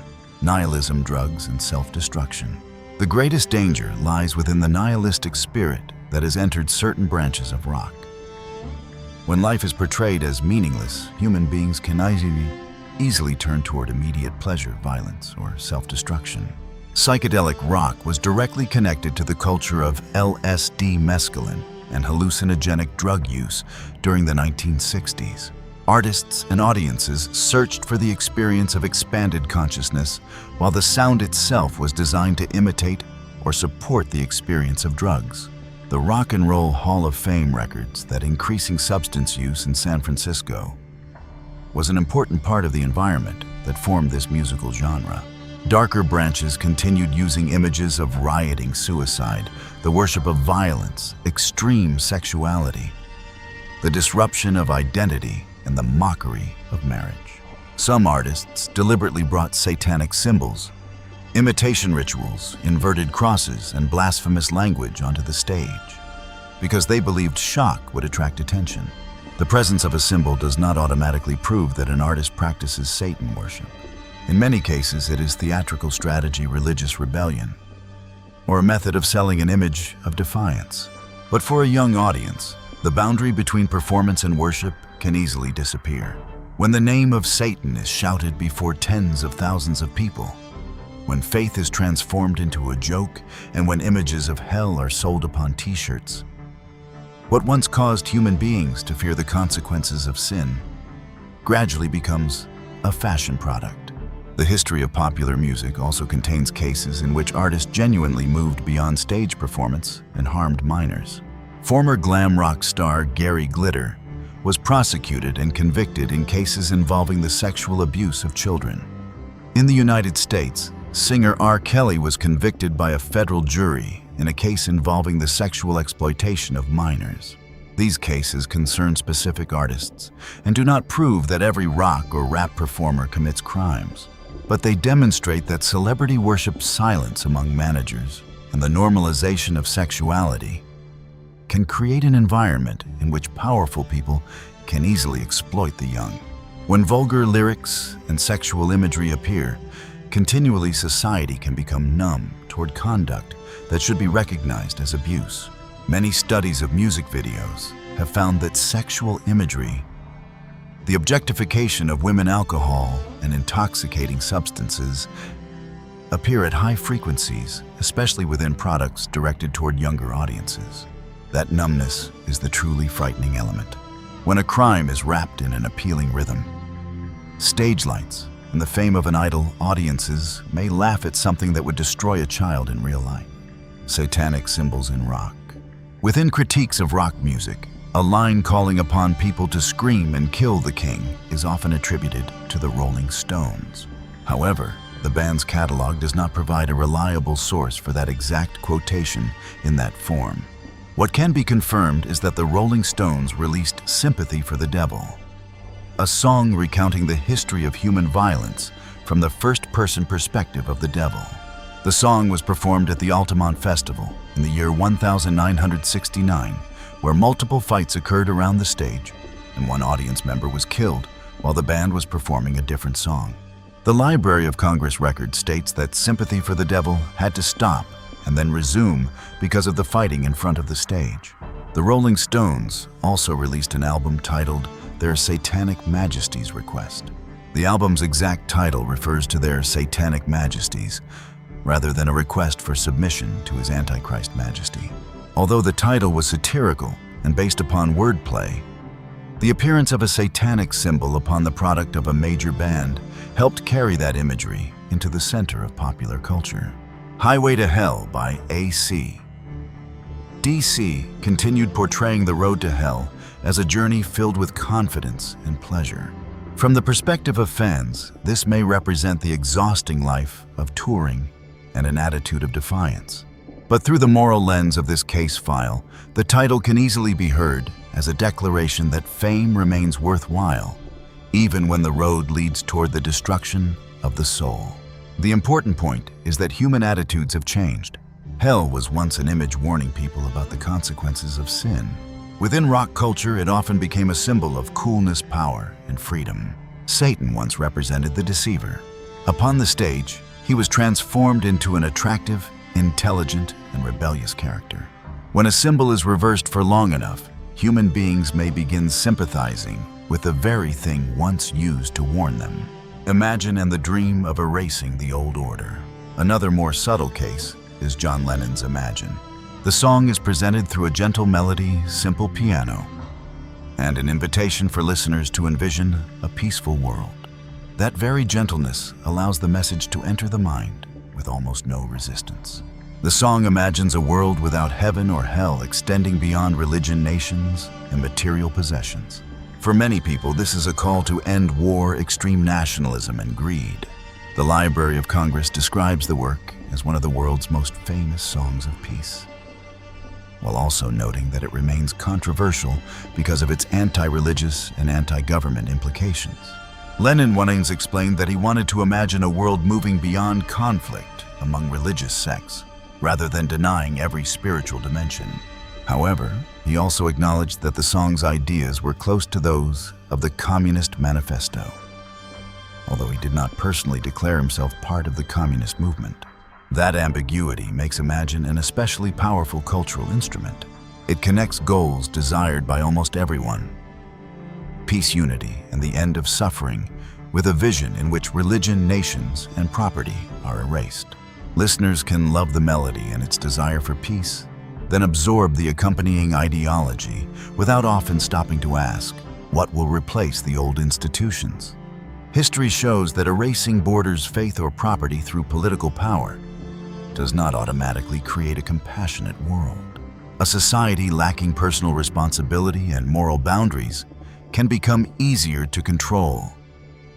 nihilism, drugs, and self-destruction. The greatest danger lies within the nihilistic spirit that has entered certain branches of rock. When life is portrayed as meaningless, human beings can easily turn toward immediate pleasure, violence, or self-destruction. Psychedelic rock was directly connected to the culture of LSD, mescaline, and hallucinogenic drug use during the 1960s. Artists and audiences searched for the experience of expanded consciousness, while the sound itself was designed to imitate or support the experience of drugs. The Rock and Roll Hall of Fame records that increasing substance use in San Francisco was an important part of the environment that formed this musical genre. Darker branches continued using images of rioting, suicide, the worship of violence, extreme sexuality, the disruption of identity, and the mockery of marriage. Some artists deliberately brought satanic symbols, imitation rituals, inverted crosses, and blasphemous language onto the stage because they believed shock would attract attention. The presence of a symbol does not automatically prove that an artist practices Satan worship. In many cases, it is theatrical strategy, religious rebellion, or a method of selling an image of defiance. But for a young audience, the boundary between performance and worship can easily disappear. When the name of Satan is shouted before tens of thousands of people, when faith is transformed into a joke, and when images of hell are sold upon t-shirts, what once caused human beings to fear the consequences of sin gradually becomes a fashion product. The history of popular music also contains cases in which artists genuinely moved beyond stage performance and harmed minors. Former glam rock star Gary Glitter was prosecuted and convicted in cases involving the sexual abuse of children. In the United States, singer R. Kelly was convicted by a federal jury in a case involving the sexual exploitation of minors. These cases concern specific artists and do not prove that every rock or rap performer commits crimes, but they demonstrate that celebrity worship, silence among managers, and the normalization of sexuality can create an environment in which powerful people can easily exploit the young. When vulgar lyrics and sexual imagery appear, continually society can become numb toward conduct that should be recognized as abuse. Many studies of music videos have found that sexual imagery, the objectification of women, alcohol, and intoxicating substances appear at high frequencies, especially within products directed toward younger audiences. That numbness is the truly frightening element. When a crime is wrapped in an appealing rhythm, stage lights, and the fame of an idol, audiences may laugh at something that would destroy a child in real life. Satanic symbols in rock. Within critiques of rock music, a line calling upon people to scream and kill the king is often attributed to the Rolling Stones. However, the band's catalog does not provide a reliable source for that exact quotation in that form. What can be confirmed is that the Rolling Stones released Sympathy for the Devil, a song recounting the history of human violence from the first-person perspective of the devil. The song was performed at the Altamont Festival in the year 1969, where multiple fights occurred around the stage, and one audience member was killed while the band was performing a different song. The Library of Congress record states that Sympathy for the Devil had to stop and then resume because of the fighting in front of the stage. The Rolling Stones also released an album titled Their Satanic Majesty's Request. The album's exact title refers to their satanic majesties, rather than a request for submission to his Antichrist majesty. Although the title was satirical and based upon wordplay, the appearance of a satanic symbol upon the product of a major band helped carry that imagery into the center of popular culture. Highway to Hell by AC. DC continued portraying the road to hell as a journey filled with confidence and pleasure. From the perspective of fans, this may represent the exhausting life of touring and an attitude of defiance. But through the moral lens of this case file, the title can easily be heard as a declaration that fame remains worthwhile, even when the road leads toward the destruction of the soul. The important point is that human attitudes have changed. Hell was once an image warning people about the consequences of sin. Within rock culture, it often became a symbol of coolness, power, and freedom. Satan once represented the deceiver. Upon the stage, he was transformed into an attractive intelligent, and rebellious character. When a symbol is reversed for long enough, human beings may begin sympathizing with the very thing once used to warn them. Imagine and the dream of erasing the old order. Another more subtle case is John Lennon's Imagine. The song is presented through a gentle melody, simple piano, and an invitation for listeners to envision a peaceful world. That very gentleness allows the message to enter the mind with almost no resistance. The song imagines a world without heaven or hell, extending beyond religion, nations, and material possessions. For many people, this is a call to end war, extreme nationalism, and greed. The Library of Congress describes the work as one of the world's most famous songs of peace, while also noting that it remains controversial because of its anti-religious and anti-government implications. Lennon once explained that he wanted to imagine a world moving beyond conflict among religious sects, rather than denying every spiritual dimension. However, he also acknowledged that the song's ideas were close to those of the Communist Manifesto, although he did not personally declare himself part of the communist movement. That ambiguity makes Imagine an especially powerful cultural instrument. It connects goals desired by almost everyone: peace, unity, and the end of suffering, with a vision in which religion, nations, and property are erased. Listeners can love the melody and its desire for peace, then absorb the accompanying ideology without often stopping to ask, what will replace the old institutions? History shows that erasing borders, faith, or property through political power does not automatically create a compassionate world. A society lacking personal responsibility and moral boundaries can become easier to control,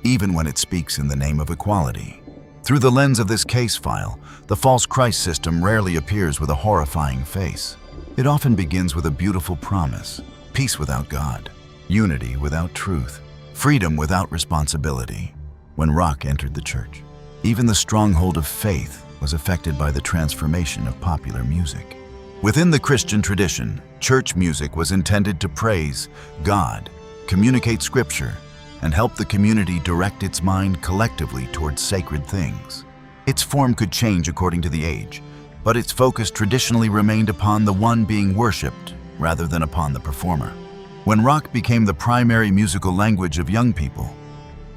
even when it speaks in the name of equality. Through the lens of this case file, the false Christ system rarely appears with a horrifying face. It often begins with a beautiful promise: peace without God, unity without truth, freedom without responsibility. When rock entered the church, even the stronghold of faith was affected by the transformation of popular music. Within the Christian tradition, church music was intended to praise God, communicate scripture, and help the community direct its mind collectively towards sacred things. Its form could change according to the age, but its focus traditionally remained upon the one being worshipped rather than upon the performer. When rock became the primary musical language of young people,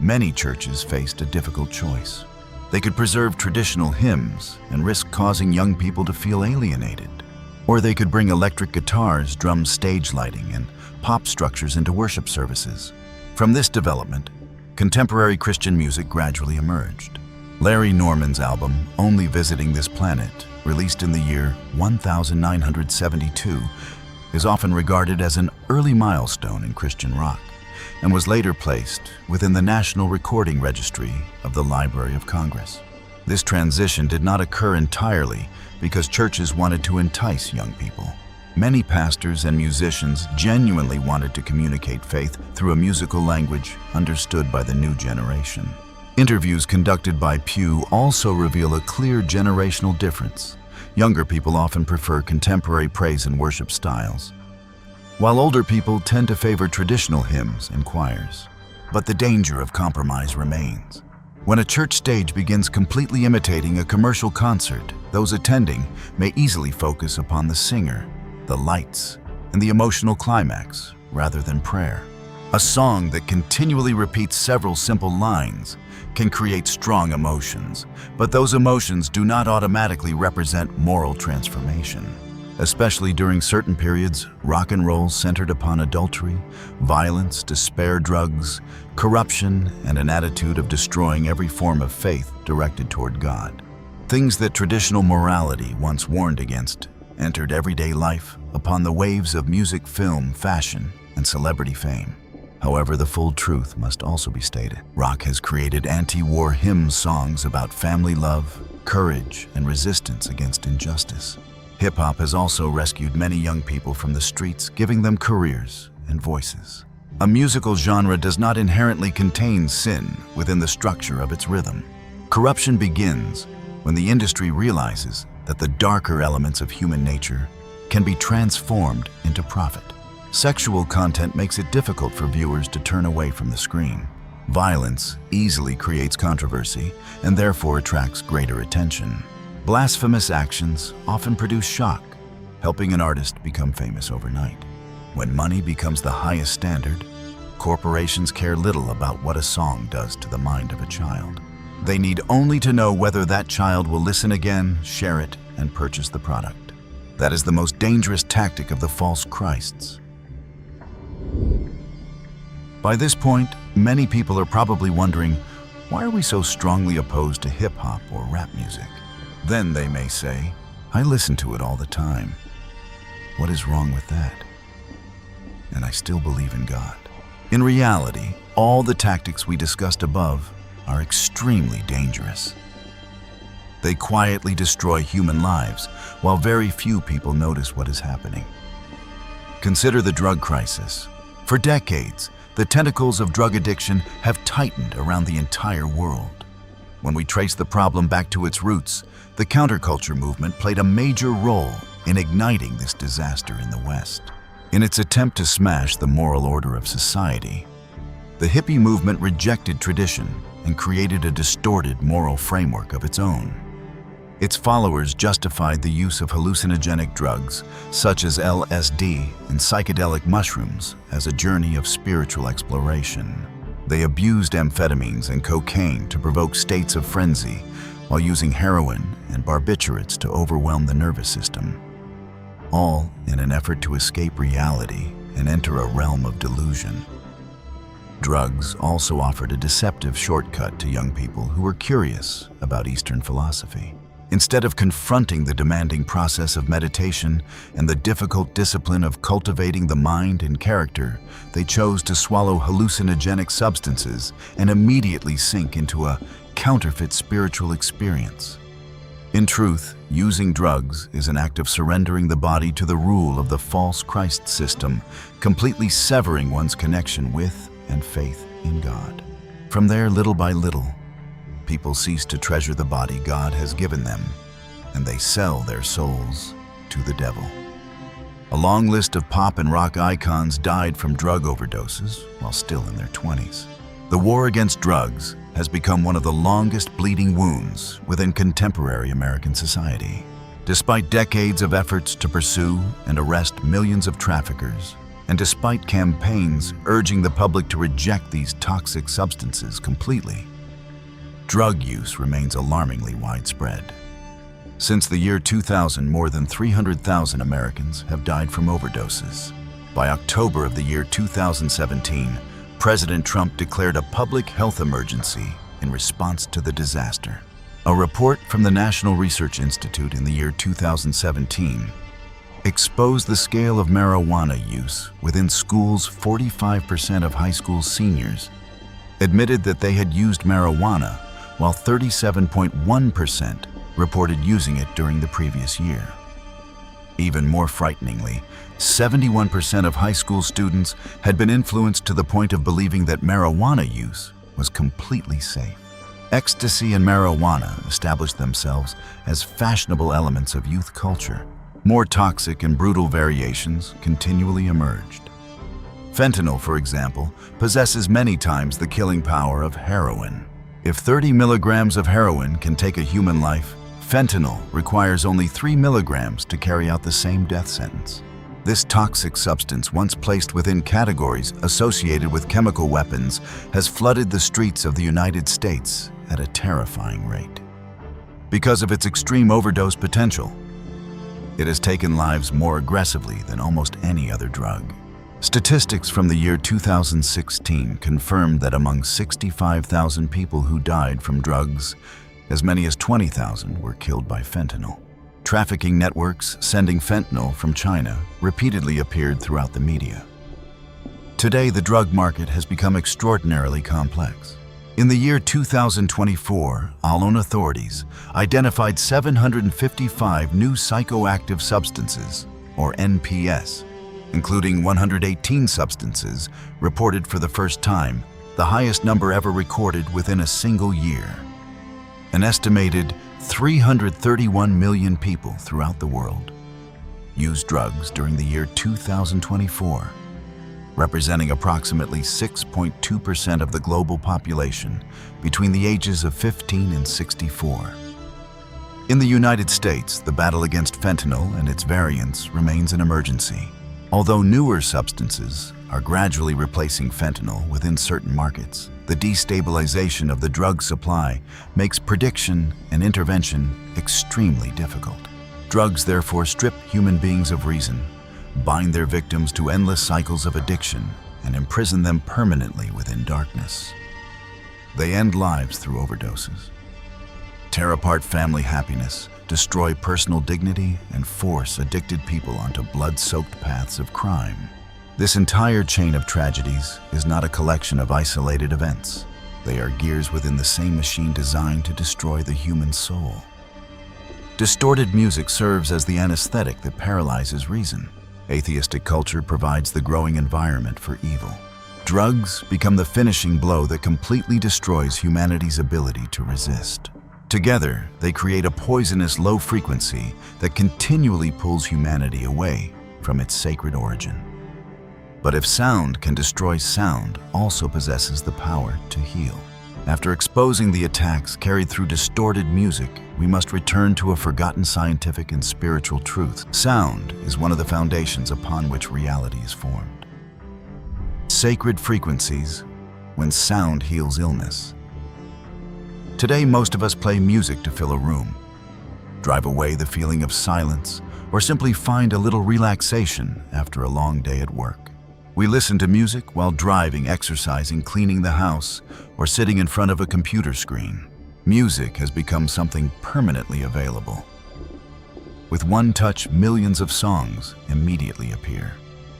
many churches faced a difficult choice. They could preserve traditional hymns and risk causing young people to feel alienated. Or they could bring electric guitars, drum stage lighting, and pop structures into worship services. From this development, contemporary Christian music gradually emerged. Larry Norman's album, Only Visiting This Planet, released in the year 1972, is often regarded as an early milestone in Christian rock, and was later placed within the National Recording Registry of the Library of Congress. This transition did not occur entirely because churches wanted to entice young people. Many pastors and musicians genuinely wanted to communicate faith through a musical language understood by the new generation. Interviews conducted by Pew also reveal a clear generational difference. Younger people often prefer contemporary praise and worship styles, while older people tend to favor traditional hymns and choirs. But the danger of compromise remains. When a church stage begins completely imitating a commercial concert, those attending may easily focus upon the singer, the lights, and the emotional climax rather than prayer. A song that continually repeats several simple lines can create strong emotions, but those emotions do not automatically represent moral transformation. Especially during certain periods, rock and roll centered upon adultery, violence, despair, drugs, corruption, and an attitude of destroying every form of faith directed toward God. Things that traditional morality once warned against entered everyday life upon the waves of music, film, fashion, and celebrity fame. However, the full truth must also be stated. Rock has created anti-war hymn songs about family love, courage, and resistance against injustice. Hip-hop has also rescued many young people from the streets, giving them careers and voices. A musical genre does not inherently contain sin within the structure of its rhythm. Corruption begins when the industry realizes that the darker elements of human nature can be transformed into profit. Sexual content makes it difficult for viewers to turn away from the screen. Violence easily creates controversy and therefore attracts greater attention. Blasphemous actions often produce shock, helping an artist become famous overnight. When money becomes the highest standard, corporations care little about what a song does to the mind of a child. They need only to know whether that child will listen again, share it, and purchase the product. That is the most dangerous tactic of the false Christs. By this point, many people are probably wondering, why are we so strongly opposed to hip-hop or rap music? Then they may say, I listen to it all the time. What is wrong with that? And I still believe in God. In reality, all the tactics we discussed above are extremely dangerous. They quietly destroy human lives, while very few people notice what is happening. Consider the drug crisis. For decades, the tentacles of drug addiction have tightened around the entire world. When we trace the problem back to its roots, the counterculture movement played a major role in igniting this disaster in the West. In its attempt to smash the moral order of society, the hippie movement rejected tradition and created a distorted moral framework of its own. Its followers justified the use of hallucinogenic drugs, such as LSD and psychedelic mushrooms, as a journey of spiritual exploration. They abused amphetamines and cocaine to provoke states of frenzy, while using heroin and barbiturates to overwhelm the nervous system, all in an effort to escape reality and enter a realm of delusion. Drugs also offered a deceptive shortcut to young people who were curious about Eastern philosophy. Instead of confronting the demanding process of meditation and the difficult discipline of cultivating the mind and character, they chose to swallow hallucinogenic substances and immediately sink into a counterfeit spiritual experience. In truth, using drugs is an act of surrendering the body to the rule of the false Christ system, completely severing one's connection with and faith in God. From there, little by little, people cease to treasure the body God has given them, and they sell their souls to the devil. A long list of pop and rock icons died from drug overdoses while still in their 20s. The war against drugs has become one of the longest bleeding wounds within contemporary American society. Despite decades of efforts to pursue and arrest millions of traffickers, and despite campaigns urging the public to reject these toxic substances completely, drug use remains alarmingly widespread. Since the year 2000, more than 300,000 Americans have died from overdoses. By October of the year 2017, President Trump declared a public health emergency in response to the disaster. A report from the National Research Institute in the year 2017 exposed the scale of marijuana use within schools. 45% of high school seniors admitted that they had used marijuana, while 37.1% reported using it during the previous year. Even more frighteningly, 71% of high school students had been influenced to the point of believing that marijuana use was completely safe. Ecstasy and marijuana established themselves as fashionable elements of youth culture. More toxic and brutal variations continually emerged. Fentanyl, for example, possesses many times the killing power of heroin. If 30 milligrams of heroin can take a human life, fentanyl requires only 3 milligrams to carry out the same death sentence. This toxic substance, once placed within categories associated with chemical weapons, has flooded the streets of the United States at a terrifying rate. Because of its extreme overdose potential, it has taken lives more aggressively than almost any other drug. Statistics from the year 2016 confirmed that among 65,000 people who died from drugs, as many as 20,000 were killed by fentanyl. Trafficking networks sending fentanyl from China repeatedly appeared throughout the media. Today, the drug market has become extraordinarily complex. In the year 2024, our own authorities identified 755 new psychoactive substances, or NPS, including 118 substances reported for the first time, the highest number ever recorded within a single year. An estimated 331 million people throughout the world used drugs during the year 2024, representing approximately 6.2% of the global population between the ages of 15 and 64. In the United States, the battle against fentanyl and its variants remains an emergency. Although newer substances are gradually replacing fentanyl within certain markets, the destabilization of the drug supply makes prediction and intervention extremely difficult. Drugs therefore strip human beings of reason, bind their victims to endless cycles of addiction, and imprison them permanently within darkness. They end lives through overdoses, tear apart family happiness, destroy personal dignity, and force addicted people onto blood-soaked paths of crime. This entire chain of tragedies is not a collection of isolated events. They are gears within the same machine designed to destroy the human soul. Distorted music serves as the anesthetic that paralyzes reason. Atheistic culture provides the growing environment for evil. Drugs become the finishing blow that completely destroys humanity's ability to resist. Together, they create a poisonous low frequency that continually pulls humanity away from its sacred origin. But if sound can destroy, sound also possesses the power to heal. After exposing the attacks carried through distorted music, we must return to a forgotten scientific and spiritual truth. Sound is one of the foundations upon which reality is formed. Sacred frequencies, when sound heals illness. Today, most of us play music to fill a room, drive away the feeling of silence, or simply find a little relaxation after a long day at work. We listen to music while driving, exercising, cleaning the house, or sitting in front of a computer screen. Music has become something permanently available. With one touch, millions of songs immediately appear.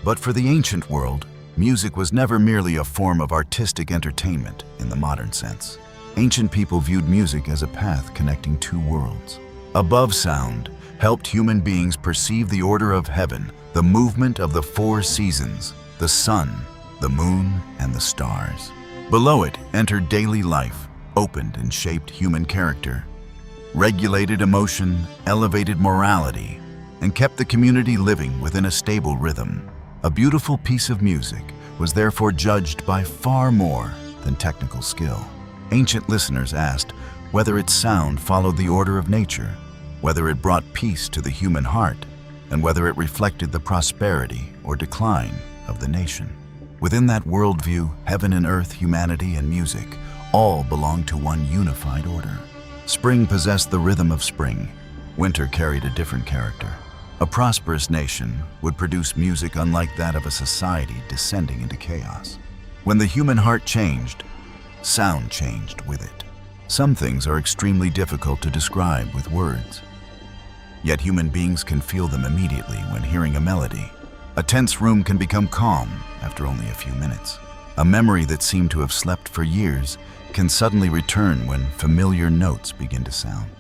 But for the ancient world, music was never merely a form of artistic entertainment in the modern sense. Ancient people viewed music as a path connecting two worlds. Above sound helped human beings perceive the order of heaven, the movement of the four seasons, the sun, the moon, and the stars. Below it entered daily life, opened and shaped human character, regulated emotion, elevated morality, and kept the community living within a stable rhythm. A beautiful piece of music was therefore judged by far more than technical skill. Ancient listeners asked whether its sound followed the order of nature, whether it brought peace to the human heart, and whether it reflected the prosperity or decline of the nation. Within that worldview, heaven and earth, humanity and music all belonged to one unified order. Spring possessed the rhythm of spring. Winter carried a different character. A prosperous nation would produce music unlike that of a society descending into chaos. When the human heart changed, sound changed with it. Some things are extremely difficult to describe with words. Yet human beings can feel them immediately when hearing a melody. A tense room can become calm after only a few minutes. A memory that seemed to have slept for years can suddenly return when familiar notes begin to sound.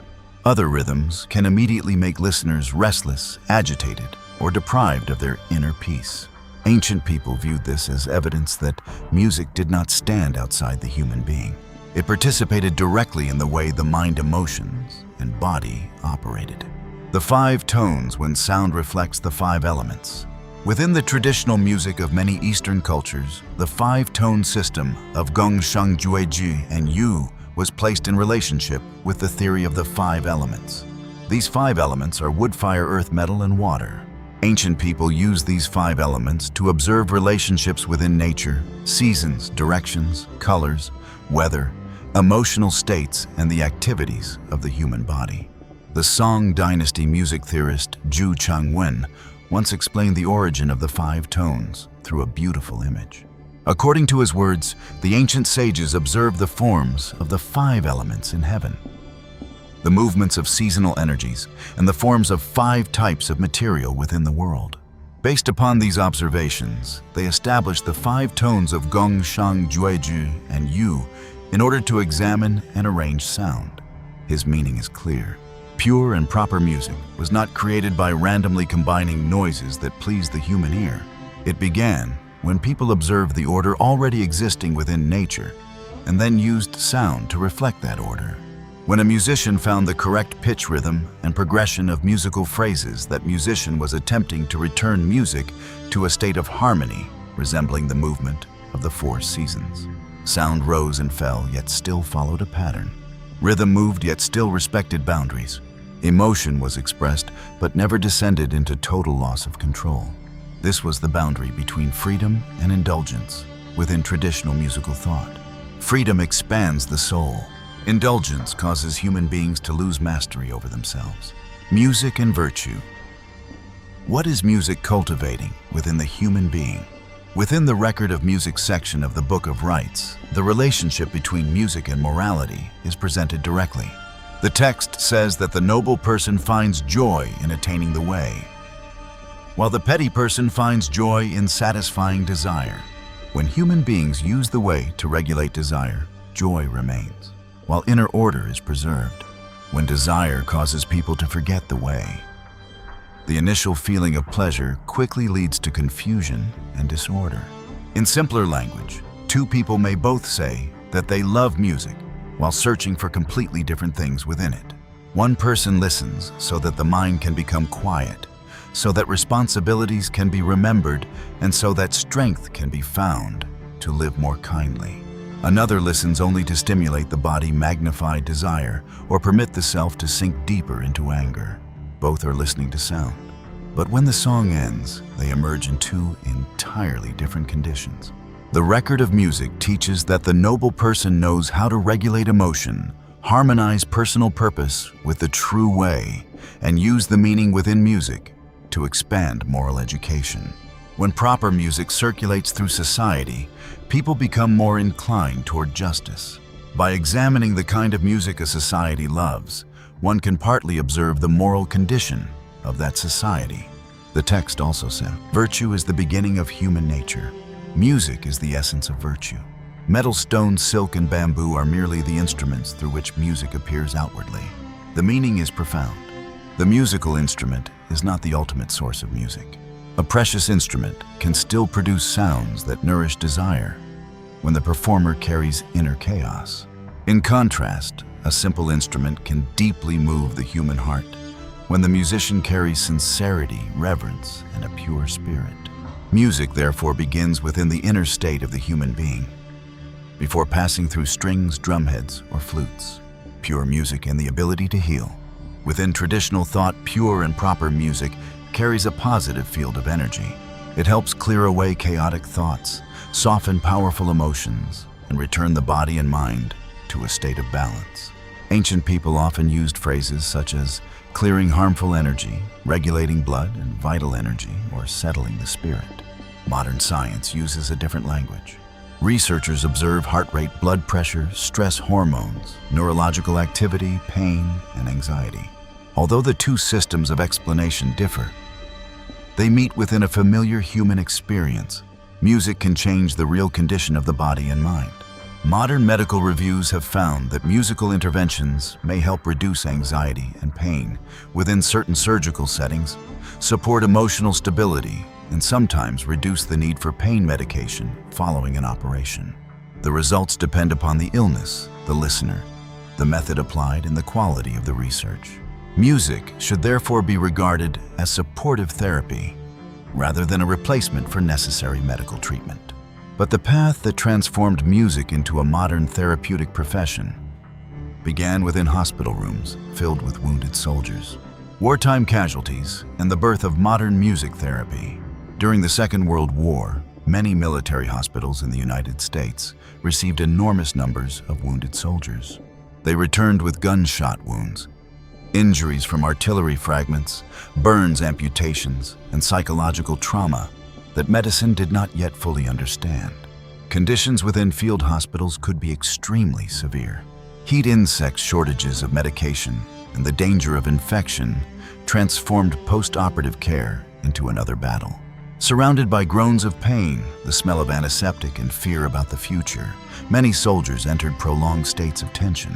Other rhythms can immediately make listeners restless, agitated, or deprived of their inner peace. Ancient people viewed this as evidence that music did not stand outside the human being. It participated directly in the way the mind, emotions, and body operated. The five tones when sound reflects the five elements. Within the traditional music of many Eastern cultures, the five-tone system of Gong, Sheng, Jue, Ji, and Yu was placed in relationship with the theory of the five elements. These five elements are wood, fire, earth, metal, and water. Ancient people used these five elements to observe relationships within nature, seasons, directions, colors, weather, emotional states, and the activities of the human body. The Song Dynasty music theorist Zhu Changwen once explained the origin of the five tones through a beautiful image. According to his words, the ancient sages observed the forms of the five elements in heaven, the movements of seasonal energies, and the forms of five types of material within the world. Based upon these observations, they established the five tones of Gong, Shang, Jue, Ju, and Yu in order to examine and arrange sound. His meaning is clear. Pure and proper music was not created by randomly combining noises that please the human ear. It began when people observed the order already existing within nature and then used sound to reflect that order. When a musician found the correct pitch rhythm and progression of musical phrases, that musician was attempting to return music to a state of harmony resembling the movement of the four seasons. Sound rose and fell, yet still followed a pattern. Rhythm moved, yet still respected boundaries. Emotion was expressed, but never descended into total loss of control. This was the boundary between freedom and indulgence within traditional musical thought. Freedom expands the soul. Indulgence causes human beings to lose mastery over themselves. Music and virtue. What is music cultivating within the human being? Within the Record of Music section of the Book of Rites, the relationship between music and morality is presented directly. The text says that the noble person finds joy in attaining the way, while the petty person finds joy in satisfying desire. When human beings use the way to regulate desire, joy remains, while inner order is preserved. When desire causes people to forget the way, the initial feeling of pleasure quickly leads to confusion and disorder. In simpler language, two people may both say that they love music while searching for completely different things within it. One person listens so that the mind can become quiet, so that responsibilities can be remembered, and so that strength can be found to live more kindly. Another listens only to stimulate the body magnified desire or permit the self to sink deeper into anger. Both are listening to sound. But when the song ends, they emerge in two entirely different conditions. The Record of Music teaches that the noble person knows how to regulate emotion, harmonize personal purpose with the true way, and use the meaning within music to expand moral education. When proper music circulates through society, people become more inclined toward justice. By examining the kind of music a society loves, one can partly observe the moral condition of that society. The text also said, "Virtue is the beginning of human nature. Music is the essence of virtue. Metal, stone, silk, and bamboo are merely the instruments through which music appears outwardly." The meaning is profound. The musical instrument is not the ultimate source of music. A precious instrument can still produce sounds that nourish desire when the performer carries inner chaos. In contrast, a simple instrument can deeply move the human heart when the musician carries sincerity, reverence, and a pure spirit. Music, therefore, begins within the inner state of the human being, before passing through strings, drumheads, or flutes. Pure music and the ability to heal. Within traditional thought, pure and proper music carries a positive field of energy. It helps clear away chaotic thoughts, soften powerful emotions, and return the body and mind to a state of balance. Ancient people often used phrases such as clearing harmful energy, regulating blood and vital energy, or settling the spirit. Modern science uses a different language. Researchers observe heart rate, blood pressure, stress hormones, neurological activity, pain, and anxiety. Although the two systems of explanation differ, they meet within a familiar human experience. Music can change the real condition of the body and mind. Modern medical reviews have found that musical interventions may help reduce anxiety and pain within certain surgical settings, support emotional stability, and sometimes reduce the need for pain medication following an operation. The results depend upon the illness, the listener, the method applied, and the quality of the research. Music should therefore be regarded as supportive therapy rather than a replacement for necessary medical treatment. But the path that transformed music into a modern therapeutic profession began within hospital rooms filled with wounded soldiers, wartime casualties, and the birth of modern music therapy. During the Second World War, many military hospitals in the United States received enormous numbers of wounded soldiers. They returned with gunshot wounds, injuries from artillery fragments, burns, amputations, and psychological trauma that medicine did not yet fully understand. Conditions within field hospitals could be extremely severe. Heat, insect shortages of medication, and the danger of infection transformed post-operative care into another battle. Surrounded by groans of pain, the smell of antiseptic, and fear about the future, many soldiers entered prolonged states of tension.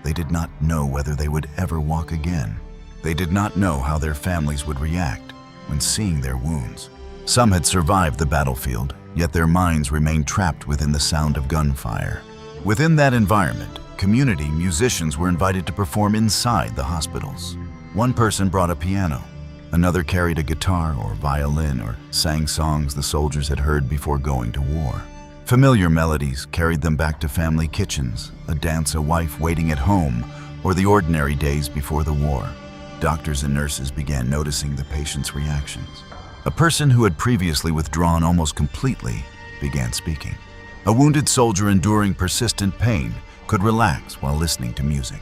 They did not know whether they would ever walk again. They did not know how their families would react when seeing their wounds. Some had survived the battlefield, yet their minds remained trapped within the sound of gunfire. Within that environment, community musicians were invited to perform inside the hospitals. One person brought a piano, another carried a guitar or violin or sang songs the soldiers had heard before going to war. Familiar melodies carried them back to family kitchens, a dance a wife waiting at home, or the ordinary days before the war. doctors and nurses began noticing the patient's reactions. A person who had previously withdrawn almost completely began speaking. A wounded soldier enduring persistent pain could relax while listening to music.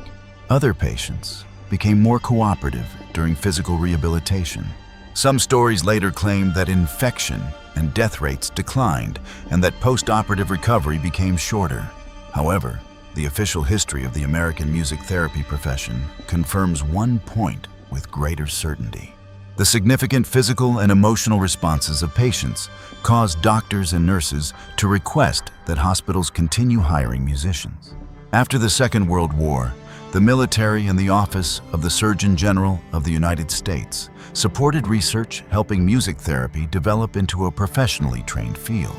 Other patients became more cooperative during physical rehabilitation. Some stories later claimed that infection and death rates declined and that post-operative recovery became shorter. However, the official history of the American music therapy profession confirms one point with greater certainty. The significant physical and emotional responses of patients caused doctors and nurses to request that hospitals continue hiring musicians. After the Second World War, the military and the Office of the Surgeon General of the United States supported research helping music therapy develop into a professionally trained field.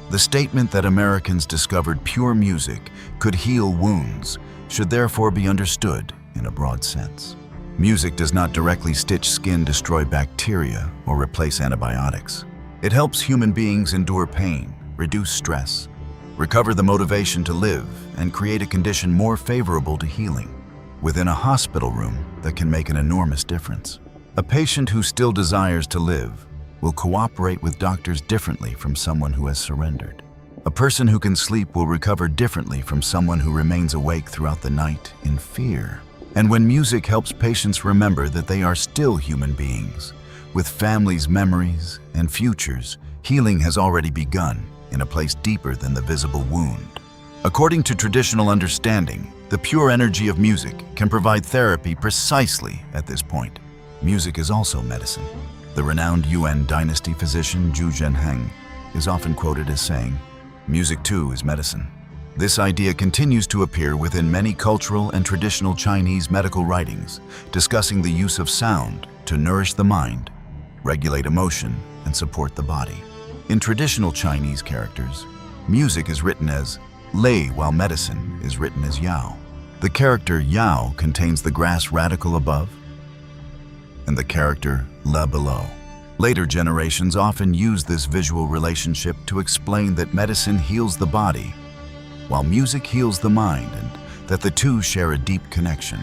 The statement that Americans discovered pure music could heal wounds should therefore be understood in a broad sense. Music does not directly stitch skin, destroy bacteria, or replace antibiotics. It helps human beings endure pain, reduce stress, recover the motivation to live, and create a condition more favorable to healing. Within a hospital room, that can make an enormous difference. A patient who still desires to live will cooperate with doctors differently from someone who has surrendered. A person who can sleep will recover differently from someone who remains awake throughout the night in fear. And when music helps patients remember that they are still human beings, with families, memories, and futures, healing has already begun in a place deeper than the visible wound. According to traditional understanding, the pure energy of music can provide therapy precisely at this point. Music is also medicine. The renowned Yuan dynasty physician Zhu Zhenheng is often quoted as saying, "Music too is medicine." This idea continues to appear within many cultural and traditional Chinese medical writings, discussing the use of sound to nourish the mind, regulate emotion, and support the body. In traditional Chinese characters, music is written as Lei, while medicine is written as Yao. The character Yao contains the grass radical above and the character Le below. Later generations often use this visual relationship to explain that medicine heals the body, while music heals the mind, and that the two share a deep connection.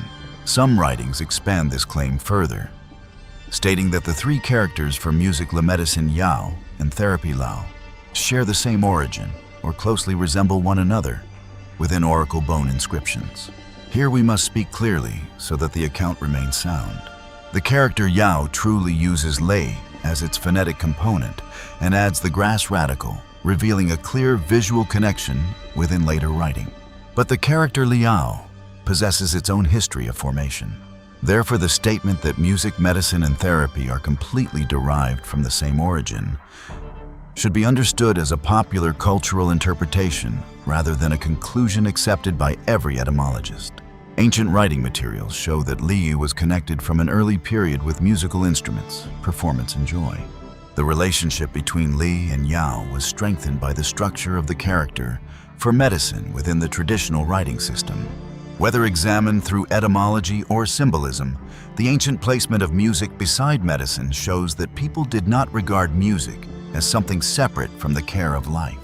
Some writings expand this claim further, stating that the three characters for music, La medicine Yao and therapy Lao, share the same origin or closely resemble one another within oracle bone inscriptions. Here we must speak clearly so that the account remains sound. The character Yao truly uses Lei as its phonetic component and adds the grass radical, revealing a clear visual connection within later writing. But the character Liao possesses its own history of formation. Therefore, the statement that music, medicine, and therapy are completely derived from the same origin should be understood as a popular cultural interpretation rather than a conclusion accepted by every etymologist. Ancient writing materials show that Liu was connected from an early period with musical instruments, performance, and joy. The relationship between Li and Yao was strengthened by the structure of the character for medicine within the traditional writing system. Whether examined through etymology or symbolism, the ancient placement of music beside medicine shows that people did not regard music as something separate from the care of life.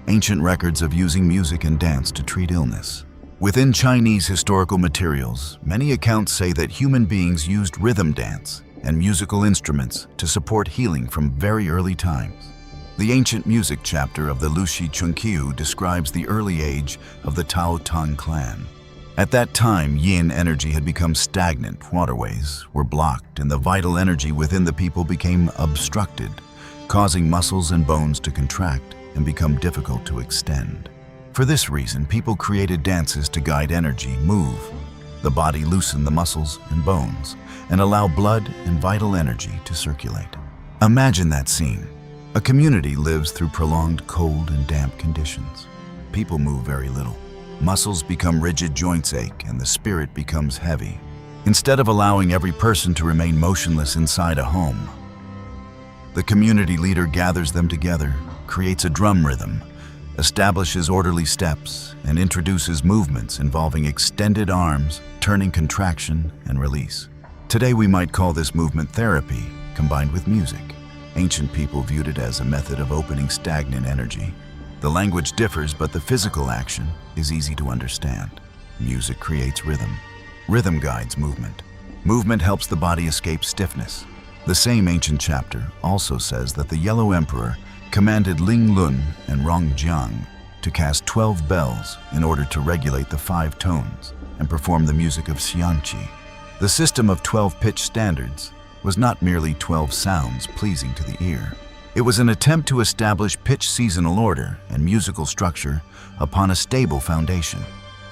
Ancient records of using music and dance to treat illness. Within Chinese historical materials, many accounts say that human beings used rhythm dance and musical instruments to support healing from very early times. The ancient music chapter of the Lushi Chunqiu describes the early age of the Tao Tang clan. At that time, yin energy had become stagnant, waterways were blocked, and the vital energy within the people became obstructed, causing muscles and bones to contract and become difficult to extend. For this reason, people created dances to guide energy, move the body, loosen the muscles and bones, and allow blood and vital energy to circulate. Imagine that scene. A community lives through prolonged cold and damp conditions. People move very little. Muscles become rigid, joints ache, and the spirit becomes heavy. Instead of allowing every person to remain motionless inside a home, the community leader gathers them together, creates a drum rhythm, establishes orderly steps, and introduces movements involving extended arms, turning, contraction, and release. Today we might call this movement therapy, combined with music. Ancient people viewed it as a method of opening stagnant energy. The language differs, but the physical action is easy to understand. Music creates rhythm. Rhythm guides movement. Movement helps the body escape stiffness. The same ancient chapter also says that the Yellow Emperor commanded Ling Lun and Rongjiang to cast 12 bells in order to regulate the 5 tones and perform the music of Xiangqi. The system of 12 pitch standards was not merely 12 sounds pleasing to the ear. It was an attempt to establish pitch seasonal order and musical structure upon a stable foundation.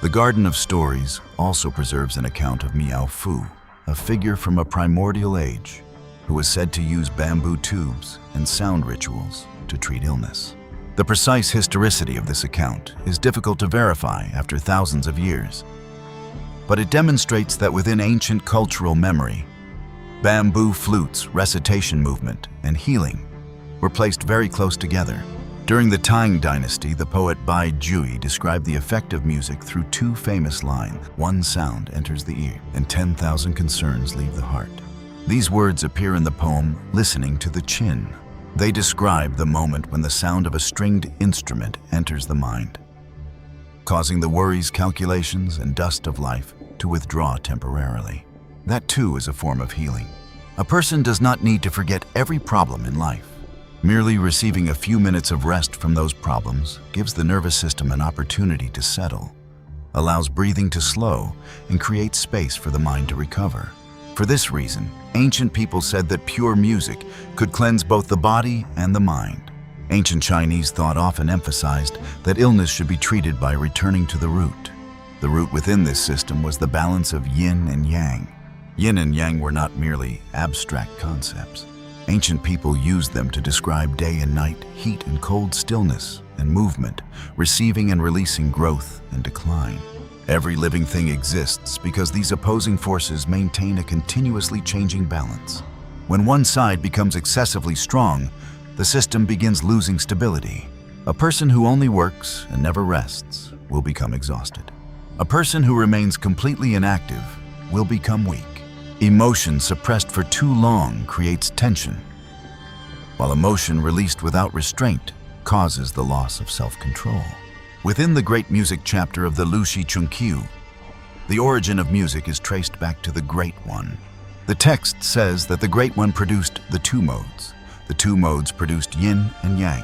The Garden of Stories also preserves an account of Miao Fu, a figure from a primordial age who was said to use bamboo tubes and sound rituals to treat illness. The precise historicity of this account is difficult to verify after thousands of years, but it demonstrates that within ancient cultural memory, bamboo flutes, recitation movement, and healing were placed very close together. During the Tang dynasty, the poet Bai Jui described the effect of music through 2 famous lines: "One sound enters the ear, and 10,000 concerns leave the heart." These words appear in the poem Listening to the Chin. They describe the moment when the sound of a stringed instrument enters the mind, causing the worries, calculations, and dust of life to withdraw temporarily. That too is a form of healing. A person does not need to forget every problem in life. Merely receiving a few minutes of rest from those problems gives the nervous system an opportunity to settle, allows breathing to slow, and creates space for the mind to recover. For this reason, ancient people said that pure music could cleanse both the body and the mind. Ancient Chinese thought often emphasized that illness should be treated by returning to the root. The root within this system was the balance of yin and yang. Yin and yang were not merely abstract concepts. Ancient people used them to describe day and night, heat and cold, stillness and movement, receiving and releasing growth and decline. Every living thing exists because these opposing forces maintain a continuously changing balance. When one side becomes excessively strong, the system begins losing stability. A person who only works and never rests will become exhausted. A person who remains completely inactive will become weak. Emotion suppressed for too long creates tension, while emotion released without restraint causes the loss of self-control. Within the great music chapter of the Lushi Chunkyu, the origin of music is traced back to the Great One. The text says that the Great One produced the 2 modes. The 2 modes produced yin and yang,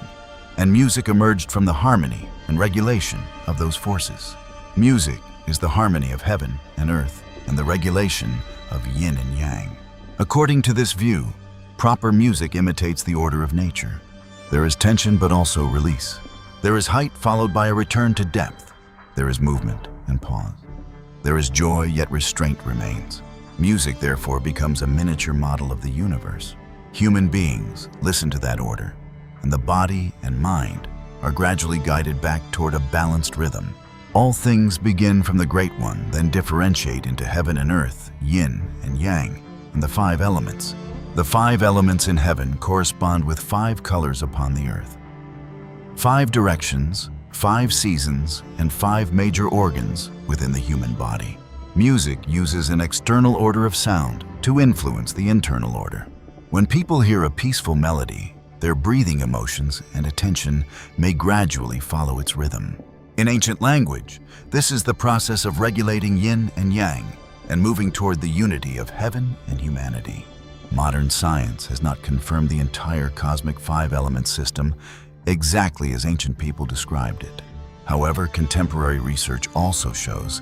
and music emerged from the harmony and regulation of those forces. Music is the harmony of heaven and earth and the regulation of yin and yang. According to this view, proper music imitates the order of nature. There is tension but also release. There is height followed by a return to depth. There is movement and pause. There is joy yet restraint remains. Music therefore becomes a miniature model of the universe. Human beings listen to that order, and the body and mind are gradually guided back toward a balanced rhythm. All things begin from the Great One, then differentiate into heaven and earth, yin and yang, and the 5 elements. The 5 elements in heaven correspond with 5 colors upon the earth. 5 directions, 5 seasons, and 5 major organs within the human body. Music uses an external order of sound to influence the internal order. When people hear a peaceful melody, their breathing emotions and attention may gradually follow its rhythm. In ancient language, this is the process of regulating yin and yang and moving toward the unity of heaven and humanity. Modern science has not confirmed the entire cosmic 5-element system exactly as ancient people described it. However, contemporary research also shows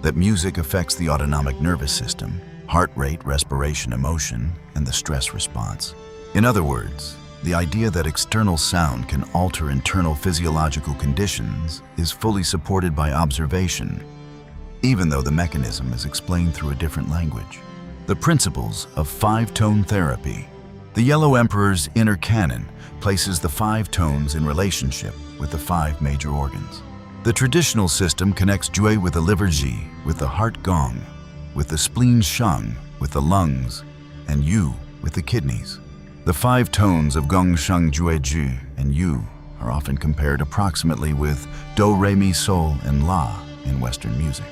that music affects the autonomic nervous system, heart rate, respiration, emotion, and the stress response. In other words, the idea that external sound can alter internal physiological conditions is fully supported by observation, even though the mechanism is explained through a different language. The principles of 5-tone therapy. The Yellow Emperor's inner canon places the 5 tones in relationship with the 5 major organs. The traditional system connects Jue with the liver Ji, with the heart Gong, with the spleen Shang, with the lungs, and Yu with the kidneys. The 5 tones of Gong, Shang, Jue, Ju, and Yu are often compared approximately with Do, Re, Mi, Sol, and La in Western music.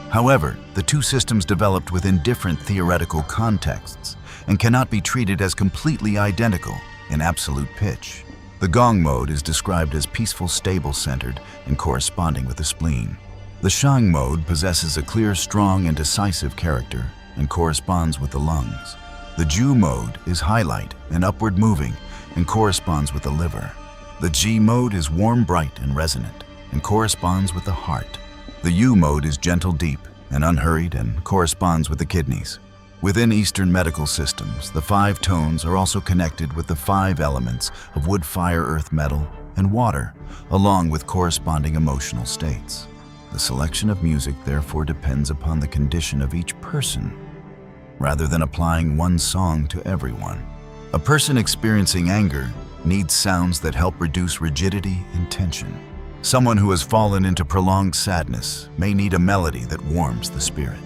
However, the 2 systems developed within different theoretical contexts and cannot be treated as completely identical in absolute pitch. The Gong mode is described as peaceful, stable, centered, and corresponding with the spleen. The Shang mode possesses a clear, strong, and decisive character and corresponds with the lungs. The Ju mode is highlight and upward moving and corresponds with the liver. The G mode is warm, bright, and resonant and corresponds with the heart. The U mode is gentle, deep, and unhurried and corresponds with the kidneys. Within Eastern medical systems, the 5 tones are also connected with the 5 elements of wood, fire, earth, metal, and water, along with corresponding emotional states. The selection of music therefore depends upon the condition of each person, rather than applying one song to everyone. A person experiencing anger needs sounds that help reduce rigidity and tension. Someone who has fallen into prolonged sadness may need a melody that warms the spirit.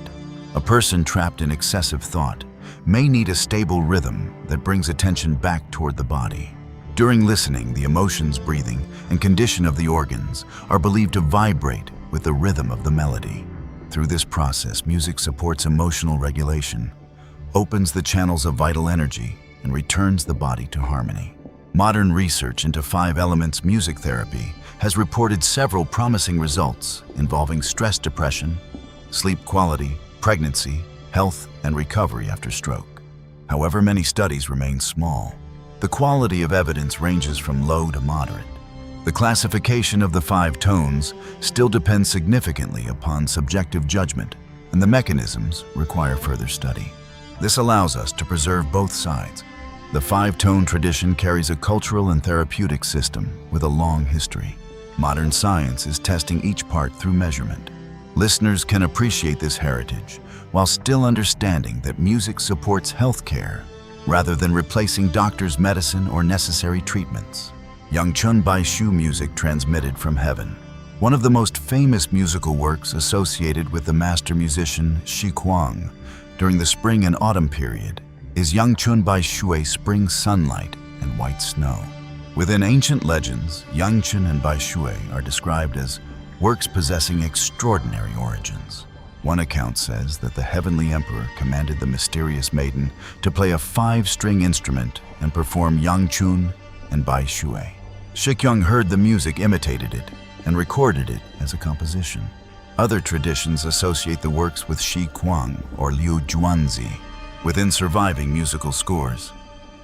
A person trapped in excessive thought may need a stable rhythm that brings attention back toward the body. During listening, the emotions, breathing, and condition of the organs are believed to vibrate with the rhythm of the melody. Through this process, music supports emotional regulation, opens the channels of vital energy, and returns the body to harmony. Modern research into 5 elements music therapy has reported several promising results involving stress, depression, sleep quality, pregnancy, health, and recovery after stroke. However, many studies remain small. The quality of evidence ranges from low to moderate. The classification of the 5 tones still depends significantly upon subjective judgment, and the mechanisms require further study. This allows us to preserve both sides. The 5-tone tradition carries a cultural and therapeutic system with a long history. Modern science is testing each part through measurement. Listeners can appreciate this heritage while still understanding that music supports healthcare rather than replacing doctors' medicine or necessary treatments. Yangchun Bai Shu music transmitted from heaven. One of the most famous musical works associated with the master musician Shi Kuang during the spring and autumn period is Yangchun Bai Shui, spring sunlight and white snow. Within ancient legends, Yangchun and Bai Shui are described as works possessing extraordinary origins. One account says that the heavenly emperor commanded the mysterious maiden to play a 5-string instrument and perform Yangchun and Bai Shui. Shikyung heard the music, imitated it, and recorded it as a composition. Other traditions associate the works with Shi Kuang or Liu Juanzi. Within surviving musical scores,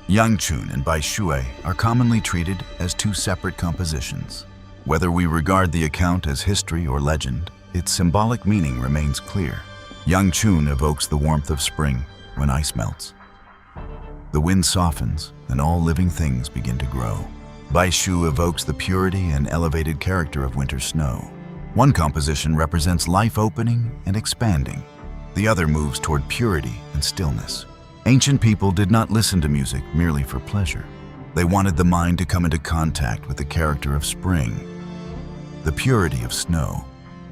Yangchun and Bai Shui are commonly treated as 2 separate compositions. Whether we regard the account as history or legend, its symbolic meaning remains clear. Yangchun evokes the warmth of spring when ice melts. The wind softens and all living things begin to grow. Bai Shu evokes the purity and elevated character of winter snow. One composition represents life opening and expanding. The other moves toward purity and stillness. Ancient people did not listen to music merely for pleasure. They wanted the mind to come into contact with the character of spring, the purity of snow,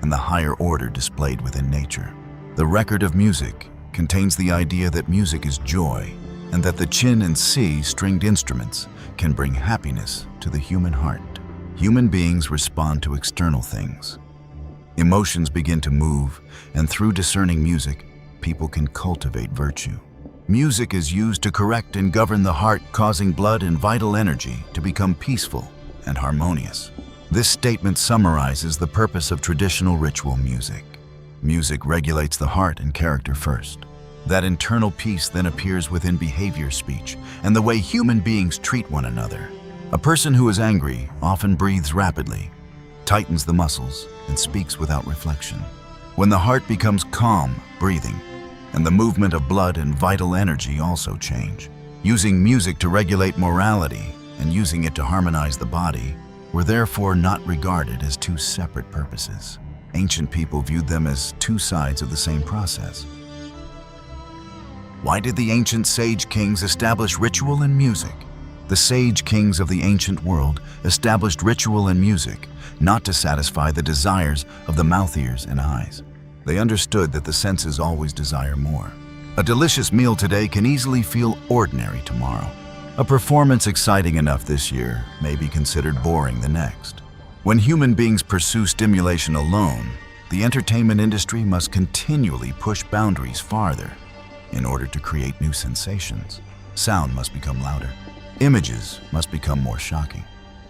and the higher order displayed within nature. The record of music contains the idea that music is joy, and that the Qin and Si stringed instruments can bring happiness to the human heart. Human beings respond to external things. Emotions begin to move, and through discerning music, people can cultivate virtue. Music is used to correct and govern the heart, causing blood and vital energy to become peaceful and harmonious. This statement summarizes the purpose of traditional ritual music. Music regulates the heart and character first. That internal peace then appears within behavior, speech, and the way human beings treat one another. A person who is angry often breathes rapidly, tightens the muscles, and speaks without reflection. When the heart becomes calm, breathing, and the movement of blood and vital energy also change. Using music to regulate morality and using it to harmonize the body were therefore not regarded as 2 separate purposes. Ancient people viewed them as 2 sides of the same process. Why did the ancient sage kings establish ritual and music? The sage kings of the ancient world established ritual and music not to satisfy the desires of the mouth, ears, and eyes. They understood that the senses always desire more. A delicious meal today can easily feel ordinary tomorrow. A performance exciting enough this year may be considered boring the next. When human beings pursue stimulation alone, the entertainment industry must continually push boundaries farther in order to create new sensations. Sound must become louder. Images must become more shocking.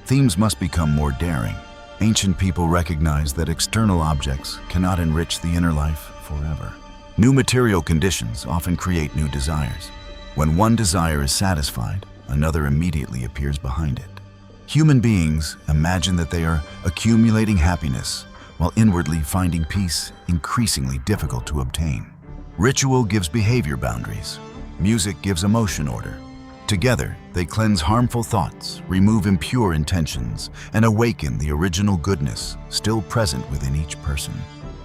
Themes must become more daring. Ancient people recognized that external objects cannot enrich the inner life forever. New material conditions often create new desires. When one desire is satisfied, another immediately appears behind it. Human beings imagine that they are accumulating happiness, while inwardly finding peace increasingly difficult to obtain. Ritual gives behavior boundaries. Music gives emotion order. Together, they cleanse harmful thoughts, remove impure intentions, and awaken the original goodness still present within each person.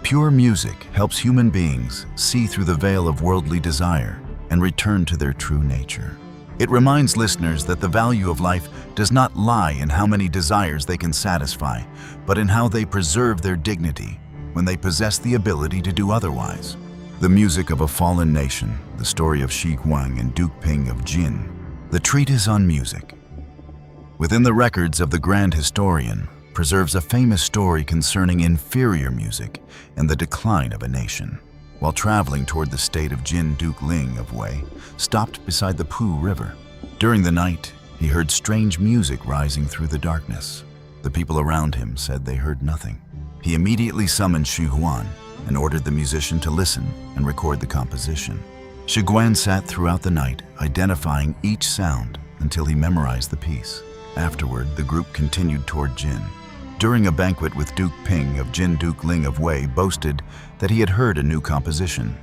Pure music helps human beings see through the veil of worldly desire and return to their true nature. It reminds listeners that the value of life does not lie in how many desires they can satisfy, but in how they preserve their dignity when they possess the ability to do otherwise. The Music of a Fallen Nation, the story of Shi Huang and Duke Ping of Jin, the treatise on music. Within the records of the Grand Historian, preserves a famous story concerning inferior music and the decline of a nation. While traveling toward the state of Jin, Duke Ling of Wei stopped beside the Pu River. During the night, he heard strange music rising through the darkness. The people around him said they heard nothing. He immediately summoned Shi Huan and ordered the musician to listen and record the composition. Shi Huan sat throughout the night, identifying each sound until he memorized the piece. Afterward, the group continued toward Jin. During a banquet with Duke Ping of Jin, Duke Ling of Wei boasted that he had heard a new composition.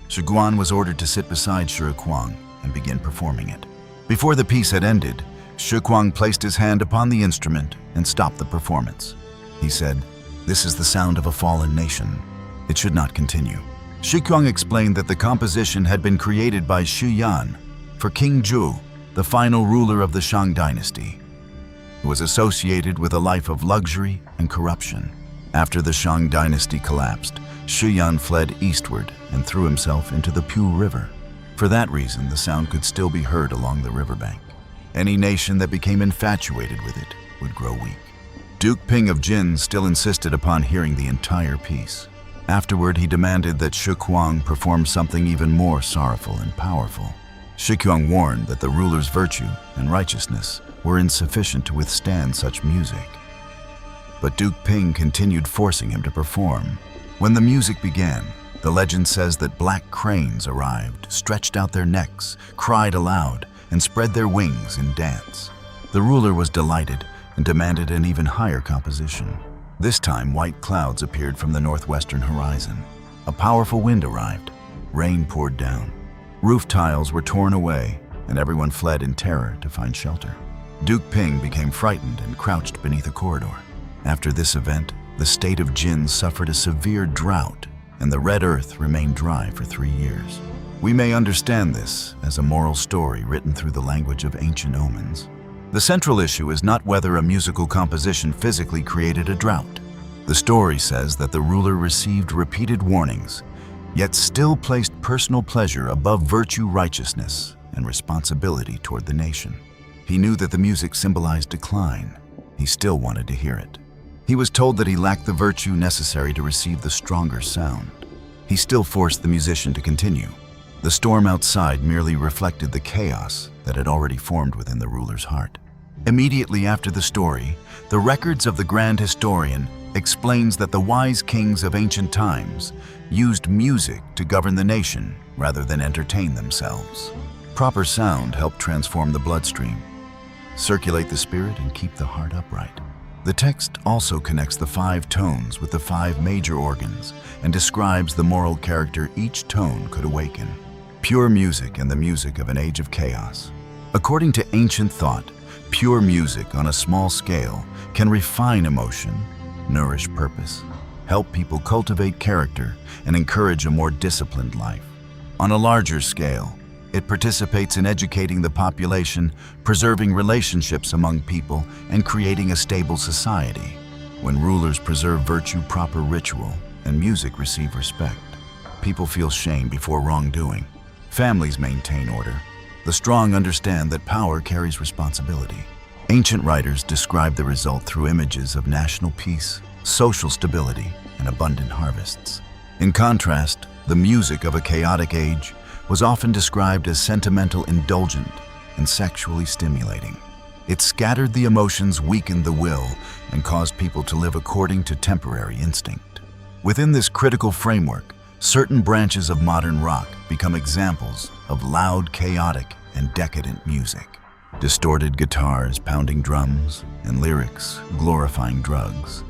Shi Huan was ordered to sit beside Shi Huang and begin performing it. Before the piece had ended, Shi Huang placed his hand upon the instrument and stopped the performance. He said, "This is the sound of a fallen nation. It should not continue." Shi Huang explained that the composition had been created by Xu Yan for King Zhu, the final ruler of the Shang dynasty. It was associated with a life of luxury and corruption. After the Shang dynasty collapsed, Xu Yan fled eastward and threw himself into the Pu River. For that reason, the sound could still be heard along the riverbank. Any nation that became infatuated with it would grow weak. Duke Ping of Jin still insisted upon hearing the entire piece. Afterward, he demanded that Shi Huang perform something even more sorrowful and powerful. Shi Huang warned that the ruler's virtue and righteousness were insufficient to withstand such music. But Duke Ping continued forcing him to perform. When the music began, the legend says that black cranes arrived, stretched out their necks, cried aloud, and spread their wings in dance. The ruler was delighted and demanded an even higher composition. This time, white clouds appeared from the northwestern horizon. A powerful wind arrived. Rain poured down. Roof tiles were torn away, and everyone fled in terror to find shelter. Duke Ping became frightened and crouched beneath a corridor. After this event, the state of Jin suffered a severe drought, and the red earth remained dry for 3 years. We may understand this as a moral story written through the language of ancient omens. The central issue is not whether a musical composition physically created a drought. The story says that the ruler received repeated warnings, yet still placed personal pleasure above virtue, righteousness, and responsibility toward the nation. He knew that the music symbolized decline. He still wanted to hear it. He was told that he lacked the virtue necessary to receive the stronger sound. He still forced the musician to continue. The storm outside merely reflected the chaos that had already formed within the ruler's heart. Immediately after the story, the records of the Grand Historian explains that the wise kings of ancient times used music to govern the nation rather than entertain themselves. Proper sound helped transform the bloodstream, circulate the spirit, and keep the heart upright. The text also connects the 5 tones with the 5 major organs and describes the moral character each tone could awaken. Pure music and the music of an age of chaos. According to ancient thought, pure music on a small scale can refine emotion, nourish purpose, help people cultivate character, and encourage a more disciplined life. On a larger scale, it participates in educating the population, preserving relationships among people, and creating a stable society. When rulers preserve virtue, proper ritual, and music receive respect, people feel shame before wrongdoing. Families maintain order. The strong understand that power carries responsibility. Ancient writers describe the result through images of national peace, social stability, and abundant harvests. In contrast, the music of a chaotic age was often described as sentimental, indulgent, and sexually stimulating. It scattered the emotions, weakened the will, and caused people to live according to temporary instinct. Within this critical framework, certain branches of modern rock become examples of loud, chaotic, and decadent music. Distorted guitars pounding drums, and lyrics glorifying drugs.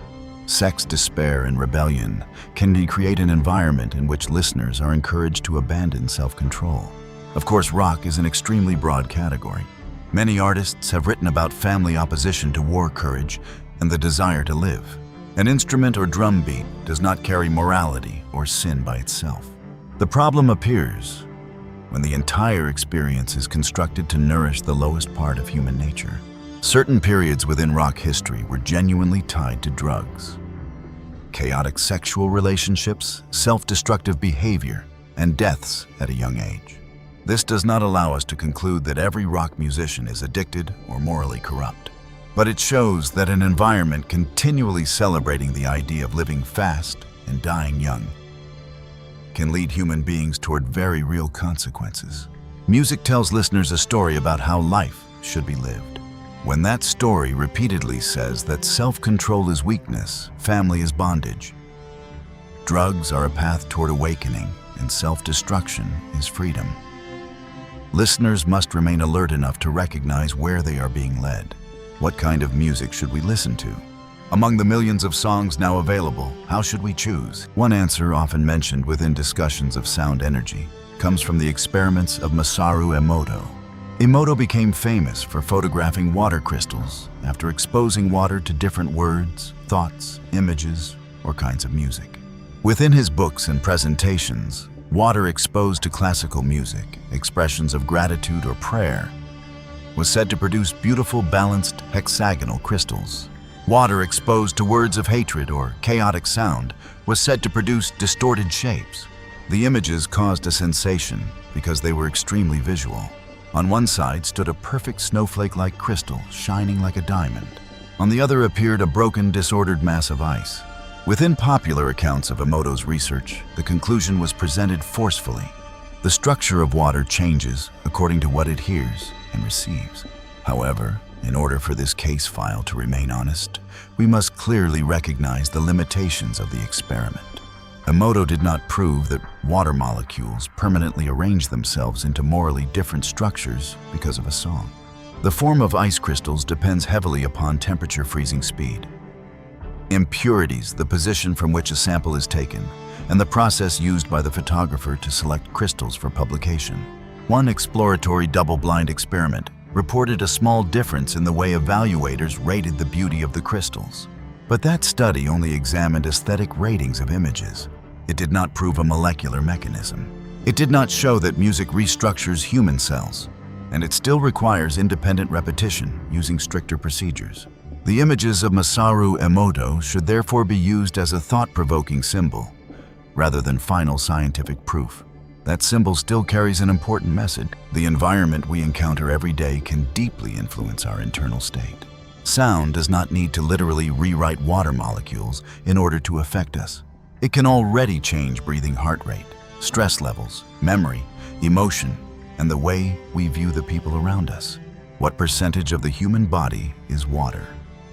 Sex, despair, and rebellion can recreate an environment in which listeners are encouraged to abandon self-control. Of course, rock is an extremely broad category. Many artists have written about family opposition to war courage and the desire to live. An instrument or drum beat does not carry morality or sin by itself. The problem appears when the entire experience is constructed to nourish the lowest part of human nature. Certain periods within rock history were genuinely tied to drugs. Chaotic sexual relationships, self-destructive behavior, and deaths at a young age. This does not allow us to conclude that every rock musician is addicted or morally corrupt. But it shows that an environment continually celebrating the idea of living fast and dying young can lead human beings toward very real consequences. Music tells listeners a story about how life should be lived. When that story repeatedly says that self-control is weakness, family is bondage, drugs are a path toward awakening, and self-destruction is freedom, listeners must remain alert enough to recognize where they are being led. What kind of music should we listen to? Among the millions of songs now available, how should we choose? One answer often mentioned within discussions of sound energy comes from the experiments of Masaru Emoto. Emoto became famous for photographing water crystals after exposing water to different words, thoughts, images, or kinds of music. Within his books and presentations, water exposed to classical music, expressions of gratitude or prayer, was said to produce beautiful, balanced, hexagonal crystals. Water exposed to words of hatred or chaotic sound was said to produce distorted shapes. The images caused a sensation because they were extremely visual. On one side stood a perfect snowflake-like crystal shining like a diamond. On the other appeared a broken, disordered mass of ice. Within popular accounts of Emoto's research, the conclusion was presented forcefully. The structure of water changes according to what it hears and receives. However, in order for this case file to remain honest, we must clearly recognize the limitations of the experiment. Emoto did not prove that water molecules permanently arrange themselves into morally different structures because of a song. The form of ice crystals depends heavily upon temperature freezing speed, impurities, the position from which a sample is taken, and the process used by the photographer to select crystals for publication. One exploratory double-blind experiment reported a small difference in the way evaluators rated the beauty of the crystals. But that study only examined aesthetic ratings of images. It did not prove a molecular mechanism. It did not show that music restructures human cells, and it still requires independent repetition using stricter procedures. The images of Masaru Emoto should therefore be used as a thought-provoking symbol, rather than final scientific proof. That symbol still carries an important message. The environment we encounter every day can deeply influence our internal state. Sound does not need to literally rewrite water molecules in order to affect us. It can already change breathing heart rate, stress levels, memory, emotion, and the way we view the people around us. What percentage of the human body is water?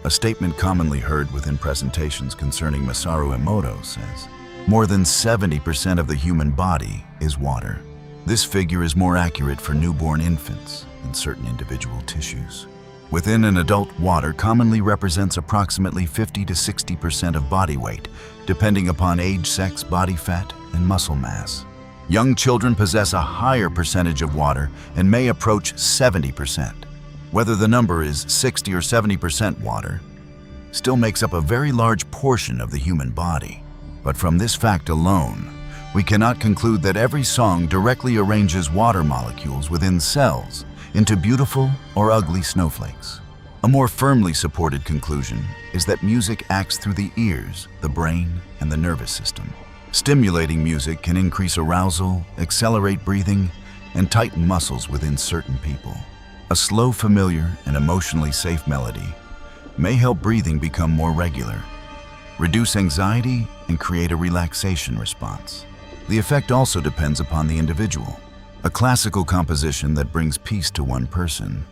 A statement commonly heard within presentations concerning Masaru Emoto says, more than 70% of the human body is water. This figure is more accurate for newborn infants and certain individual tissues. Within an adult, water commonly represents approximately 50 to 60% of body weight, depending upon age, sex, body fat, and muscle mass. Young children possess a higher percentage of water and may approach 70%. Whether the number is 60 or 70% water, still makes up a very large portion of the human body. But from this fact alone, we cannot conclude that every song directly arranges water molecules within cells into beautiful or ugly snowflakes. A more firmly supported conclusion is that music acts through the ears, the brain, and the nervous system. Stimulating music can increase arousal, accelerate breathing, and tighten muscles within certain people. A slow, familiar, and emotionally safe melody may help breathing become more regular, reduce anxiety, and create a relaxation response. The effect also depends upon the individual. A classical composition that brings peace to one person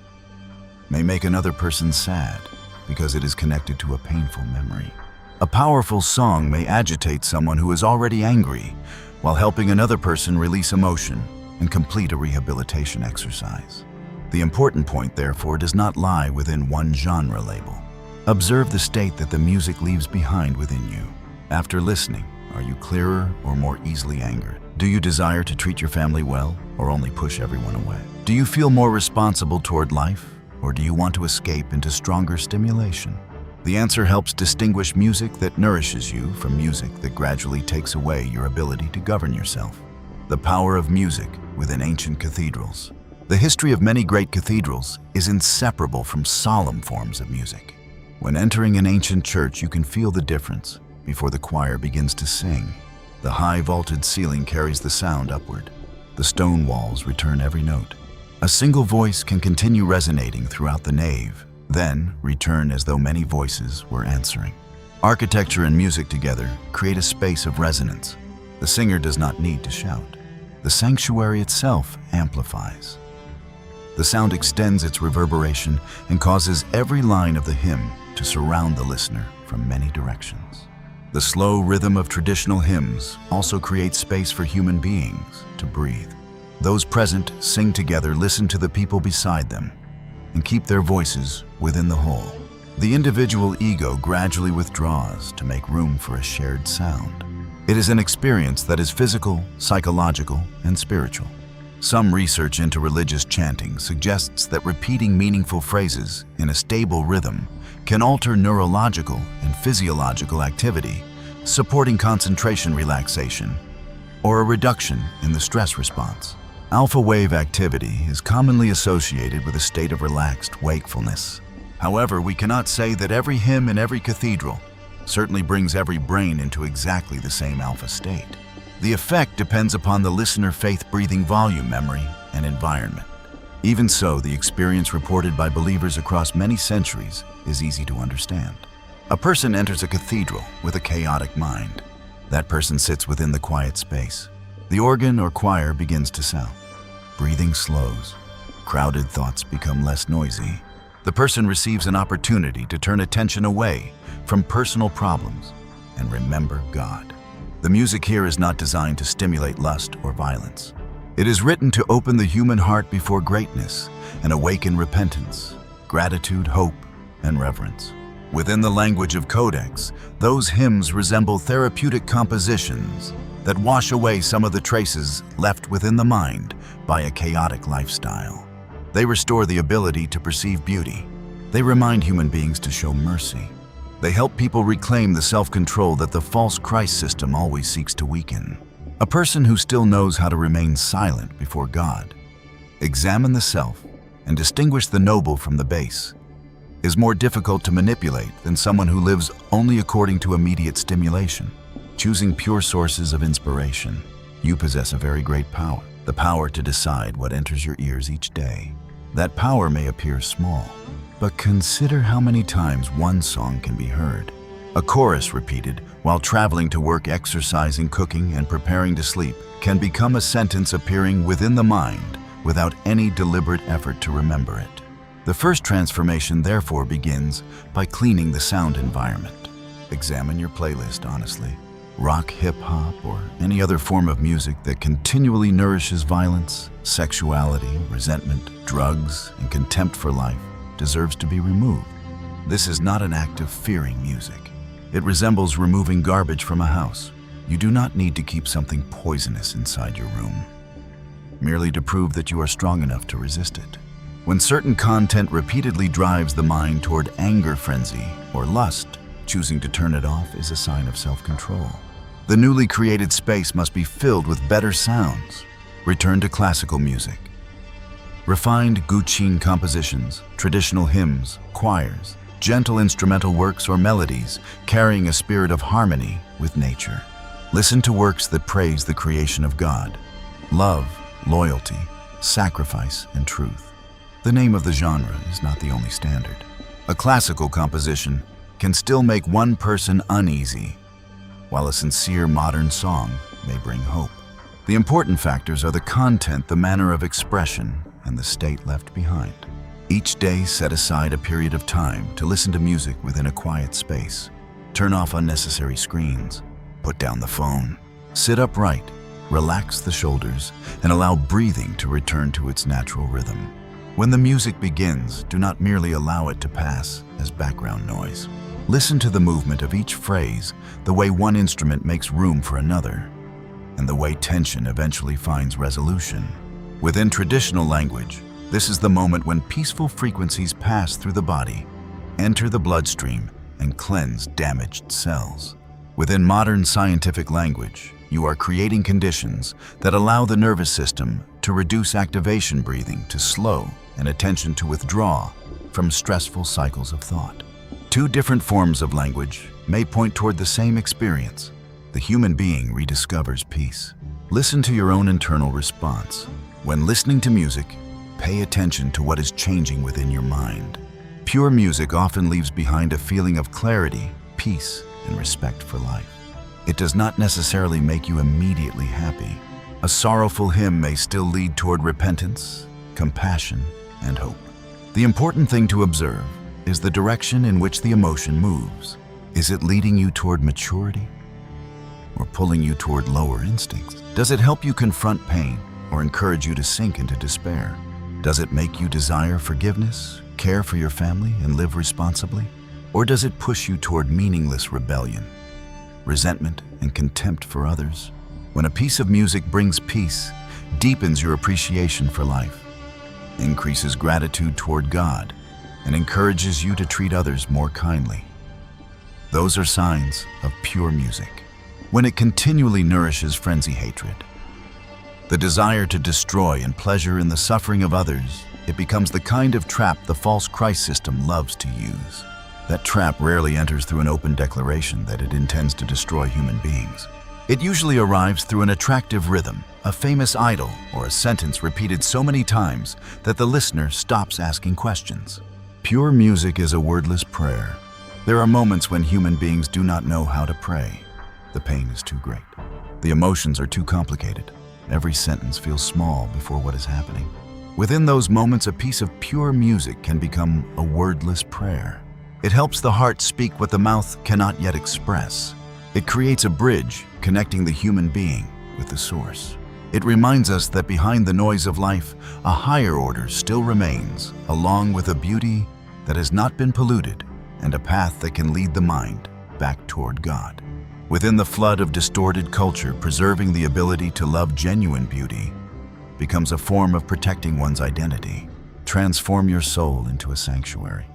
may make another person sad because it is connected to a painful memory. A powerful song may agitate someone who is already angry while helping another person release emotion and complete a rehabilitation exercise. The important point, therefore, does not lie within one genre label. Observe the state that the music leaves behind within you. After listening, are you clearer or more easily angered? Do you desire to treat your family well or only push everyone away? Do you feel more responsible toward life, or do you want to escape into stronger stimulation? The answer helps distinguish music that nourishes you from music that gradually takes away your ability to govern yourself. The power of music within ancient cathedrals. The history of many great cathedrals is inseparable from solemn forms of music. When entering an ancient church, you can feel the difference before the choir begins to sing. The high vaulted ceiling carries the sound upward. The stone walls return every note. A single voice can continue resonating throughout the nave, then return as though many voices were answering. Architecture and music together create a space of resonance. The singer does not need to shout. The sanctuary itself amplifies. The sound extends its reverberation and causes every line of the hymn to surround the listener from many directions. The slow rhythm of traditional hymns also creates space for human beings to breathe. Those present sing together, listen to the people beside them, and keep their voices within the whole. The individual ego gradually withdraws to make room for a shared sound. It is an experience that is physical, psychological, and spiritual. Some research into religious chanting suggests that repeating meaningful phrases in a stable rhythm can alter neurological and physiological activity, supporting concentration relaxation or a reduction in the stress response. Alpha wave activity is commonly associated with a state of relaxed wakefulness. However, we cannot say that every hymn in every cathedral certainly brings every brain into exactly the same alpha state. The effect depends upon the listener faith-breathing volume, memory, and environment. Even so, the experience reported by believers across many centuries is easy to understand. A person enters a cathedral with a chaotic mind. That person sits within the quiet space. The organ or choir begins to sound. Breathing slows. Crowded thoughts become less noisy. The person receives an opportunity to turn attention away from personal problems and remember God. The music here is not designed to stimulate lust or violence. It is written to open the human heart before greatness and awaken repentance, gratitude, hope, and reverence. Within the language of Codex, those hymns resemble therapeutic compositions that wash away some of the traces left within the mind by a chaotic lifestyle. They restore the ability to perceive beauty. They remind human beings to show mercy. They help people reclaim the self-control that the false Christ system always seeks to weaken. A person who still knows how to remain silent before God, examine the self, and distinguish the noble from the base, is more difficult to manipulate than someone who lives only according to immediate stimulation. Choosing pure sources of inspiration, you possess a very great power, the power to decide what enters your ears each day. That power may appear small, but consider how many times one song can be heard. A chorus repeated while traveling to work, exercising, cooking, and preparing to sleep can become a sentence appearing within the mind without any deliberate effort to remember it. The first transformation, therefore, begins by cleaning the sound environment. Examine your playlist honestly. Rock, hip-hop, or any other form of music that continually nourishes violence, sexuality, resentment, drugs, and contempt for life deserves to be removed. This is not an act of fearing music. It resembles removing garbage from a house. You do not need to keep something poisonous inside your room, merely to prove that you are strong enough to resist it. When certain content repeatedly drives the mind toward anger frenzy or lust, choosing to turn it off is a sign of self-control. The newly created space must be filled with better sounds. Return to classical music. Refined guqin compositions, traditional hymns, choirs, gentle instrumental works or melodies carrying a spirit of harmony with nature. Listen to works that praise the creation of God, love, loyalty, sacrifice, and truth. The name of the genre is not the only standard. A classical composition can still make one person uneasy, while a sincere modern song may bring hope. The important factors are the content, the manner of expression, and the state left behind. Each day, set aside a period of time to listen to music within a quiet space. Turn off unnecessary screens. Put down the phone. Sit upright Relax the shoulders and allow breathing to return to its natural rhythm. When the music begins, do not merely allow it to pass as background noise. Listen to the movement of each phrase, the way one instrument makes room for another, and the way tension eventually finds resolution. Within traditional language, this is the moment when peaceful frequencies pass through the body, enter the bloodstream, and cleanse damaged cells. Within modern scientific language, you are creating conditions that allow the nervous system to reduce activation breathing to slow and attention to withdraw from stressful cycles of thought. Two different forms of language may point toward the same experience. The human being rediscovers peace. Listen to your own internal response. When listening to music, pay attention to what is changing within your mind. Pure music often leaves behind a feeling of clarity, peace, and respect for life. It does not necessarily make you immediately happy. A sorrowful hymn may still lead toward repentance, compassion, and hope. The important thing to observe is the direction in which the emotion moves. Is it leading you toward maturity or pulling you toward lower instincts? Does it help you confront pain or encourage you to sink into despair? Does it make you desire forgiveness, care for your family, and live responsibly? Or does it push you toward meaningless rebellion, resentment, and contempt for others? When a piece of music brings peace, deepens your appreciation for life, increases gratitude toward God, and encourages you to treat others more kindly, those are signs of pure music. When it continually nourishes frenzy hatred, the desire to destroy and pleasure in the suffering of others, it becomes the kind of trap the false Christ system loves to use. That trap rarely enters through an open declaration that it intends to destroy human beings. It usually arrives through an attractive rhythm, a famous idol, or a sentence repeated so many times that the listener stops asking questions. Pure music is a wordless prayer. There are moments when human beings do not know how to pray. The pain is too great. The emotions are too complicated. Every sentence feels small before what is happening. Within those moments, a piece of pure music can become a wordless prayer. It helps the heart speak what the mouth cannot yet express. It creates a bridge connecting the human being with the source. It reminds us that behind the noise of life, a higher order still remains, along with a beauty that has not been polluted and a path that can lead the mind back toward God. Within the flood of distorted culture, preserving the ability to love genuine beauty becomes a form of protecting one's identity. Transform your soul into a sanctuary.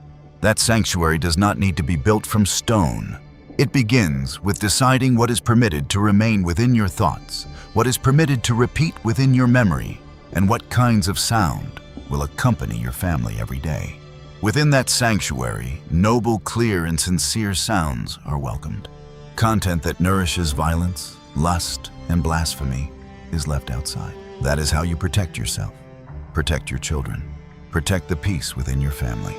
That sanctuary does not need to be built from stone. It begins with deciding what is permitted to remain within your thoughts, what is permitted to repeat within your memory, and what kinds of sound will accompany your family every day. Within that sanctuary, noble, clear, and sincere sounds are welcomed. Content that nourishes violence, lust, and blasphemy is left outside. That is how you protect yourself, protect your children, protect the peace within your family,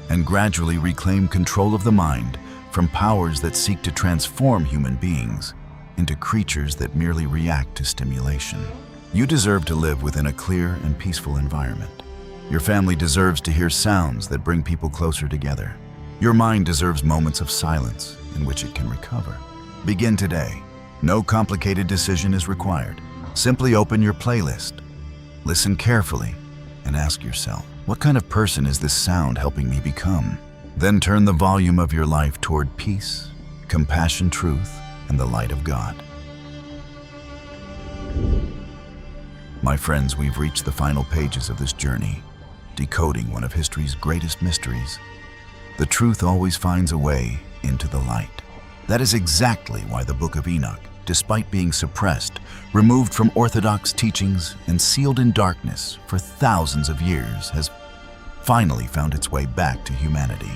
and gradually reclaim control of the mind from powers that seek to transform human beings into creatures that merely react to stimulation. You deserve to live within a clear and peaceful environment. Your family deserves to hear sounds that bring people closer together. Your mind deserves moments of silence in which it can recover. Begin today. No complicated decision is required. Simply open your playlist, listen carefully, and ask yourself, what kind of person is this sound helping me become? Then turn the volume of your life toward peace, compassion, truth, and the light of God. My friends, we've reached the final pages of this journey, decoding one of history's greatest mysteries. The truth always finds a way into the light. That is exactly why the Book of Enoch, despite being suppressed, removed from orthodox teachings, and sealed in darkness for thousands of years, has finally found its way back to humanity.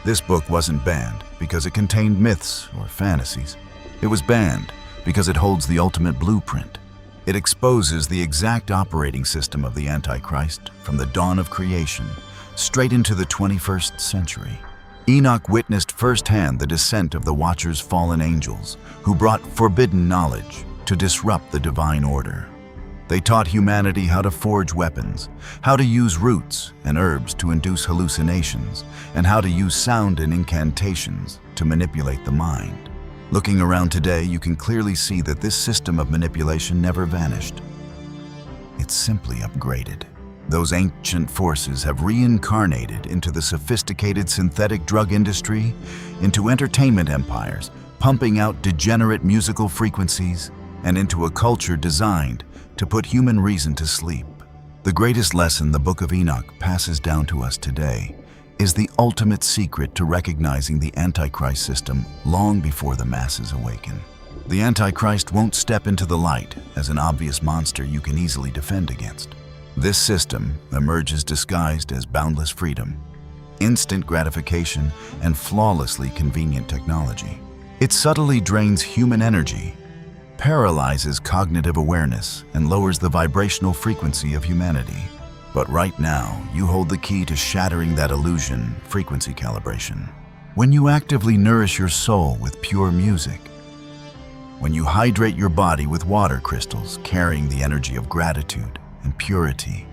This book wasn't banned because it contained myths or fantasies. It was banned because it holds the ultimate blueprint. It exposes the exact operating system of the Antichrist from the dawn of creation straight into the 21st century. Enoch witnessed firsthand the descent of the Watcher's fallen angels, who brought forbidden knowledge to disrupt the divine order. They taught humanity how to forge weapons, how to use roots and herbs to induce hallucinations, and how to use sound and incantations to manipulate the mind. Looking around today, you can clearly see that this system of manipulation never vanished. It's simply upgraded. Those ancient forces have reincarnated into the sophisticated synthetic drug industry, into entertainment empires, pumping out degenerate musical frequencies, and into a culture designed to put human reason to sleep. The greatest lesson the Book of Enoch passes down to us today is the ultimate secret to recognizing the Antichrist system long before the masses awaken. The Antichrist won't step into the light as an obvious monster you can easily defend against. This system emerges disguised as boundless freedom, instant gratification, and flawlessly convenient technology. It subtly drains human energy, paralyzes cognitive awareness, and lowers the vibrational frequency of humanity. But right now, you hold the key to shattering that illusion: frequency calibration. When you actively nourish your soul with pure music, when you hydrate your body with water crystals carrying the energy of gratitude and purity,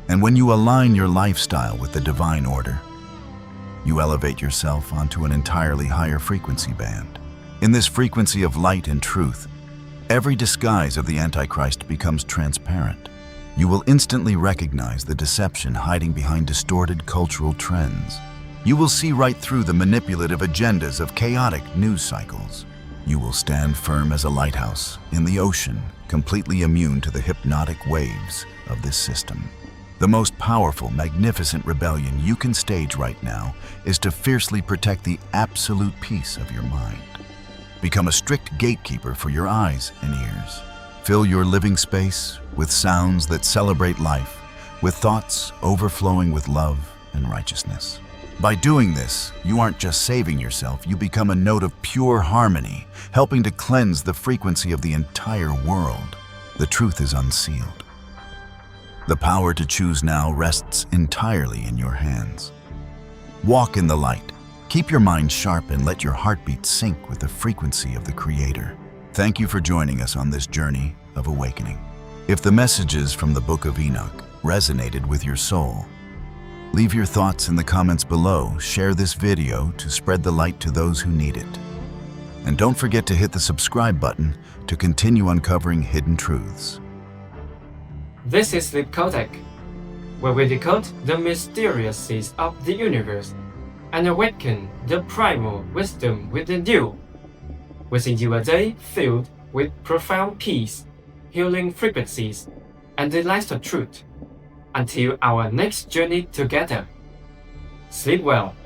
and when you align your lifestyle with the divine order, you elevate yourself onto an entirely higher frequency band. In this frequency of light and truth, every disguise of the Antichrist becomes transparent. You will instantly recognize the deception hiding behind distorted cultural trends. You will see right through the manipulative agendas of chaotic news cycles. You will stand firm as a lighthouse in the ocean, completely immune to the hypnotic waves of this system. The most powerful, magnificent rebellion you can stage right now is to fiercely protect the absolute peace of your mind. Become a strict gatekeeper for your eyes and ears. Fill your living space with sounds that celebrate life, with thoughts overflowing with love and righteousness. By doing this, you aren't just saving yourself, you become a note of pure harmony, helping to cleanse the frequency of the entire world. The truth is unsealed. The power to choose now rests entirely in your hands. Walk in the light. Keep your mind sharp and let your heartbeat sync with the frequency of the Creator. Thank you for joining us on this journey of awakening. If the messages from the Book of Enoch resonated with your soul, leave your thoughts in the comments below. Share this video to spread the light to those who need it. And don't forget to hit the subscribe button to continue uncovering hidden truths. This is SleepCodex, where we decode the mysterious seeds of the universe and awaken the primal wisdom within you. Wishing you a day filled with profound peace, healing frequencies, and delightful truth. Until our next journey together. Sleep well.